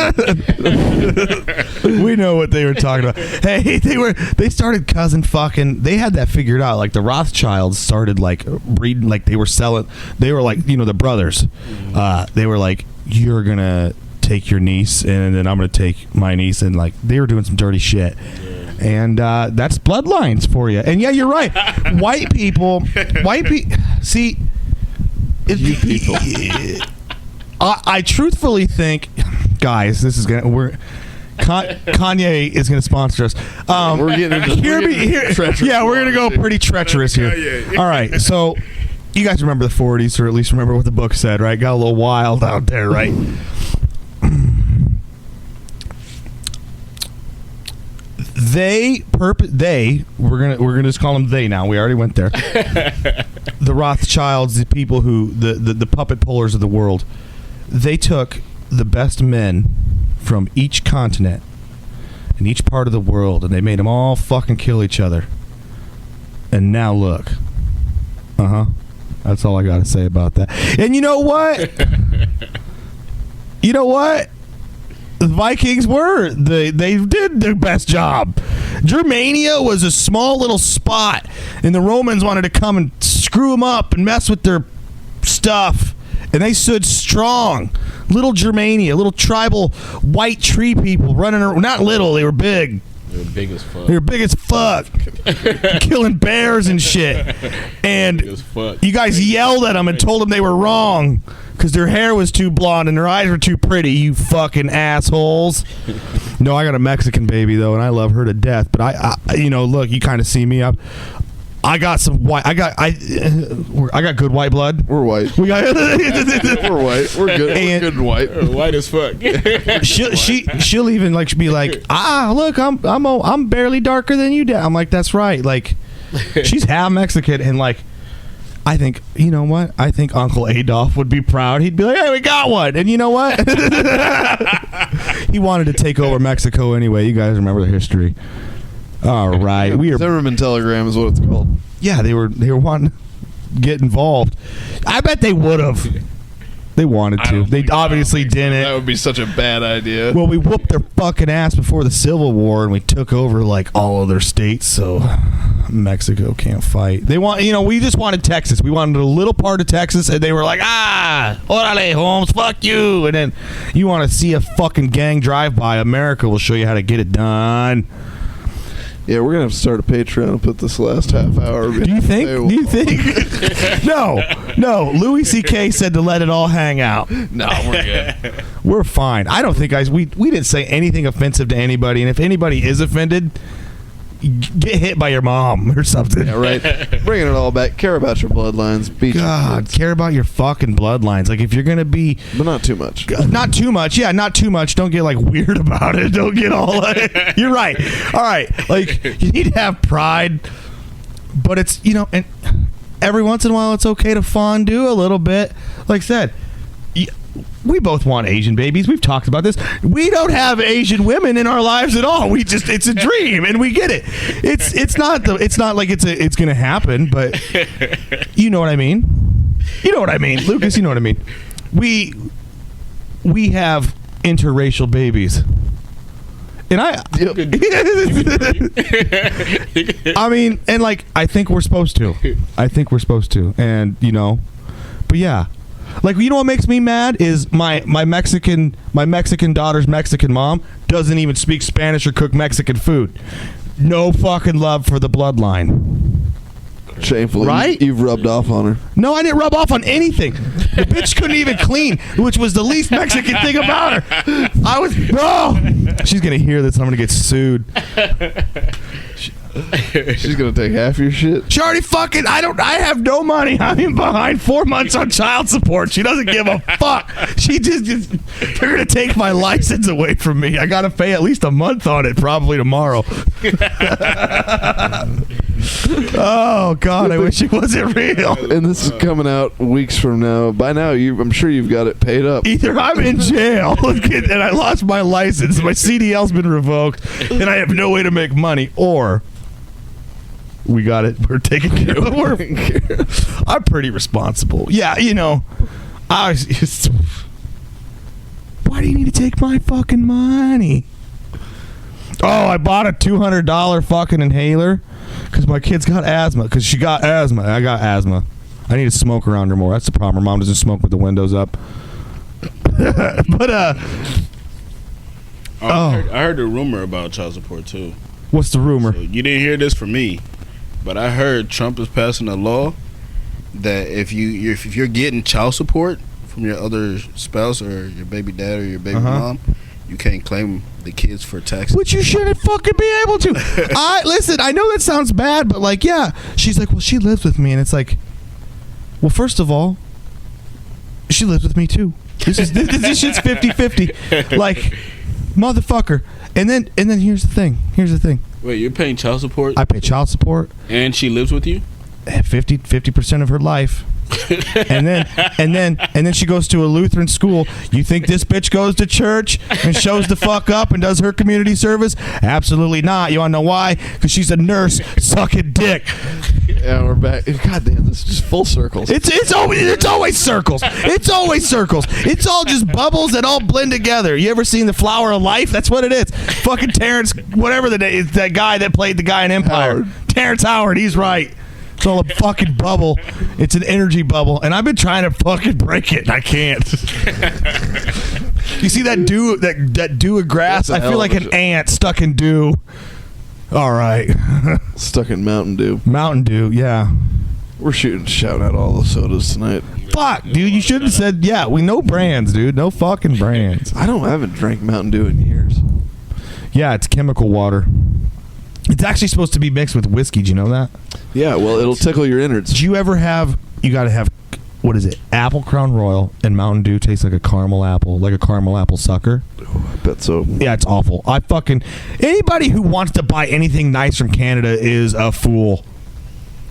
Speaker 2: We know what they were talking about. Hey, they started cousin fucking. They had that figured out. Like the Rothschilds started like breeding. Like they were selling. They were like the brothers. They were like, you're gonna take your niece and then I'm gonna take my niece, and like they were doing some dirty shit. And that's bloodlines for you. And yeah, you're right. White people. See,
Speaker 1: You people.
Speaker 2: I truthfully think, guys, this is gonna Kanye is gonna sponsor us.
Speaker 1: We're getting into treacherous.
Speaker 2: Yeah, we're gonna go pretty treacherous here.
Speaker 3: Kanye.
Speaker 2: All right, so you guys remember the 40s, or at least remember what the book said, right? Got a little wild out there, right? We're gonna just call them they now. We already went there. The Rothschilds, the people who the puppet pullers of the world, they took the best men from each continent and each part of the world, and they made them all fucking kill each other. And now look. That's all I gotta say about that. And you know what? The Vikings they did their best job. Germania was a small little spot, and the Romans wanted to come and screw them up and mess with their stuff, and they stood strong. Little Germania, little tribal white tree people running around. Not little, they were big.
Speaker 3: They were big as fuck.
Speaker 2: They were big as fuck. Killing bears and shit. And
Speaker 3: Big as fuck.
Speaker 2: you guys yelled at them and told them they were wrong because their hair was too blonde and their eyes were too pretty, you fucking assholes. No, I got a Mexican baby, though, and I love her to death. But I look, you kind of see me. I got some white. I got good white blood.
Speaker 1: We're white.
Speaker 2: We got.
Speaker 1: We're white. We're good.
Speaker 2: And-
Speaker 1: We're good and white.
Speaker 3: White as fuck.
Speaker 2: She'll even like be like, look, I'm barely darker than you. I'm like, that's right. Like, she's half Mexican, and like, I think, you know what? I think Uncle Adolf would be proud. He'd be like, hey, we got one. And you know what? He wanted to take over Mexico anyway. You guys remember the history. All right. We are.
Speaker 1: Zimmerman telegram is what it's called.
Speaker 2: Yeah, they were wanting to get involved. I bet they would have. They wanted to. They obviously didn't.
Speaker 1: That would be such a bad idea.
Speaker 2: Well, we whooped their fucking ass before the Civil War, and we took over like all of their states, so Mexico can't fight. They want, we just wanted Texas. We wanted a little part of Texas, and they were like, orale, Holmes, fuck you. And then you want to see a fucking gang drive by, America will show you how to get it done.
Speaker 1: Yeah, we're gonna have to start a Patreon and put this last half hour.
Speaker 2: Do you think? No. Louis C.K. said to let it all hang out.
Speaker 1: No, we're good.
Speaker 2: We're fine. I don't think, guys, we didn't say anything offensive to anybody, and if anybody is offended, get hit by your mom or something.
Speaker 1: Yeah, right. Bringing it all back. Care about your bloodlines.
Speaker 2: God, care about your fucking bloodlines. Like, if you're gonna be,
Speaker 1: but not too much.
Speaker 2: Not too much. Yeah, not too much. Don't get like weird about it. Don't get all like, you're right. All right. Like, you need to have pride, but it's, and every once in a while it's okay to fondue a little bit. Like I said, we both want Asian babies. We've talked about this. We don't have Asian women in our lives at all. It's a dream, and we get it. It's not like it's gonna happen, but you know what I mean. You know what I mean, Lucas. You know what I mean. We have interracial babies, and I mean, and like I think we're supposed to. And but yeah. Like, you know what makes me mad is my Mexican daughter's Mexican mom doesn't even speak Spanish or cook Mexican food. No fucking love for the bloodline.
Speaker 1: Shameful,
Speaker 2: right?
Speaker 1: You've rubbed off on her.
Speaker 2: No, I didn't rub off on anything. The bitch couldn't even clean, which was the least Mexican thing about her. She's gonna hear this and I'm gonna get sued.
Speaker 1: She's gonna take half your shit.
Speaker 2: She already fucking. I have no money. I'm behind 4 months on child support. She doesn't give a fuck. She just they're gonna take my license away from me. I gotta pay at least a month on it, probably tomorrow. Oh God, I wish it wasn't real.
Speaker 1: And this is coming out weeks from now. By now, I'm sure you've got it paid up.
Speaker 2: Either I'm in jail and I lost my license, my CDL's been revoked, and I have no way to make money, or we got it. We're taking care of it. I'm pretty responsible. Yeah, why do you need to take my fucking money? Oh, I bought a $200 fucking inhaler because my kid's got asthma. Because she got asthma. I got asthma. I need to smoke around her more. That's the problem. Her mom doesn't smoke with the windows up. But
Speaker 3: I heard a rumor about child support too.
Speaker 2: What's the rumor?
Speaker 3: So you didn't hear this from me, but I heard Trump is passing a law that if you're getting child support from your other spouse or your baby dad or your baby mom, you can't claim the kids for taxes.
Speaker 2: Which you shouldn't fucking be able to. Listen, I know that sounds bad, but like, yeah. She's like, well, she lives with me, and it's like, well, first of all, she lives with me too. This shit's 50-50. Like, motherfucker. And then here's the thing.
Speaker 3: Wait, you're paying child support?
Speaker 2: I pay child support.
Speaker 3: And she lives with you?
Speaker 2: 50% of her life. and then she goes to a Lutheran school. You think this bitch goes to church and shows the fuck up and does her community service? Absolutely not. You wanna know why? Because she's a nurse sucking dick.
Speaker 1: Yeah, we're back. God damn, this is just full circles.
Speaker 2: It's always circles. It's always circles. It's all just bubbles that all blend together. You ever seen The Flower of Life? That's what it is. Fucking Terrence, whatever the name, that guy that played the guy in Empire.
Speaker 1: Howard.
Speaker 2: Terrence Howard. He's right. It's all a fucking bubble. It's an energy bubble, and I've been trying to fucking break it, and I can't. You see that dew of grass? I feel like an ant stuck in dew. All right.
Speaker 1: Stuck in Mountain Dew.
Speaker 2: Mountain Dew, yeah.
Speaker 1: We're shouting out all the sodas tonight.
Speaker 2: Fuck, dude. You should have said, yeah, we know brands, dude. No fucking brands.
Speaker 1: I haven't drank Mountain Dew in years.
Speaker 2: Yeah, it's chemical water. It's actually supposed to be mixed with whiskey. Do you know that?
Speaker 1: Yeah, well, it'll tickle your innards.
Speaker 2: Do you ever have, you got to have, what is it? Apple Crown Royal and Mountain Dew tastes like a caramel apple sucker.
Speaker 1: Oh, I bet so.
Speaker 2: Yeah, it's awful. Anybody who wants to buy anything nice from Canada is a fool.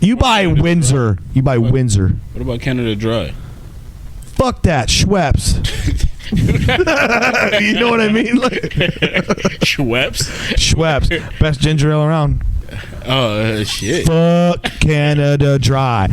Speaker 2: You buy Windsor.
Speaker 3: What about Canada Dry?
Speaker 2: Fuck that. Schweppes. You know what I mean? Schweppes. Best ginger ale around.
Speaker 3: Oh, shit.
Speaker 2: Fuck Canada Dry.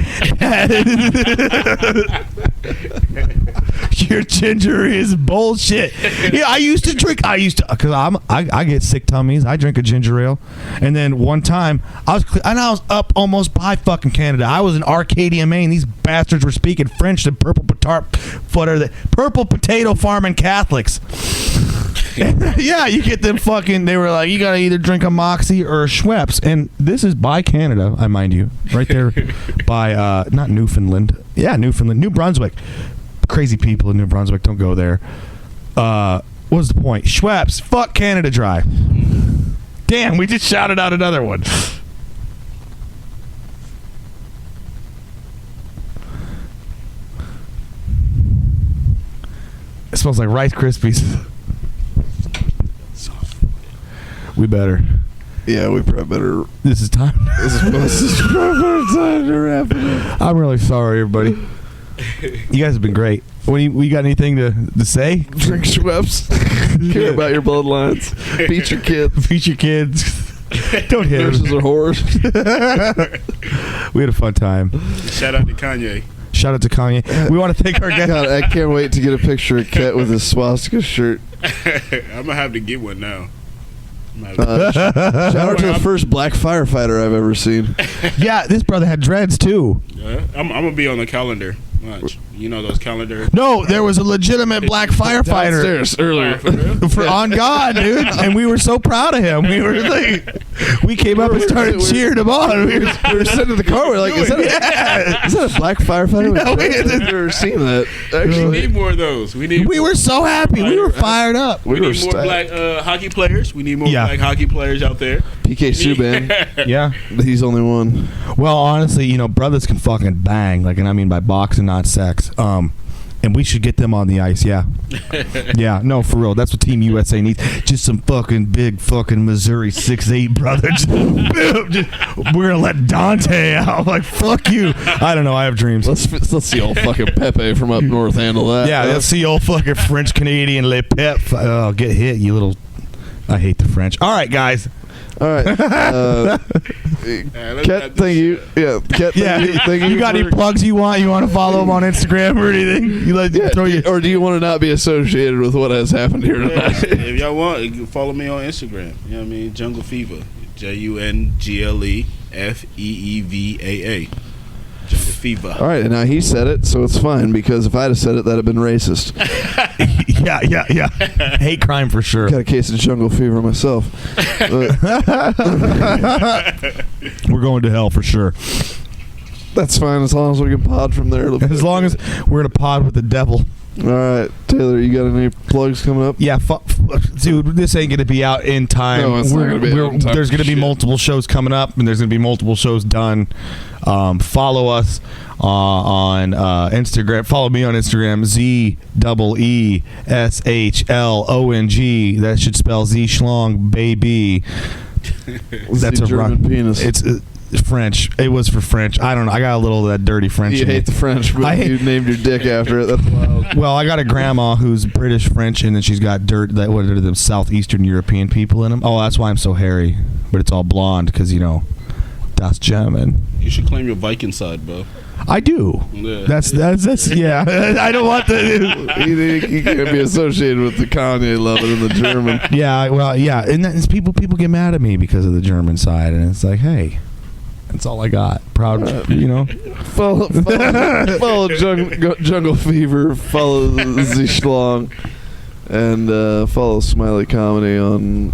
Speaker 2: Your ginger is bullshit. Yeah, I used to because I get sick tummies. I drink a ginger ale, and then one time I was up almost by fucking Canada. I was in Arcadia, Maine. These bastards were speaking French to purple potato farming Catholics. Yeah, you get them fucking. They were like, you gotta either drink a Moxie or a Schweppes, and this is by Canada, I mind you, right there by not Newfoundland. Yeah, Newfoundland, New Brunswick. Crazy people in New Brunswick, don't go there. What was the point? Schweppes, fuck Canada Dry. Damn, we just shouted out another one. It smells like Rice Krispies. We better.
Speaker 1: Yeah, we probably better.
Speaker 2: This is time.
Speaker 1: This is probably time to wrap it up.
Speaker 2: I'm really sorry, everybody. You guys have been great. We got anything to say?
Speaker 1: Drink Schweppes. Care about your bloodlines. Beat your kids.
Speaker 2: Beat your kids. Don't hit
Speaker 1: Nurses are whores.
Speaker 2: We had a fun time.
Speaker 3: Shout out to Kanye.
Speaker 2: Shout out to Kanye. We want to thank our guest.
Speaker 1: God, I can't wait to get a picture of Ket with his swastika shirt.
Speaker 3: I'm gonna have to get one now.
Speaker 1: Shout out to the first black firefighter I've ever seen.
Speaker 2: Yeah, this brother had dreads too.
Speaker 3: I'm gonna be on the calendar. Watch. You know those calendar.
Speaker 2: No, there was a legitimate black firefighter
Speaker 1: Downstairs earlier.
Speaker 2: On God, dude, and we were so proud of him. We were like, we came up and started cheering him on. We were sitting in the car. We were like, is that a black firefighter?
Speaker 1: No, I've never seen that. Actually,
Speaker 3: we need more of those. We
Speaker 2: were so happy. We were fired up.
Speaker 3: We need more black hockey players. We need more black hockey players out there.
Speaker 1: PK Subban.
Speaker 2: Yeah,
Speaker 1: he's only one.
Speaker 2: Well, honestly, brothers can fucking bang. Like, and I mean by boxing, not sex. And we should get them on the ice, yeah. Yeah, no, for real. That's what Team USA needs. Just some fucking big fucking Missouri 6'8" brothers. We're gonna let Dante out. Like, fuck you. I don't know. I have dreams.
Speaker 1: Let's see old fucking Pepe from up north handle that.
Speaker 2: Yeah, let's see old fucking French Canadian Le Pep. Oh, get hit, you little. I hate the French. All right, guys.
Speaker 1: All right. Ket, thank you. Yeah, Ket, thank you.
Speaker 2: You got any plugs you want? You want to follow him on Instagram or anything?
Speaker 1: Or do you want to not be associated with what has happened here tonight?
Speaker 3: If y'all want, you can follow me on Instagram. You know what I mean? Jungle Fever. JUNGLEFEEVAA. Jungle Fever.
Speaker 1: All right, and now he said it, so it's fine, because if I'd have said it, that'd have been racist.
Speaker 2: Yeah. Hate crime for sure.
Speaker 1: Got a case of jungle fever myself.
Speaker 2: We're going to hell for sure.
Speaker 1: That's fine, as long as we can pod from there.
Speaker 2: As long as we're in a pod with the devil.
Speaker 1: All right, Taylor, you got any plugs coming up?
Speaker 2: Yeah, dude, this ain't going to be out in time.
Speaker 1: No, it's not gonna be out in time.
Speaker 2: There's going to be multiple shows coming up, and there's going to be multiple shows done. Follow us on Instagram. Follow me on Instagram, ZEESHLONG. That should spell Z Schlong, baby. That's a
Speaker 1: German penis.
Speaker 2: It's French. It was for French. I don't know. I got a little of that dirty French.
Speaker 1: You hate the French, but you named your dick after it. That's wild.
Speaker 2: Well, I got a grandma who's British French, and then she's got dirt. What are them Southeastern European people in them? Oh, that's why I'm so hairy. But it's all blonde because that's German.
Speaker 3: You should claim your Viking side, bro.
Speaker 2: I do.
Speaker 3: Yeah.
Speaker 2: That's yeah. I don't want to.
Speaker 1: You can't be associated with the Kanye loving and the German.
Speaker 2: Yeah, well, yeah, and that's, people get mad at me because of the German side, and it's like, hey. That's all I got. Proud,
Speaker 1: Follow Jungle Fever. Follow Z Schlong, and follow Smiley Comedy on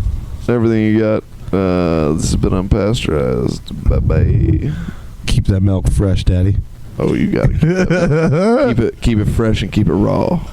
Speaker 1: everything you got. This has been Unpasteurized. Bye bye.
Speaker 2: Keep that milk fresh, Daddy.
Speaker 1: Oh, you gotta keep it fresh and keep it raw.